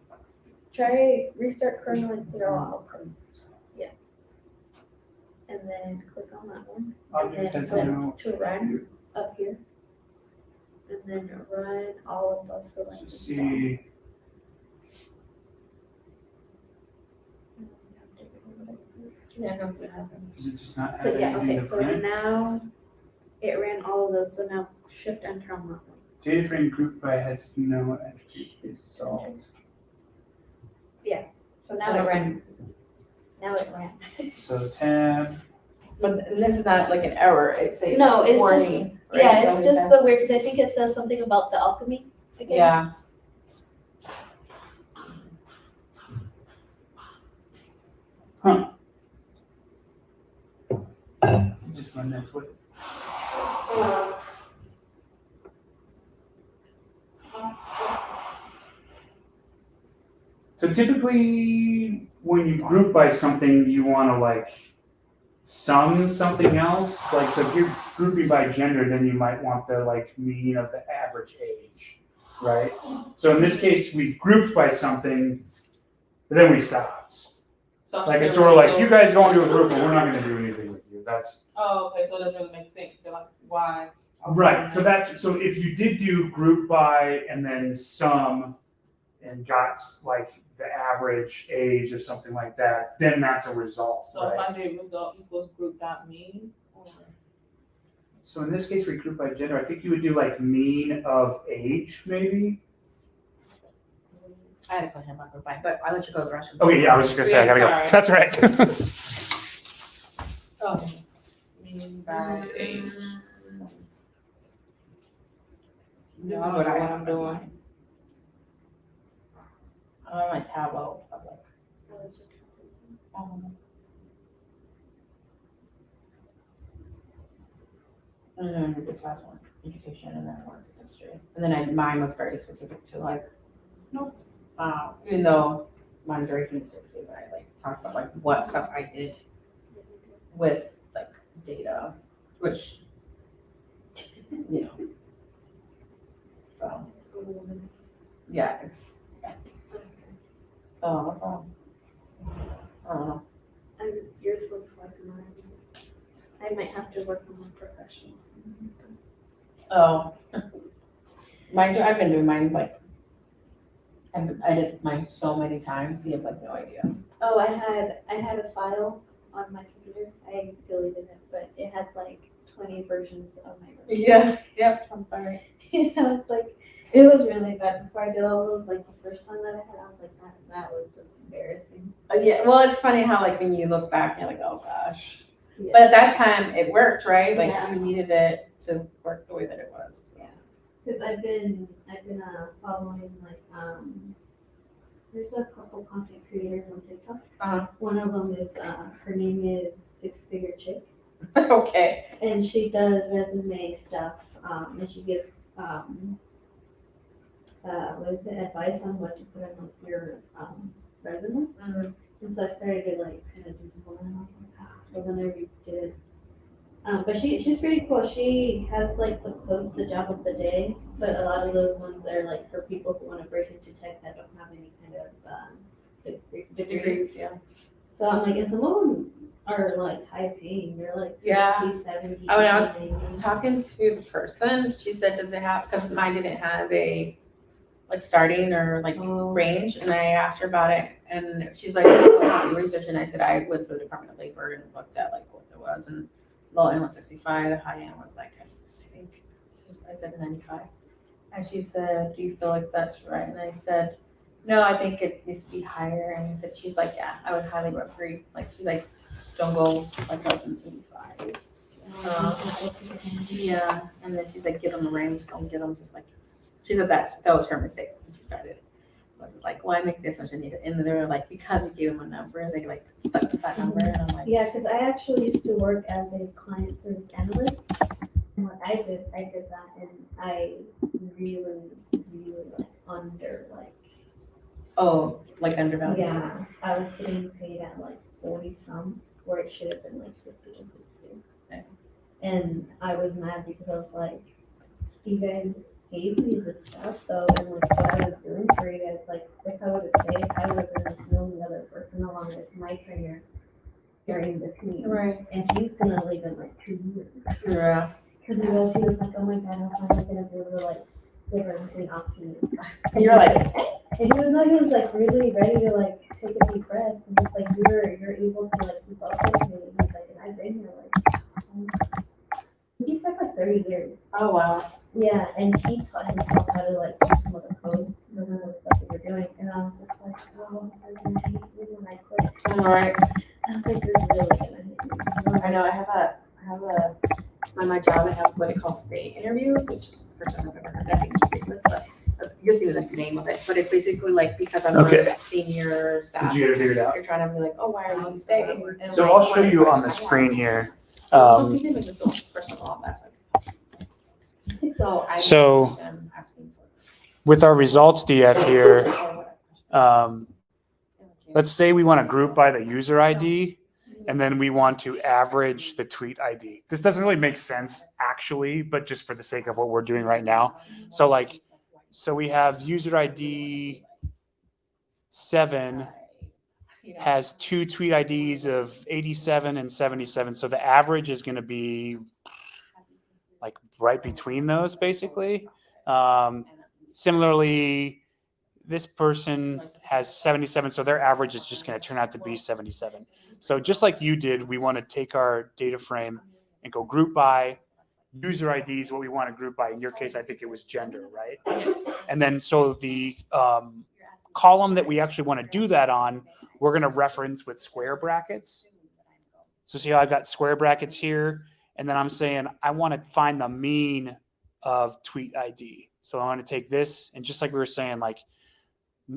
Try restart kernel and clear all outputs. Yeah. And then click on that one. Object And has then no. to run up here. And then run all of those, so like. Just see, yeah, no, it hasn't. does it just not have But yeah, anything okay, to so print? now it ran all of those, so now shift enter on that one. Data frame group by has no entry is solved. So now it ran. Now it ran. So tab, But this is not like an error, it's a No, it's just- warning. right? Yeah, Is that it's what just said? the weird, because I think it says something about the alchemy again. Yeah. just run next way. So typically, when you group by something, you want to like sum something else. Like, so if you're grouping by gender, then you might want the like mean of the average age, right? So in this case, we've grouped by something, but then we stopped. So Like, it's sort of like, you guys go into a group, but we're not going to do anything with you. That's Oh, okay, so it doesn't really make sense. So like, why? right. So if you did do group by and then sum and got like the average age or something like that, then that's a result, So right? if I did result equals group dot mean, or So in this case, we group by gender. I think you would do like mean of age, maybe. I had a question about group by, but I'll let you go the rest of Okay, yeah, I was just gonna say I gotta go. Sorry. That's right. Oh, mean by age. This is what I'm doing. I'm on my Tableau. And then we did class one, education and then work history. And then mine was very specific to like, even though mine very services, I like talked about like what stuff I did with like data, which, you know. So, yeah, it's, oh, I don't know. And yours looks like mine. I might have to work on my professionals. Oh. I've been doing mine like, I did mine so many times, you have like no idea. Oh, I had a file on my computer. I deleted it, but it had like 20 versions of my work. Yeah, yep, I'm sorry. Yeah, it's like, it was really bad. Before I did all those, like the first one that I had, I was like, that was just embarrassing. Yeah, well, it's funny how like when you look back, you're like, oh gosh. Yeah. But at that time, it worked, right? Like Yeah. you needed it to work the way that it was. So. Yeah, because I've been following like there's a couple content creators on TikTok. Uh-huh. One of them is her name is Six Figure Chick, Okay. and she does resume stuff. And she gives what is it, advice on what to put on your resume. Mhm. And so I started to like kind of do some more, and I was like, so then I redid it. But she's pretty cool. She has like the job of the day, but a lot of those ones are like for people who want to break into tech that don't have any kind of degree. Degrees, yeah. So I'm like, and some of them are like high paying. They're like 60, Yeah. 70. Oh, and I was 90. talking to the person, she said, does it have, because mine didn't have a like starting or like Oh. range, and I asked her about it, and she's like, what do you research? And I said, I went through the Department of Labor and looked at like what there was, and low end was 65, the high end was like, I think, I said 95. And she said, do you feel like that's right? And I said, no, I think it needs to be higher. And I said, she's like, yeah, I would highly agree. Like, she's like, don't go like less than 85. Yeah, and then she's like, give them a range, don't give them just like, she said that was her mistake when she started. Wasn't like, well, I make this much, I need it. And they were like, because you gave them a number, they like stuck to that number. And I'm like, Yeah, because I actually used to work as a client service analyst. And what I did that, and I really like under like. oh, like undervalued. Yeah, I was getting paid at like 40 some, where it should have been like 50 to 60. Okay. And I was mad because I was like, you guys gave me this stuff though, and like what I was doing for you guys, like if I would have stayed, I would have been like the only other person along with my trainer during the commute. Right. And he's gonna leave in like 2 years. Yeah. Because he was like, oh my god, I'm finally gonna be able to like give everything off to you. And you're like, and even though he was like really ready to like take a deep breath, and it's like you're able to like keep up with me. He's like, and I've been here like he's like 30 years. oh wow. Yeah, and he taught himself how to like do some of the code for the stuff that you're doing. And I was just like, oh, I really hate you when I quit. All right. I was like, you're really gonna hate me. I know I have a on my job I have what they call state interviews, which first time I've ever heard that, I think it's ridiculous, but you see the name of it. But it's basically like because I'm one of the senior staff, Did you get it figured out? you're trying to be like, oh, why are you staying? And So like, I'll show one of you on the questions I screen want- here. Well, you can make it feel personal, that's like. So- I'm asking for. With our results DF here, Or what? let's say we want to group by the user ID, and then we want to average the tweet ID. This doesn't really make sense actually, but just for the sake of what we're doing right now. So we have user ID 7 has 2 tweet IDs of 87 and 77. So the average is going to be like right between those basically. Similarly, this person has 77, so their average is just going to turn out to be 77. So just like you did, we want to take our data frame and go group by user IDs, what we want to group by. In your case, I think it was gender, right? And then so the column that we actually want to do that on, we're going to reference with square brackets. So see how I got square brackets here? And then I'm saying I want to find the mean of tweet ID. So I want to take this, and just like we were saying, like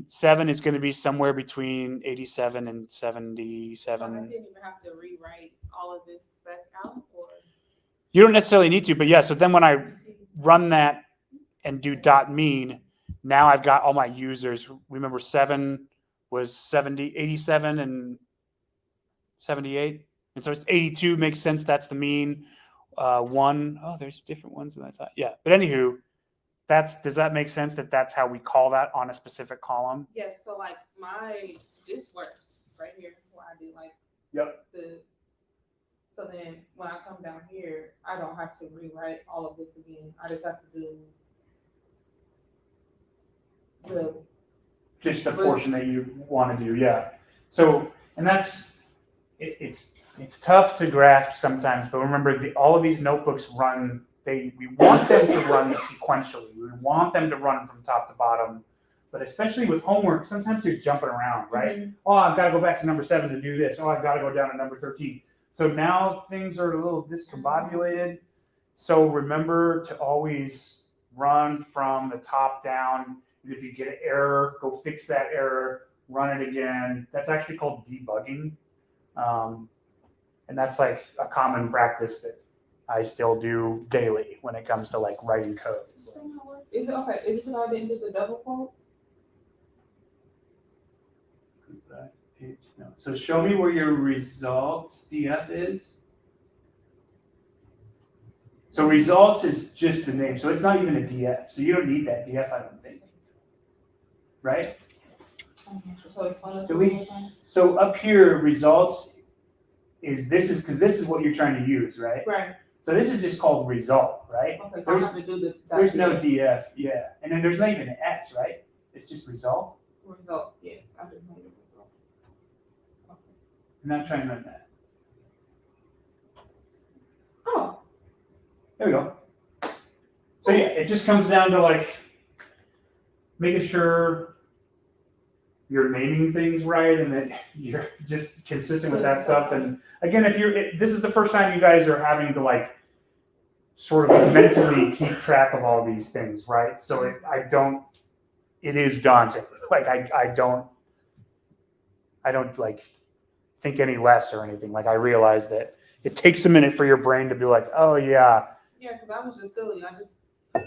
7 is going to be somewhere between 87 and 77. So I didn't even have to rewrite all of this back out, or You don't necessarily need to, but yeah. So then when I run that and do dot mean, now I've got all my users. Remember 7 was 70, 87 and 78. And so it's 82 makes sense. That's the mean. 1, there's different ones. Yeah. But anywho, does that make sense that that's how we call that on a specific column? yes. So like this works right here where I do like Yep. So then when I come down here, I don't have to rewrite all of this again. I just have to do Just the portion that you want to do. Yeah. So, and that's, it's tough to grasp sometimes, but remember all of these notebooks run, we want them to run sequentially. We want them to run from top to bottom, but especially with homework, sometimes you're jumping around, right? Mm-hmm. Oh, I've got to go back to number 7 to do this. Oh, I've got to go down to number 13. So now things are a little discombobulated. So remember to always run from the top down. And if you get an error, go fix that error, run it again. That's actually called debugging. And that's like a common practice that I still do daily when it comes to like writing code. Is it okay? Is it because I didn't do the double quotes? No. So show me where your results DF is. So results is just the name. So it's not even a DF. So you don't need that DF, I don't think. Right? Delete. So up here, results is because this is what you're trying to use, right? Right. So this is just called result, right? Okay, so I have to do there's no DF, yeah. And then there's not even an S, right? It's just result. Result, yeah. I just made it result. Okay. I'm not trying to run that. Oh. There we go. So yeah, it just comes down to like making sure you're naming things right and that you're just consistent with that stuff. And again, this is the first time you guys are having to like sort of mentally keep track of all these things, right? So it is daunting. Like I don't like think any less or anything. Like I realize that it takes a minute for your brain to be like, oh yeah. Yeah, because I was just silly. I just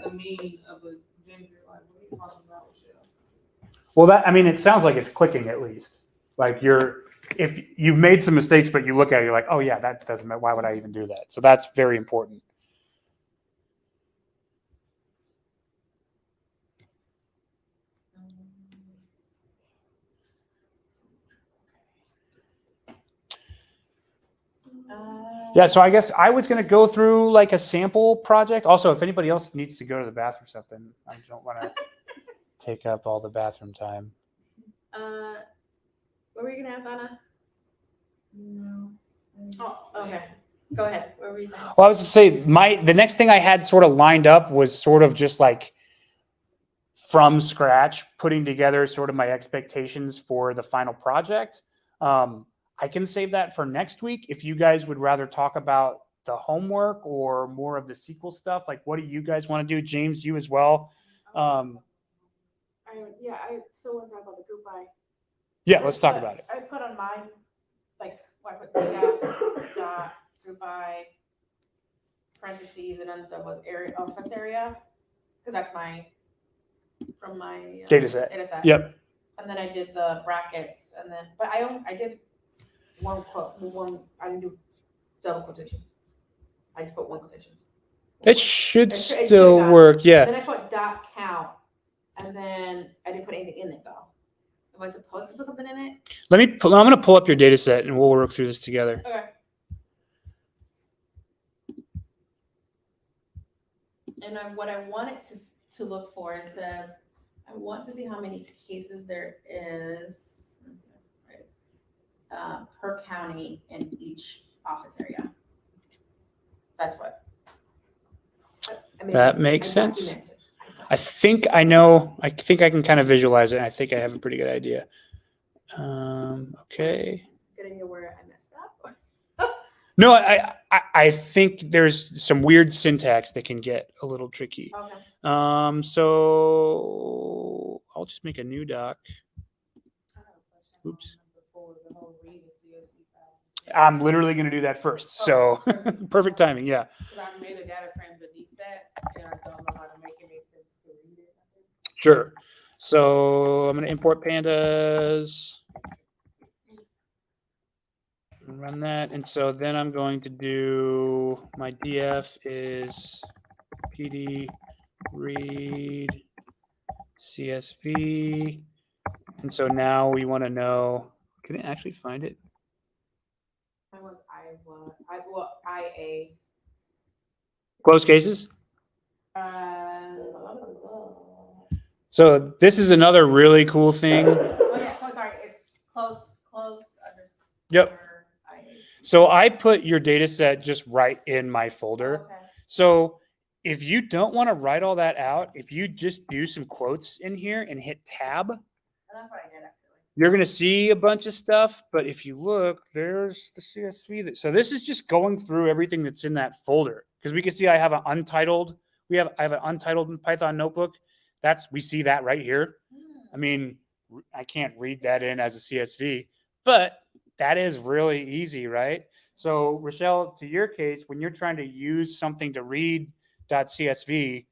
the mean of a ginger, like what are you talking about? Well, it sounds like it's clicking at least. Like if you've made some mistakes, but you look at it, you're like, oh yeah, that doesn't matter. Why would I even do that? So that's very important. Yeah, so I guess I was going to go through like a sample project. Also, if anybody else needs to go to the bathroom or something, I don't want to take up all the bathroom time. What were you going to ask, Anna? No. Oh, okay. Go ahead. What were you saying? Well, I was going to say the next thing I had sort of lined up was sort of just like from scratch, putting together sort of my expectations for the final project. I can save that for next week. If you guys would rather talk about the homework or more of the SQL stuff, like what do you guys want to do? James, you as well. I still want to talk about the group by. Yeah, let's talk about it. I put on mine, like, I put dot group by parentheses, and then there was office area, because that's from my data set. Yep. And then I did the brackets, but I did one quote, I didn't do double quotations. I just put one quotations. It should still work, yeah. Then I put dot count, and then I didn't put anything in it though. Am I supposed to put something in it? I'm going to pull up your data set and we'll work through this together. Okay. And what I want it to look for, it says, I want to see how many cases there is per county in each office area. That's what I mean, That makes sense. documented. I think I know. I think I can kind of visualize it. And I think I have a pretty good idea. Okay. Getting to where I messed up. No, I think there's some weird syntax that can get a little tricky. Okay. So I'll just make a new doc. Oops. I'm literally going to do that first. So perfect timing. Yeah. Because I made a data frame beneath that, and I don't know how to make it make sense to read it. Sure. So I'm going to import pandas. Run that. And so then I'm going to do my df is pd read CSV. And so now we want to know, can it actually find it? I was IA. Close cases? Uh, So this is another really cool thing. oh yeah, so sorry, it's close. Yep. IA. So I put your data set just right in my folder. Okay. So if you don't want to write all that out, if you just do some quotes in here and hit tab, And that's what I did actually. you're going to see a bunch of stuff. But if you look, there's the CSV. So this is just going through everything that's in that folder. Because we can see I have an untitled, I have an untitled Python notebook. We see that right here. I mean, I can't read that in as a CSV, but that is really easy, right? So Rochelle, to your case, when you're trying to use something to read .csv,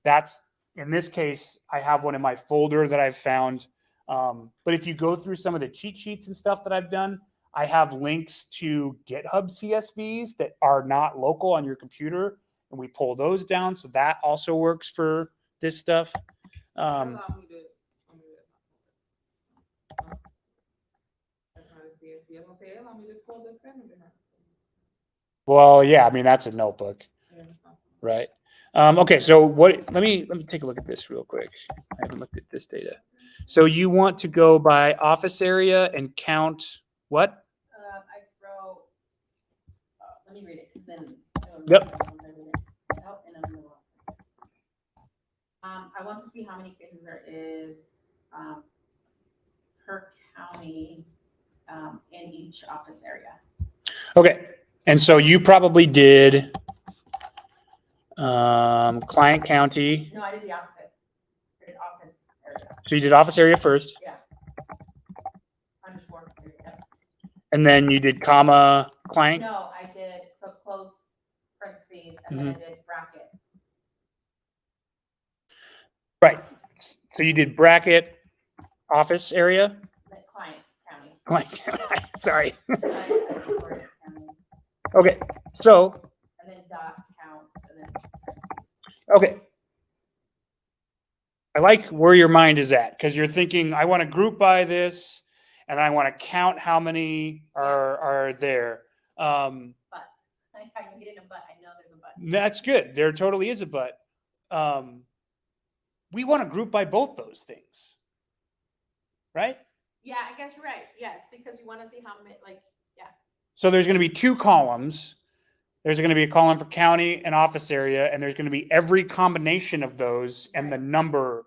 that's, in this case, I have one in my folder that I've found. But if you go through some of the cheat sheets and stuff that I've done, I have links to GitHub CSVs that are not local on your computer, and we pull those down. So that also works for this stuff. Allow me to. I'm trying to see if I'm gonna say allow me to pull this down. Well, yeah, I mean, that's a notebook, right? Okay, so let me take a look at this real quick. I haven't looked at this data. So you want to go by office area and count what? I throw. Let me read it. Then. Yep. I want to see how many cases there is per county in each office area. Okay, and so you probably did client county. No, I did the opposite. I did office area. So you did office area first. Yeah. Underscore. Yeah. And then you did comma client. No, I did close parentheses and then I did brackets. Right. So you did bracket office area. Client county. Client county. Sorry. County. Okay. So. And then dot count and then. Okay. I like where your mind is at because you're thinking, I want to group by this, and I want to count how many are there. But I can get in a but. I know there's a but. That's good. There totally is a but. We want to group by both those things, right? Yeah, I guess you're right. Yes, because you want to see how many, yeah. So there's going to be two columns. There's going to be a column for county and office area, and there's going to be every combination of those and the number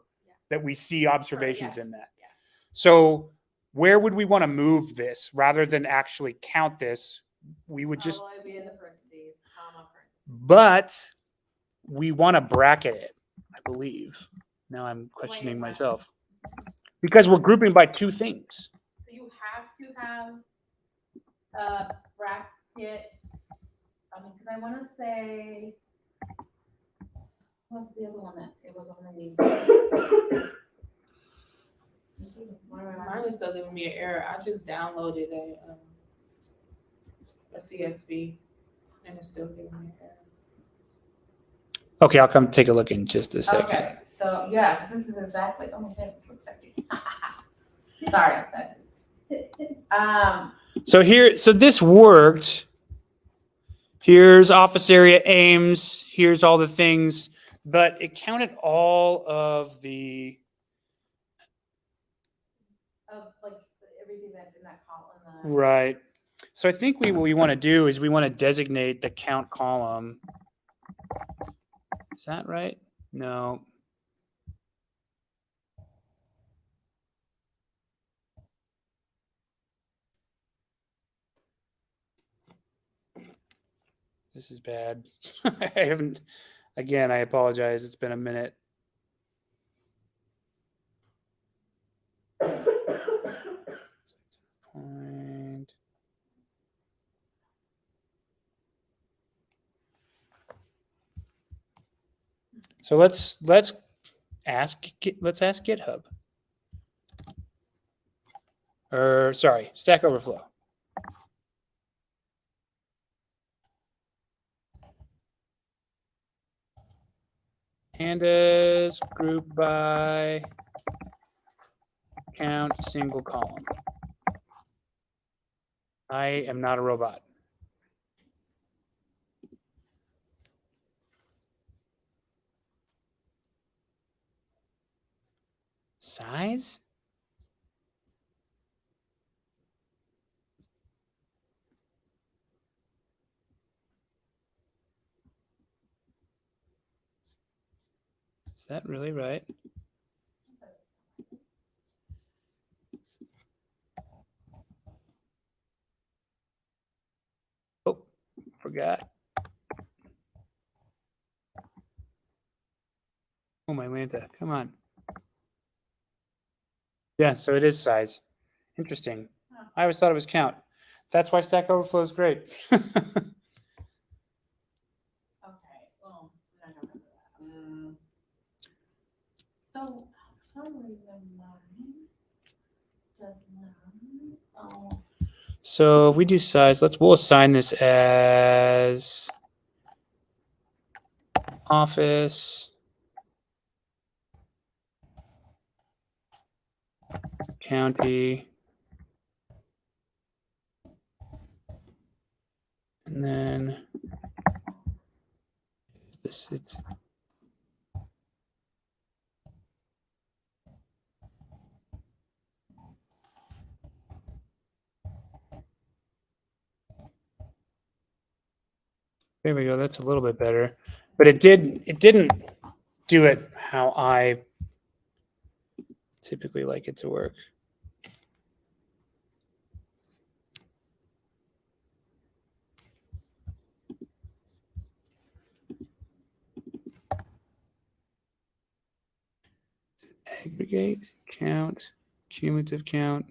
that we see observations in that. Yeah. So where would we want to move this rather than actually count this? We would just, Be in the parentheses, comma parentheses. but we want to bracket it, I believe. Now I'm questioning myself because we're grouping by two things. So you have to have a bracket. I mean, because I want to say, what's the other one that it was already? Mine is still giving me an error. I just downloaded a CSV and it's still giving me an error. Okay, I'll come take a look in just a second. Okay, so yes, this is exactly. Oh my goodness, this looks sexy. Sorry, that's just. So this worked. Here's office area aims. Here's all the things, but it counted all of the. Of everything that's in that column. Right. So I think what we want to do is we want to designate the count column Is that right? No. This is bad. I haven't, again, I apologize. It's been a minute. Point. So let's ask GitHub. Or sorry, Stack Overflow. Pandas group by count single column. I am not a robot. Size? Is that really right? Oh, forgot. Oh, my Lanta, come on. Yeah, so it is size. Interesting. I always thought it was count. That's why Stack Overflow is great. Okay, well, I don't remember that. So, for some reason, mine does not. Oh, So if we do size, we'll assign this as office, county, and then it's there we go. That's a little bit better, but it didn't do it how I typically like it to work. Aggregate, count, cumulative count.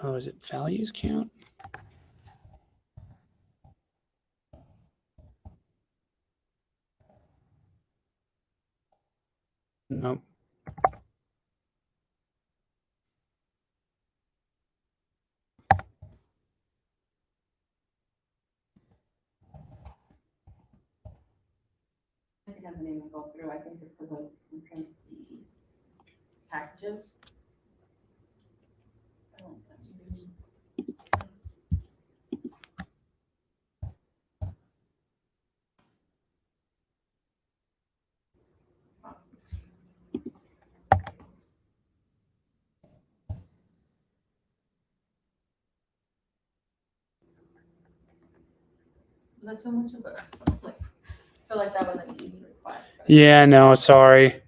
Oh, is it values count? Nope. I think I didn't even go through. I think it's because I print the packages. I don't think we do. Was that too much of a, like, I feel like that was an easy request. Yeah, no, sorry.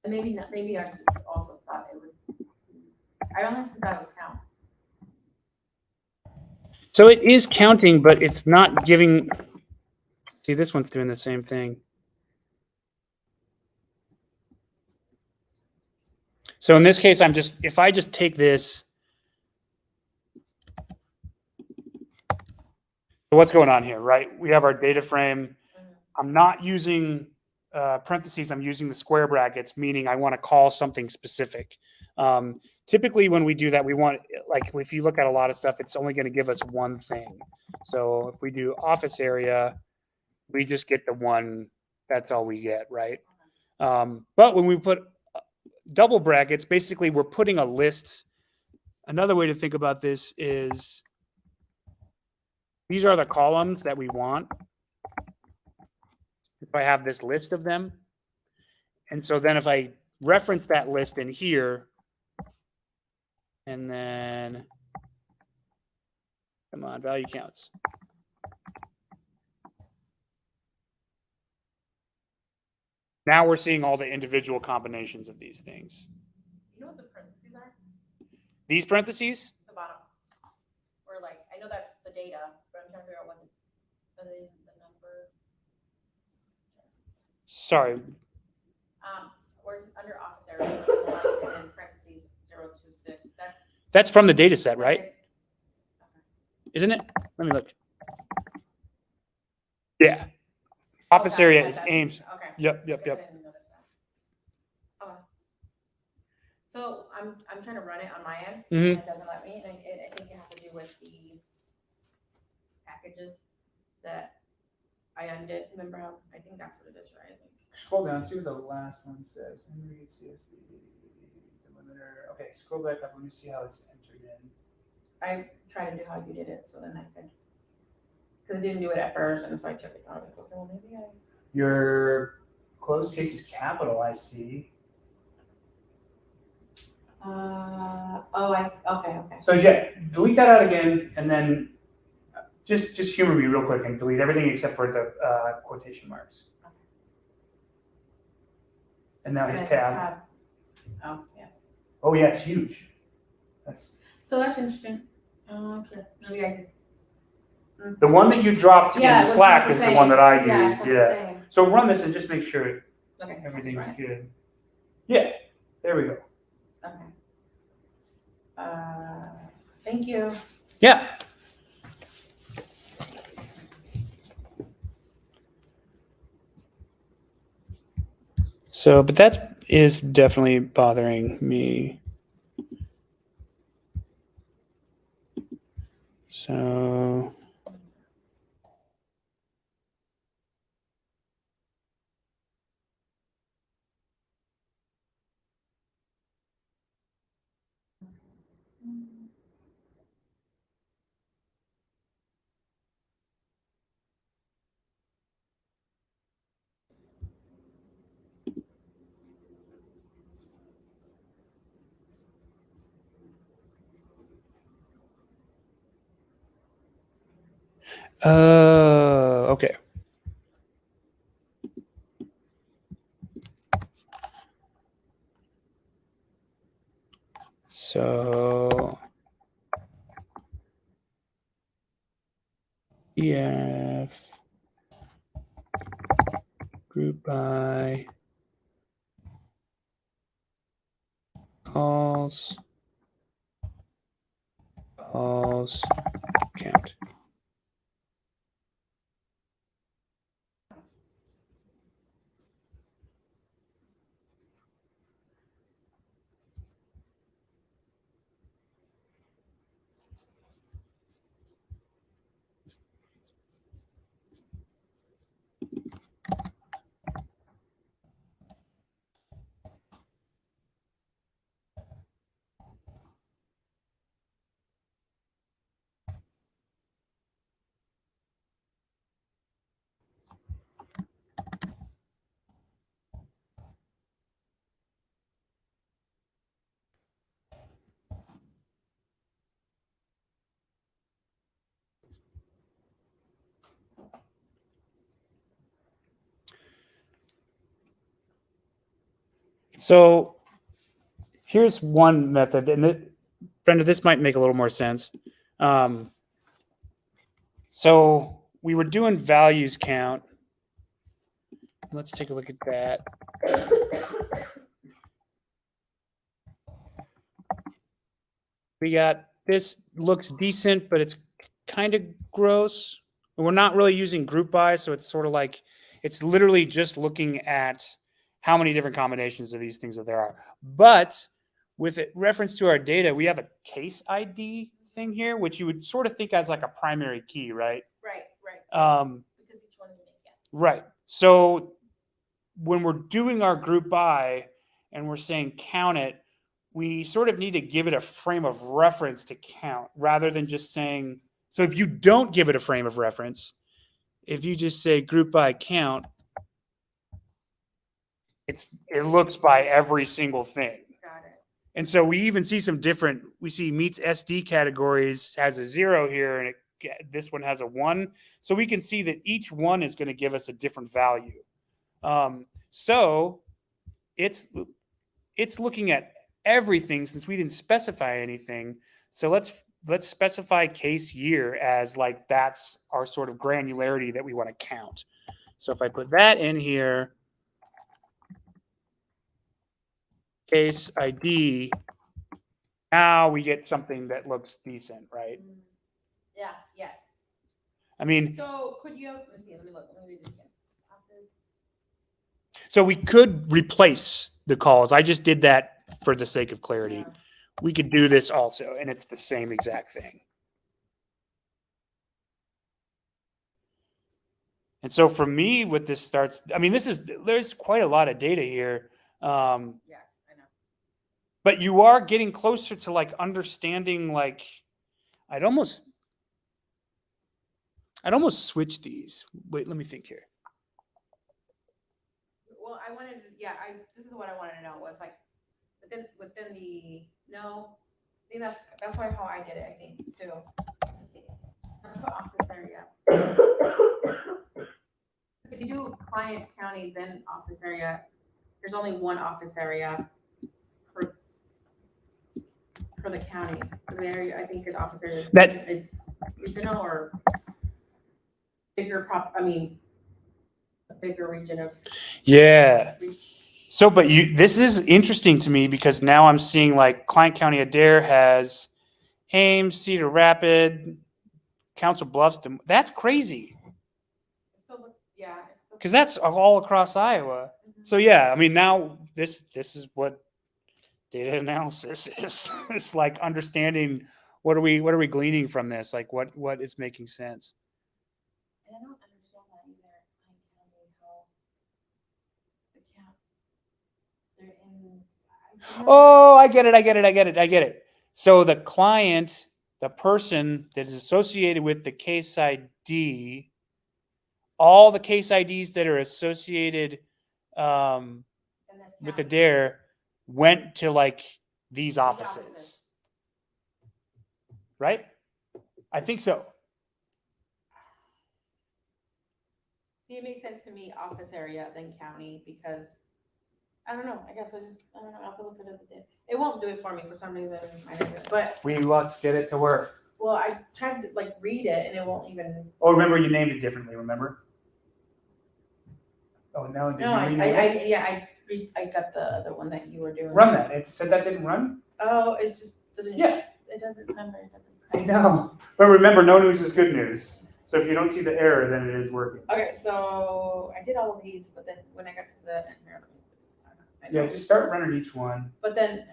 And maybe not, maybe I just also thought it would, I only said that was count. So it is counting, but it's not giving. See, this one's doing the same thing. So in this case, if I just take this, what's going on here, right? We have our data frame. I'm not using parentheses, I'm using the square brackets, meaning I want to call something specific. Typically when we do that, we want, like if you look at a lot of stuff, it's only going to give us one thing. So if we do office area, we just get the one, that's all we get, right? But when we put double brackets, basically we're putting a list. Another way to think about this is these are the columns that we want. If I have this list of them. And so then if I reference that list in here, and then, come on, value counts. Now we're seeing all the individual combinations of these things. You know what the parentheses are? These parentheses? The bottom. Or like, I know that's the data, but I'm trying to figure out what the number. Sorry. Where's under office area, and then parentheses 026. That's from the data set, right? Okay. Isn't it? Let me look. Yeah. Office Okay, area yeah, is that's- Ames. Okay. Yep. I didn't notice that. Okay. So I'm trying to run it on my end, Mhm. and it doesn't let me, and I think it has to do with the packages that I undid. Remember how, I think that's what it is, right? I think. Scroll down, see what the last one says. Delimiter. Okay, scroll back up. Let me see how it's entered in. I tried to do how you did it, so then I could, because it didn't do it at first, and so I took it. I was like, okay, well, maybe I. Your closed case is capital, I see. Okay. So yeah, delete that out again, and then just humor me real quick and delete everything except for the quotation marks. And now And hit I tab. Oh, yeah. Oh yeah, it's huge. So that's interesting. Okay. Maybe I just. The one that you dropped Yeah, in it was Slack the is the same. one that I Yeah, used. it's the Yeah. same. So run this and just make sure Okay. everything's Right. good. Yeah, there we go. Okay. Thank you. Yeah. So, but that is definitely bothering me. So, okay. So, EF group by calls count. So here's one method, and Brenda, this might make a little more sense. So we were doing values count. Let's take a look at that. We got, this looks decent, but it's kind of gross. We're not really using group by, so it's sort of like, It's literally just looking at how many different combinations of these things that there are. But with it reference to our data, we have a case ID thing here, which you would sort of think as like a primary key, right? Right. Because each one is unique. Yeah. Right. So when we're doing our group by and we're saying count it, we sort of need to give it a frame of reference to count rather than just saying, so if you don't give it a frame of reference, if you just say group by count, it looks by every single thing. Got it. And so we even see some different, we see meets SD categories has a 0 here and this one has a 1. So we can see that each one is going to give us a different value. So it's looking at everything since we didn't specify anything. So let's specify case year as like that's our sort of granularity that we want to count. So if I put that in here, case ID, now we get something that looks decent, right? Yeah. Yes. I mean, So could you? Let's see. Let me look. Let me read this again. Office. so we could replace the calls. I just did that for the sake of clarity. Yeah. We could do this also, and it's the same exact thing. And so for me, what this starts, I mean, there's quite a lot of data here. Yes, I know. But you are getting closer to like understanding, like, I'd almost switch these. Wait, let me think here. Well, I wanted to, this is what I wanted to know was like, within the, no, I think that's why how I did it, I think, too. Let's see. I'm gonna put office area. If you do client, county, then office area, there's only one office area for the county. For the area, I think the office area is regional or bigger a bigger region of. Yeah. So, but this is interesting to me because now I'm seeing like Client County Adair has Ames, Cedar Rapid, Council Bluffs. That's crazy. Yeah. Because that's all across Iowa. So yeah, I mean now this is what data analysis is. It's like understanding what are we gleaning from this? Like what is making sense? And I don't understand that either. How the count, they're in. Oh, I get it. So the client, the person that is associated with the case ID, all the case IDs that are associated with the DARE went to like these offices. Right? I think so. See, it makes sense to me, office area, then county, because I don't know. I guess I don't know. I'll have to look at it. It won't do it for me for some reason. But Let's get it to work. well, I tried to like read it and it won't even. Oh, remember you named it differently, remember? Oh no, did you rename it? I got the one that you were doing. Run that. It said that didn't run? Oh, it just doesn't. Yeah. It doesn't remember. I know. But remember, no news is good news. So if you don't see the error, then it is working. Okay, so I did all of these, but then when I got to the Yeah, just start running each one. But then,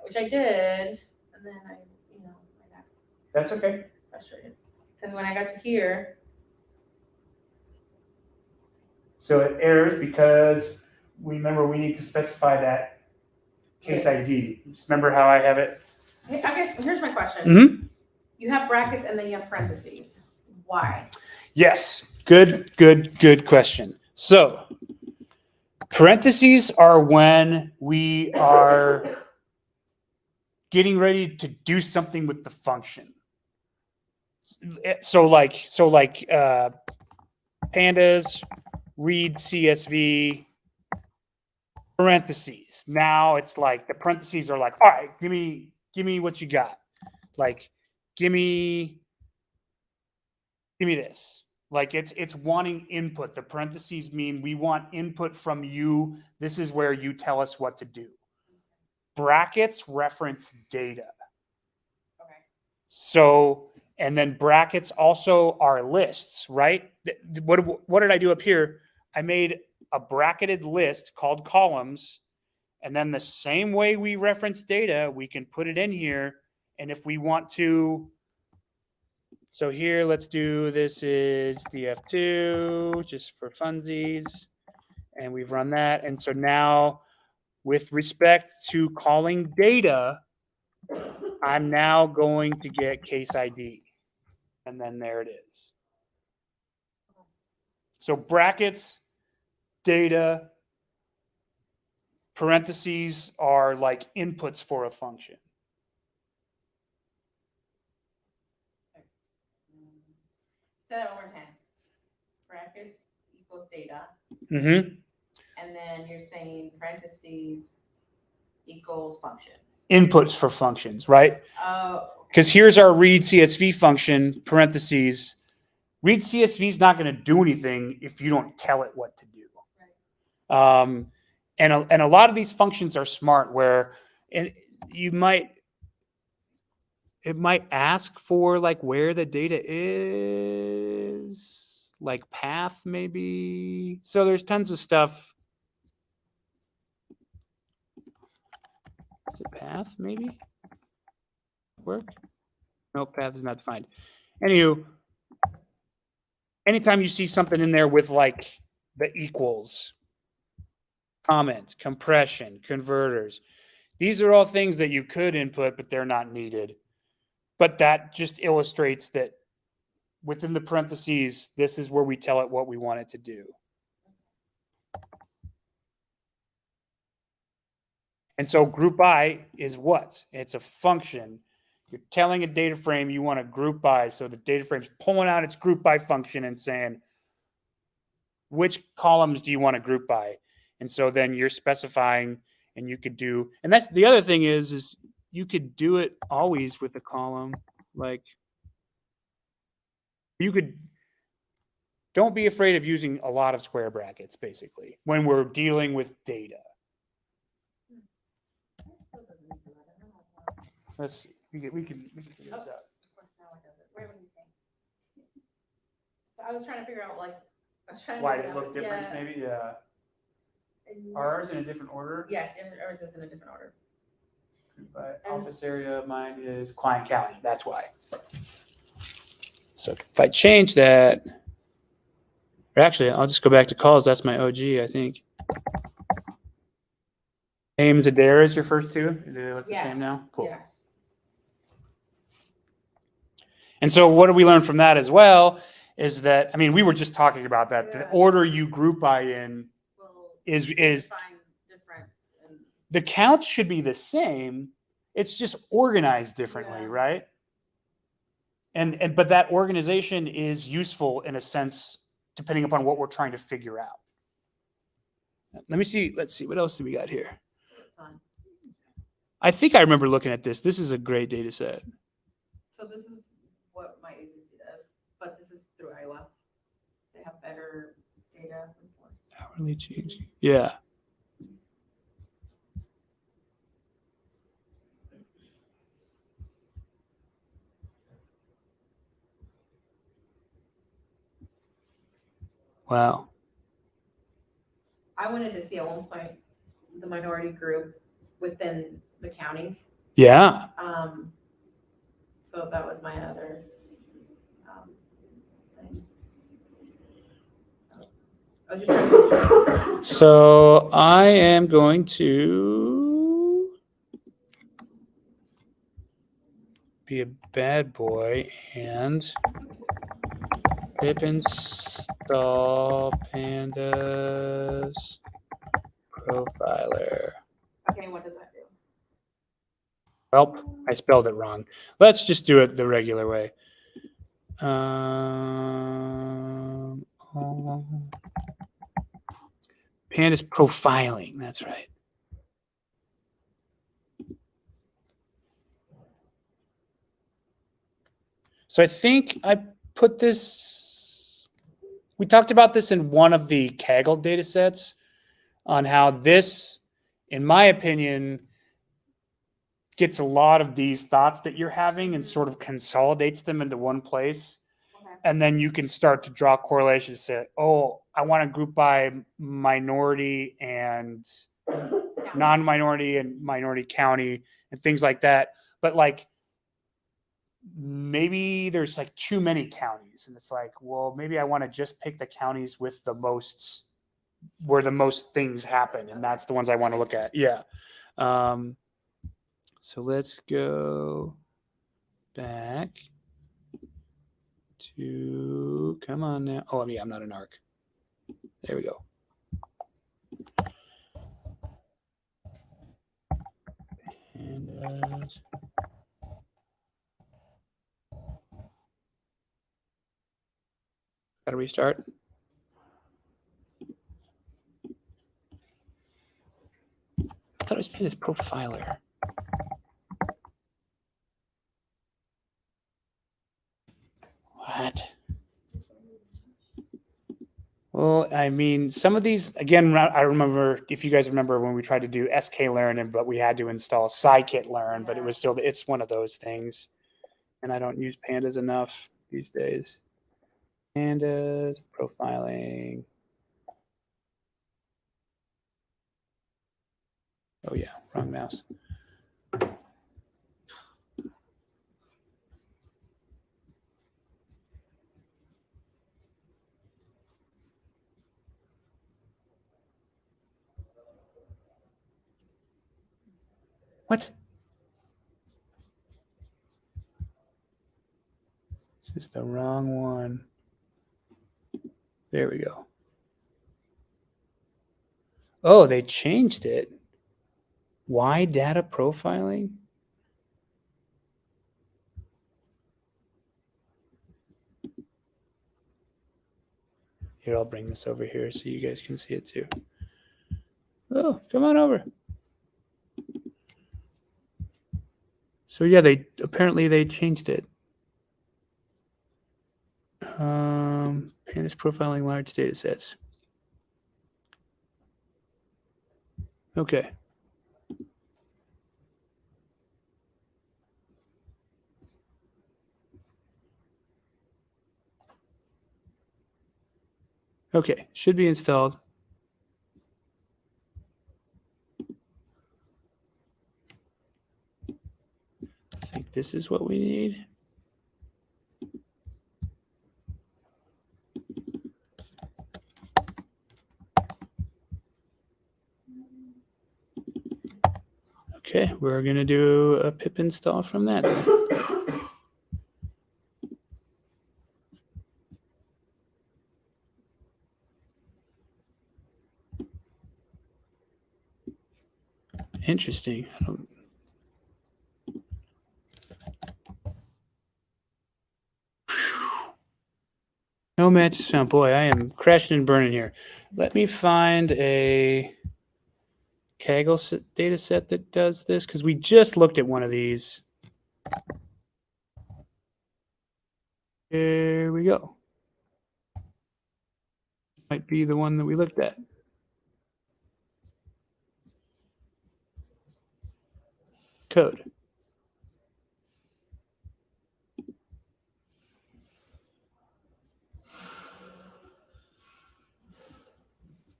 which I did, and then I got That's okay. frustrated because when I got to here, So it errors because we need to specify that case ID. Just remember how I have it? I guess here's my question. Mm-hmm. You have brackets and then you have parentheses. Why? Yes. Good question. So parentheses are when we are getting ready to do something with the function. So like pandas, read CSV, parentheses. Now it's like the parentheses are like, all right, give me what you got. Like, give me this. Like it's wanting input. The parentheses mean we want input from you. This is where you tell us what to do. Brackets reference data. Okay. So, and then brackets also are lists, right? What did I do up here? I made a bracketed list called columns. And then the same way we reference data, we can put it in here. And if we want to, so here, let's do, this is df2, just for funsies. And we've run that. And so now, with respect to calling data, I'm now going to get case ID. And then there it is. So brackets, data, parentheses are like inputs for a function. Say that one more time. Brackets equals data, Mm-hmm. and then you're saying parentheses equals function. Inputs for functions, right? Oh. Because here's our read CSV function, parentheses. Read CSV is not going to do anything if you don't tell it what to do. Right. And a lot of these functions are smart where it might ask for like where the data is, like path maybe. So there's tons of stuff. Is it path maybe? Work? No, path is not defined. Anywho, anytime you see something in there with like the equals, comment, compression, converters, these are all things that you could input, but they're not needed. But that just illustrates that within the parentheses, this is where we tell it what we want it to do. And so group by is what? It's a function. You're telling a data frame you want to group by, so the data frame's pulling out its group by function and saying, which columns do you want to group by? And so then you're specifying, and you could do, and that's the other thing is you could do it always with a column. Like you could, don't be afraid of using a lot of square brackets, basically, when we're dealing with data. Let's see. We can figure this out. Where would you think? So I was trying to figure out, like, I was trying to Why figure it out, look different, yeah. maybe? Yeah. And- Are ours in a different order? Yes, ours is in a different order. By office area, mine is Klein County. That's why. So if I change that, or actually, I'll just go back to calls. That's my OG, I think. Ames Adair is your first two? Do they look the Yes. same now? Cool. Yeah. And so what do we learn from that as well is that, I mean, we were just talking about that. The Yeah. order you group by in Well, is find difference and the counts should be the same. It's just organized differently, Yeah. right? And but that organization is useful in a sense, depending upon what we're trying to figure out. Let me see. Let's see. What else do we got here? fun. I think I remember looking at this. This is a great data set. So this is what my agency does, but this is through Iowa. They have better data. Hourly changing. Yeah. Wow. I wanted to see at one point the minority group within the counties. Yeah. So that was my other thing. I was just trying to So I am going to be a bad boy and pip install pandas profiler. okay, what does that do? Well, I spelled it wrong. Let's just do it the regular way. Pandas profiling. That's right. So I think I put this, we talked about this in one of the Kaggle data sets on how this, in my opinion, gets a lot of these thoughts that you're having and sort of consolidates them into one place. Okay. And then you can start to draw correlations, say, oh, I want to group by minority and non-minority and minority county and things like that. But like, maybe there's like too many counties, and it's like, well, maybe I want to just pick the counties with the most, where the most things happen, and that's the ones I want to look at. Yeah. So let's go back to, come on now. Oh, yeah, I'm not an ARC. There we go. And gotta restart. I thought it was Pandas Profiler. What? Well, I mean, some of these, again, I remember, if you guys remember when we tried to do sklearn, but we had to install scikit-learn, but it was still, it's one of those things. And I don't use pandas enough these days. Pandas, profiling. Oh yeah, wrong mouse. What? This is the wrong one. There we go. Oh, they changed it. Why data profiling? Here, I'll bring this over here so you guys can see it too. Oh, come on over. So yeah, apparently they changed it. Pandas profiling large data sets. Okay. Okay, should be installed. I think this is what we need. Okay, we're going to do a pip install from that. Interesting. I don't. No matches found. Boy, I am crashing and burning here. Let me find a Kaggle data set that does this, because we just looked at one of these. There we go. Might be the one that we looked at. Code.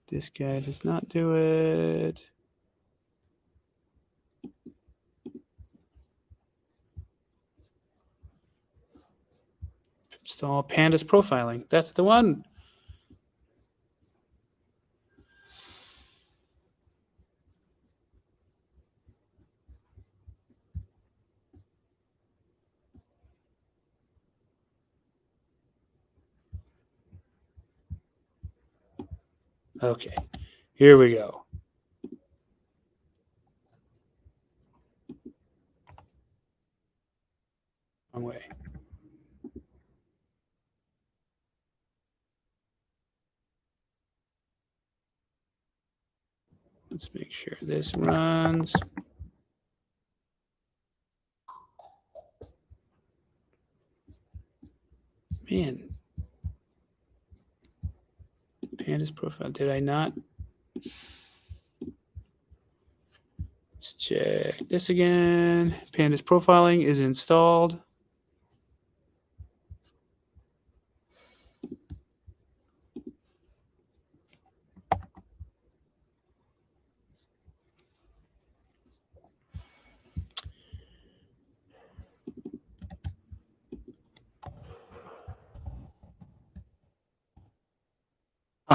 This guy does not do it. Install pandas profiling. That's the one. Okay, here we go. Wrong way. Let's make sure this runs. Man. Pandas profile. Did I not? Let's check this again. Pandas profiling is installed.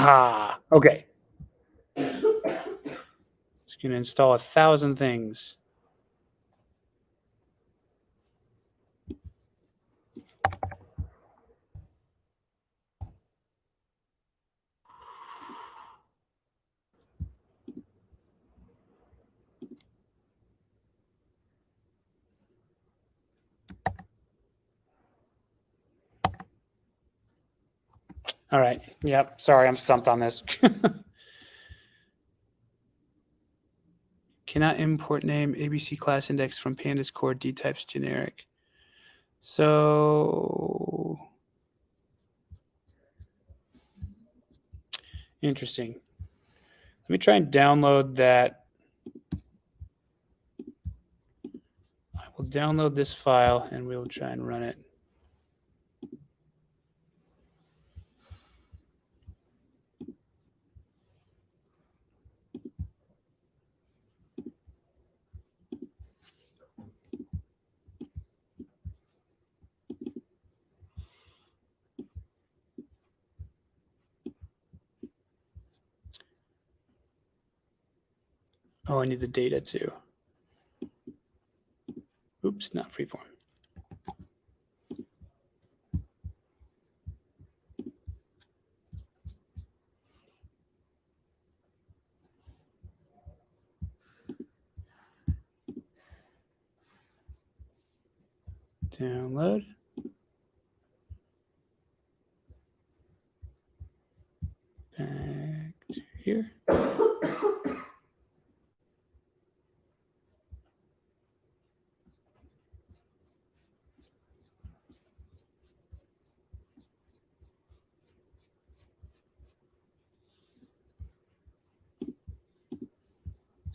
Aha. Okay. It's going to install 1,000 things. All right. Yep. Sorry, I'm stumped on this. Cannot import name ABC class index from pandas core D types generic. So interesting. Let me try and download that. I will download this file and we'll try and run it. Oh, I need the data too. Oops, not freeform. Download. Back to here.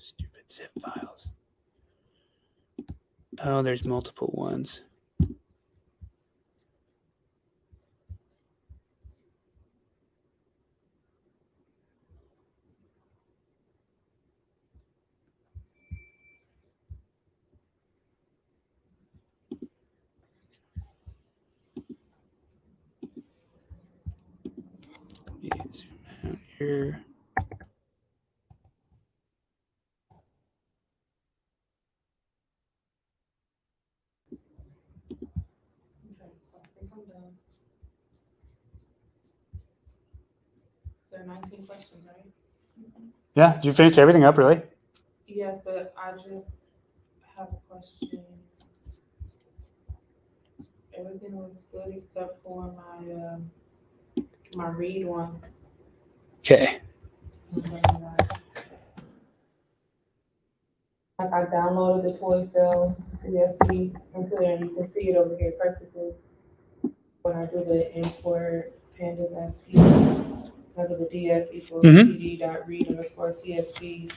Stupid zip files. Oh, there's multiple ones. Zoom out here. I think I'm done. So 19 questions, right? Yeah, did you finish everything up, really? Yes, but I just have a question. Everything looks good except for my read one. Okay. Like I downloaded the toy cell CSV into there, and you can see it over here perfectly. When I do the import pandas SP, I do the df equals pd dot read underscore CSV,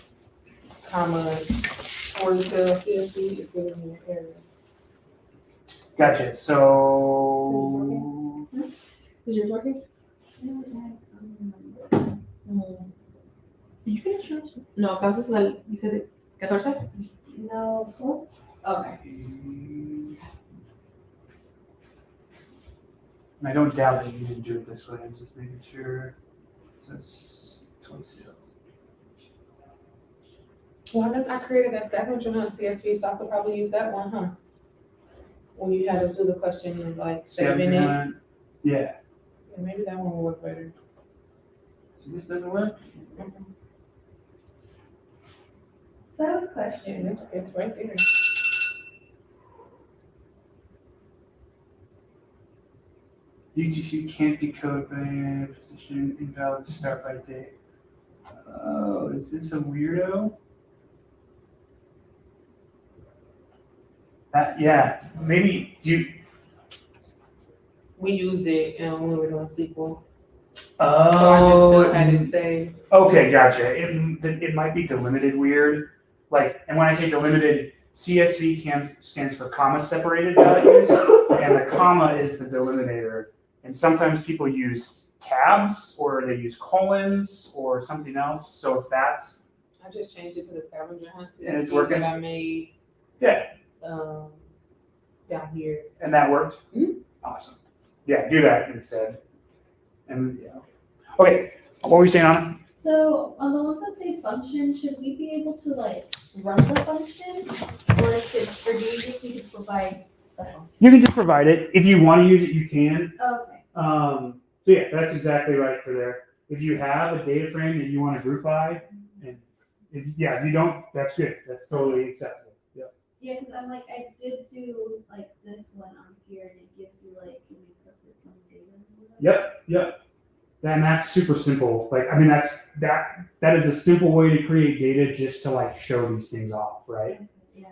comma, toy cell CSV, it's giving me an error. Gotcha. So Is yours working? Did you finish yours? No, because this is like, you said it's 14? No. Okay. I don't doubt that you didn't do it this way. I'm just making sure. So it's 20 sales. Well, I guess I created that scavenger hunt CSV, so I could probably use that one, huh? When you had us do the question in like 7 minutes. Yeah. Maybe that one will work better. So this doesn't work? So I have a Yeah, question. it's right there. UTC can't decode by position, invalid start by date. Oh, is this a weirdo? Yeah, maybe We used it when we were doing SQL. Oh, So I just still had it saved. Okay, gotcha. It might be delimited weird. Like, and when I say delimited, CSV stands for comma separated values, and the comma is the delimitator. And sometimes people use tabs, or they use colons, or something else. So if that's I just changed it to the scavenger hunt And it's CSV working? that I made. Yeah. Down here. And that worked? Mhm. Awesome. Yeah, do that instead. And yeah. Okay, What were you saying on it? So on the ones that say function, should we be able to like run the function, or do you just need to provide the function? You can just provide it. If you want to use it, you can. Okay. So yeah, that's exactly right for there. If you have a data frame that you want to group by, and if you don't, that's good. That's totally acceptable. Yep. Yeah, because I'm like, I did do like this one on here, and it gives you like, it makes up with some data. Yep. And that's super simple. Like, I mean, that is a simple way to create data just to like show these things off, right? Yeah.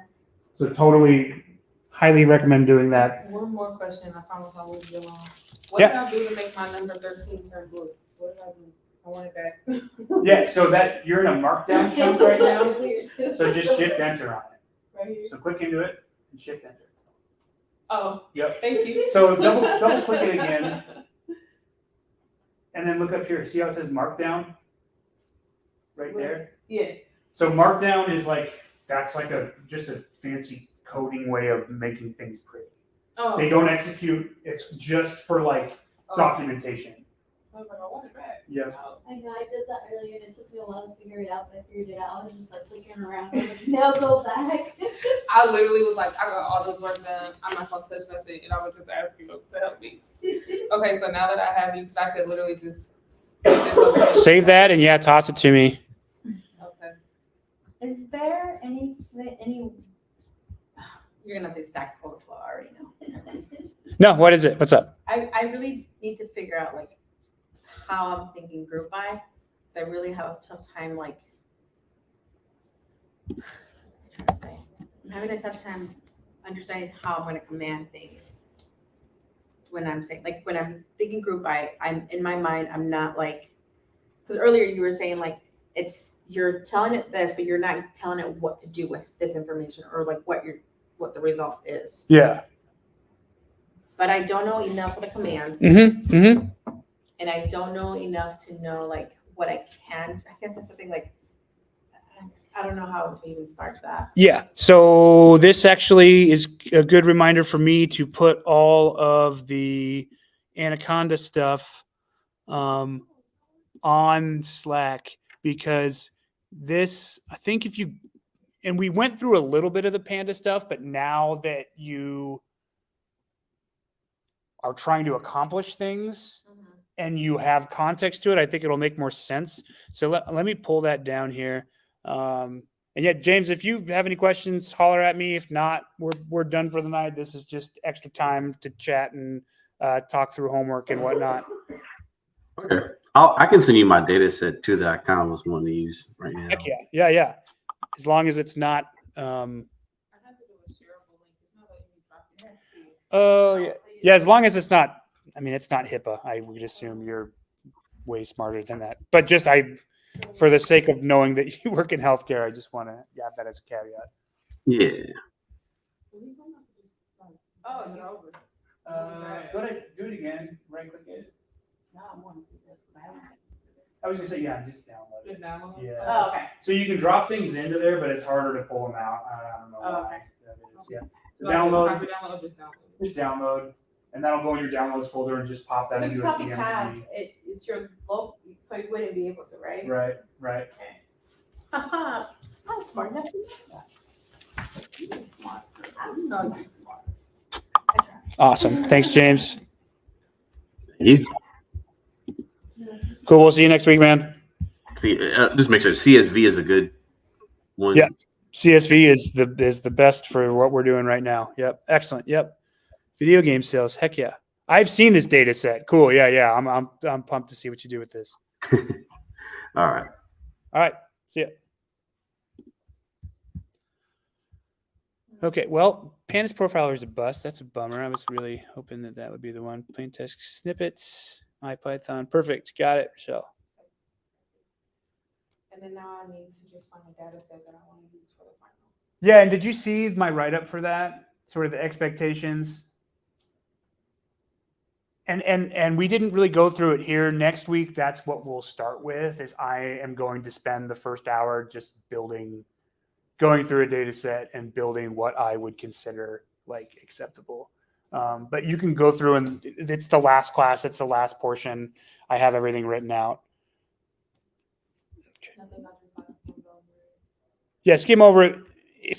So totally, highly recommend doing that. One more question. I promise I won't be long. What Yeah. did I do to make my number 13 turn blue? What did I do? I want it back. Yeah. So that you're in a markdown chunk right now. Weird too. So just shift enter on it. Right here. So click into it and shift enter. Oh, Yep. thank you. So double click it again. And then look up here. See how it says Markdown? Right there. Yes. So Markdown is like, that's like just a fancy coding way of making things pretty. Oh. They don't execute. It's just for like documentation. I was like, I want it back. Yeah. I know, I did that earlier, and it took me a while to figure it out, but I figured it out. I was just like clicking around. I was like, now go back. I literally was like, I got all this work done. I'm not gonna touch nothing, and I was just asking you to help me. Okay, so now that I have you, so I could literally just Save that and toss it to me. Okay. Is there any? You're gonna say Stack Overflow. I already know. No, what is it? What's up? I really need to figure out like how I'm thinking group by. I really have a tough time like. I'm trying to say, I'm having a tough time understanding how I'm going to command things. When I'm saying like when I'm thinking group by, I'm in my mind. I'm not like, because earlier you were saying like you're telling it this, but you're not telling it what to do with this information or like what the result is. Yeah. But I don't know enough of the commands. Mm-hmm. Mm-hmm. And I don't know enough to know like what I can. I guess that's something like I don't know how to even start that. Yeah. So this actually is a good reminder for me to put all of the Anaconda stuff on Slack, because this, I think and we went through a little bit of the Panda stuff, but now that you are trying to accomplish things and you have context to it, I think it'll make more sense. So let me pull that down here. And James, if you have any questions, holler at me. If not, we're done for the night. This is just extra time to chat and talk through homework and whatnot. Okay. I can send you my data set too that I kind of was wanting to use right now. Heck yeah. As long as it's not. I have to do a shareable link. It's not letting me drop it. Oh yeah. Yeah, as long as it's not. I mean, it's not HIPAA. I would assume you're way smarter than that. But just for the sake of knowing that you work in healthcare, I just want to have that as a caveat. Yeah. Oh, it's over. Go ahead, do it again. Right click it. No, I want to do this, but I don't. I was gonna say just download it. Just download? Yeah. Oh, okay. So you can drop things into there, but it's harder to pull them out. I don't know Oh, why that is. Yeah. So Like, download. copy download, just download. Just download, and that'll go in your downloads folder and just pop that So into you a probably DMD. have it. It's your local, so you wouldn't be able to, right? Right. Haha. I'm smart enough to know that. You're smart. I'm so you're smart. Awesome. Thanks, James. You Cool. We'll see you next week, man. see, just make sure CSV is a good one. Yeah. CSV is the best for what we're doing right now. Yep. Excellent. Yep. Video game sales. Heck yeah. I've seen this data set. Cool. Yeah. I'm pumped to see what you do with this. All right. All right. See ya. Okay. Well, Pandas Profiler is a bust. That's a bummer. I was really hoping that would be the one. Plain text snippets. MyPython. Perfect. Got it, Rochelle. And then now I need to just find a data set that I want to use for the final. Yeah. And did you see my write-up for that? Sort of the expectations. And we didn't really go through it here. Next week, that's what we'll start with, is I am going to spend the first hour just going through a data set and building what I would consider like acceptable. But you can go through, and it's the last class. It's the last portion. I have everything written out. I think I just like skimmed over it. Yeah, skim over it.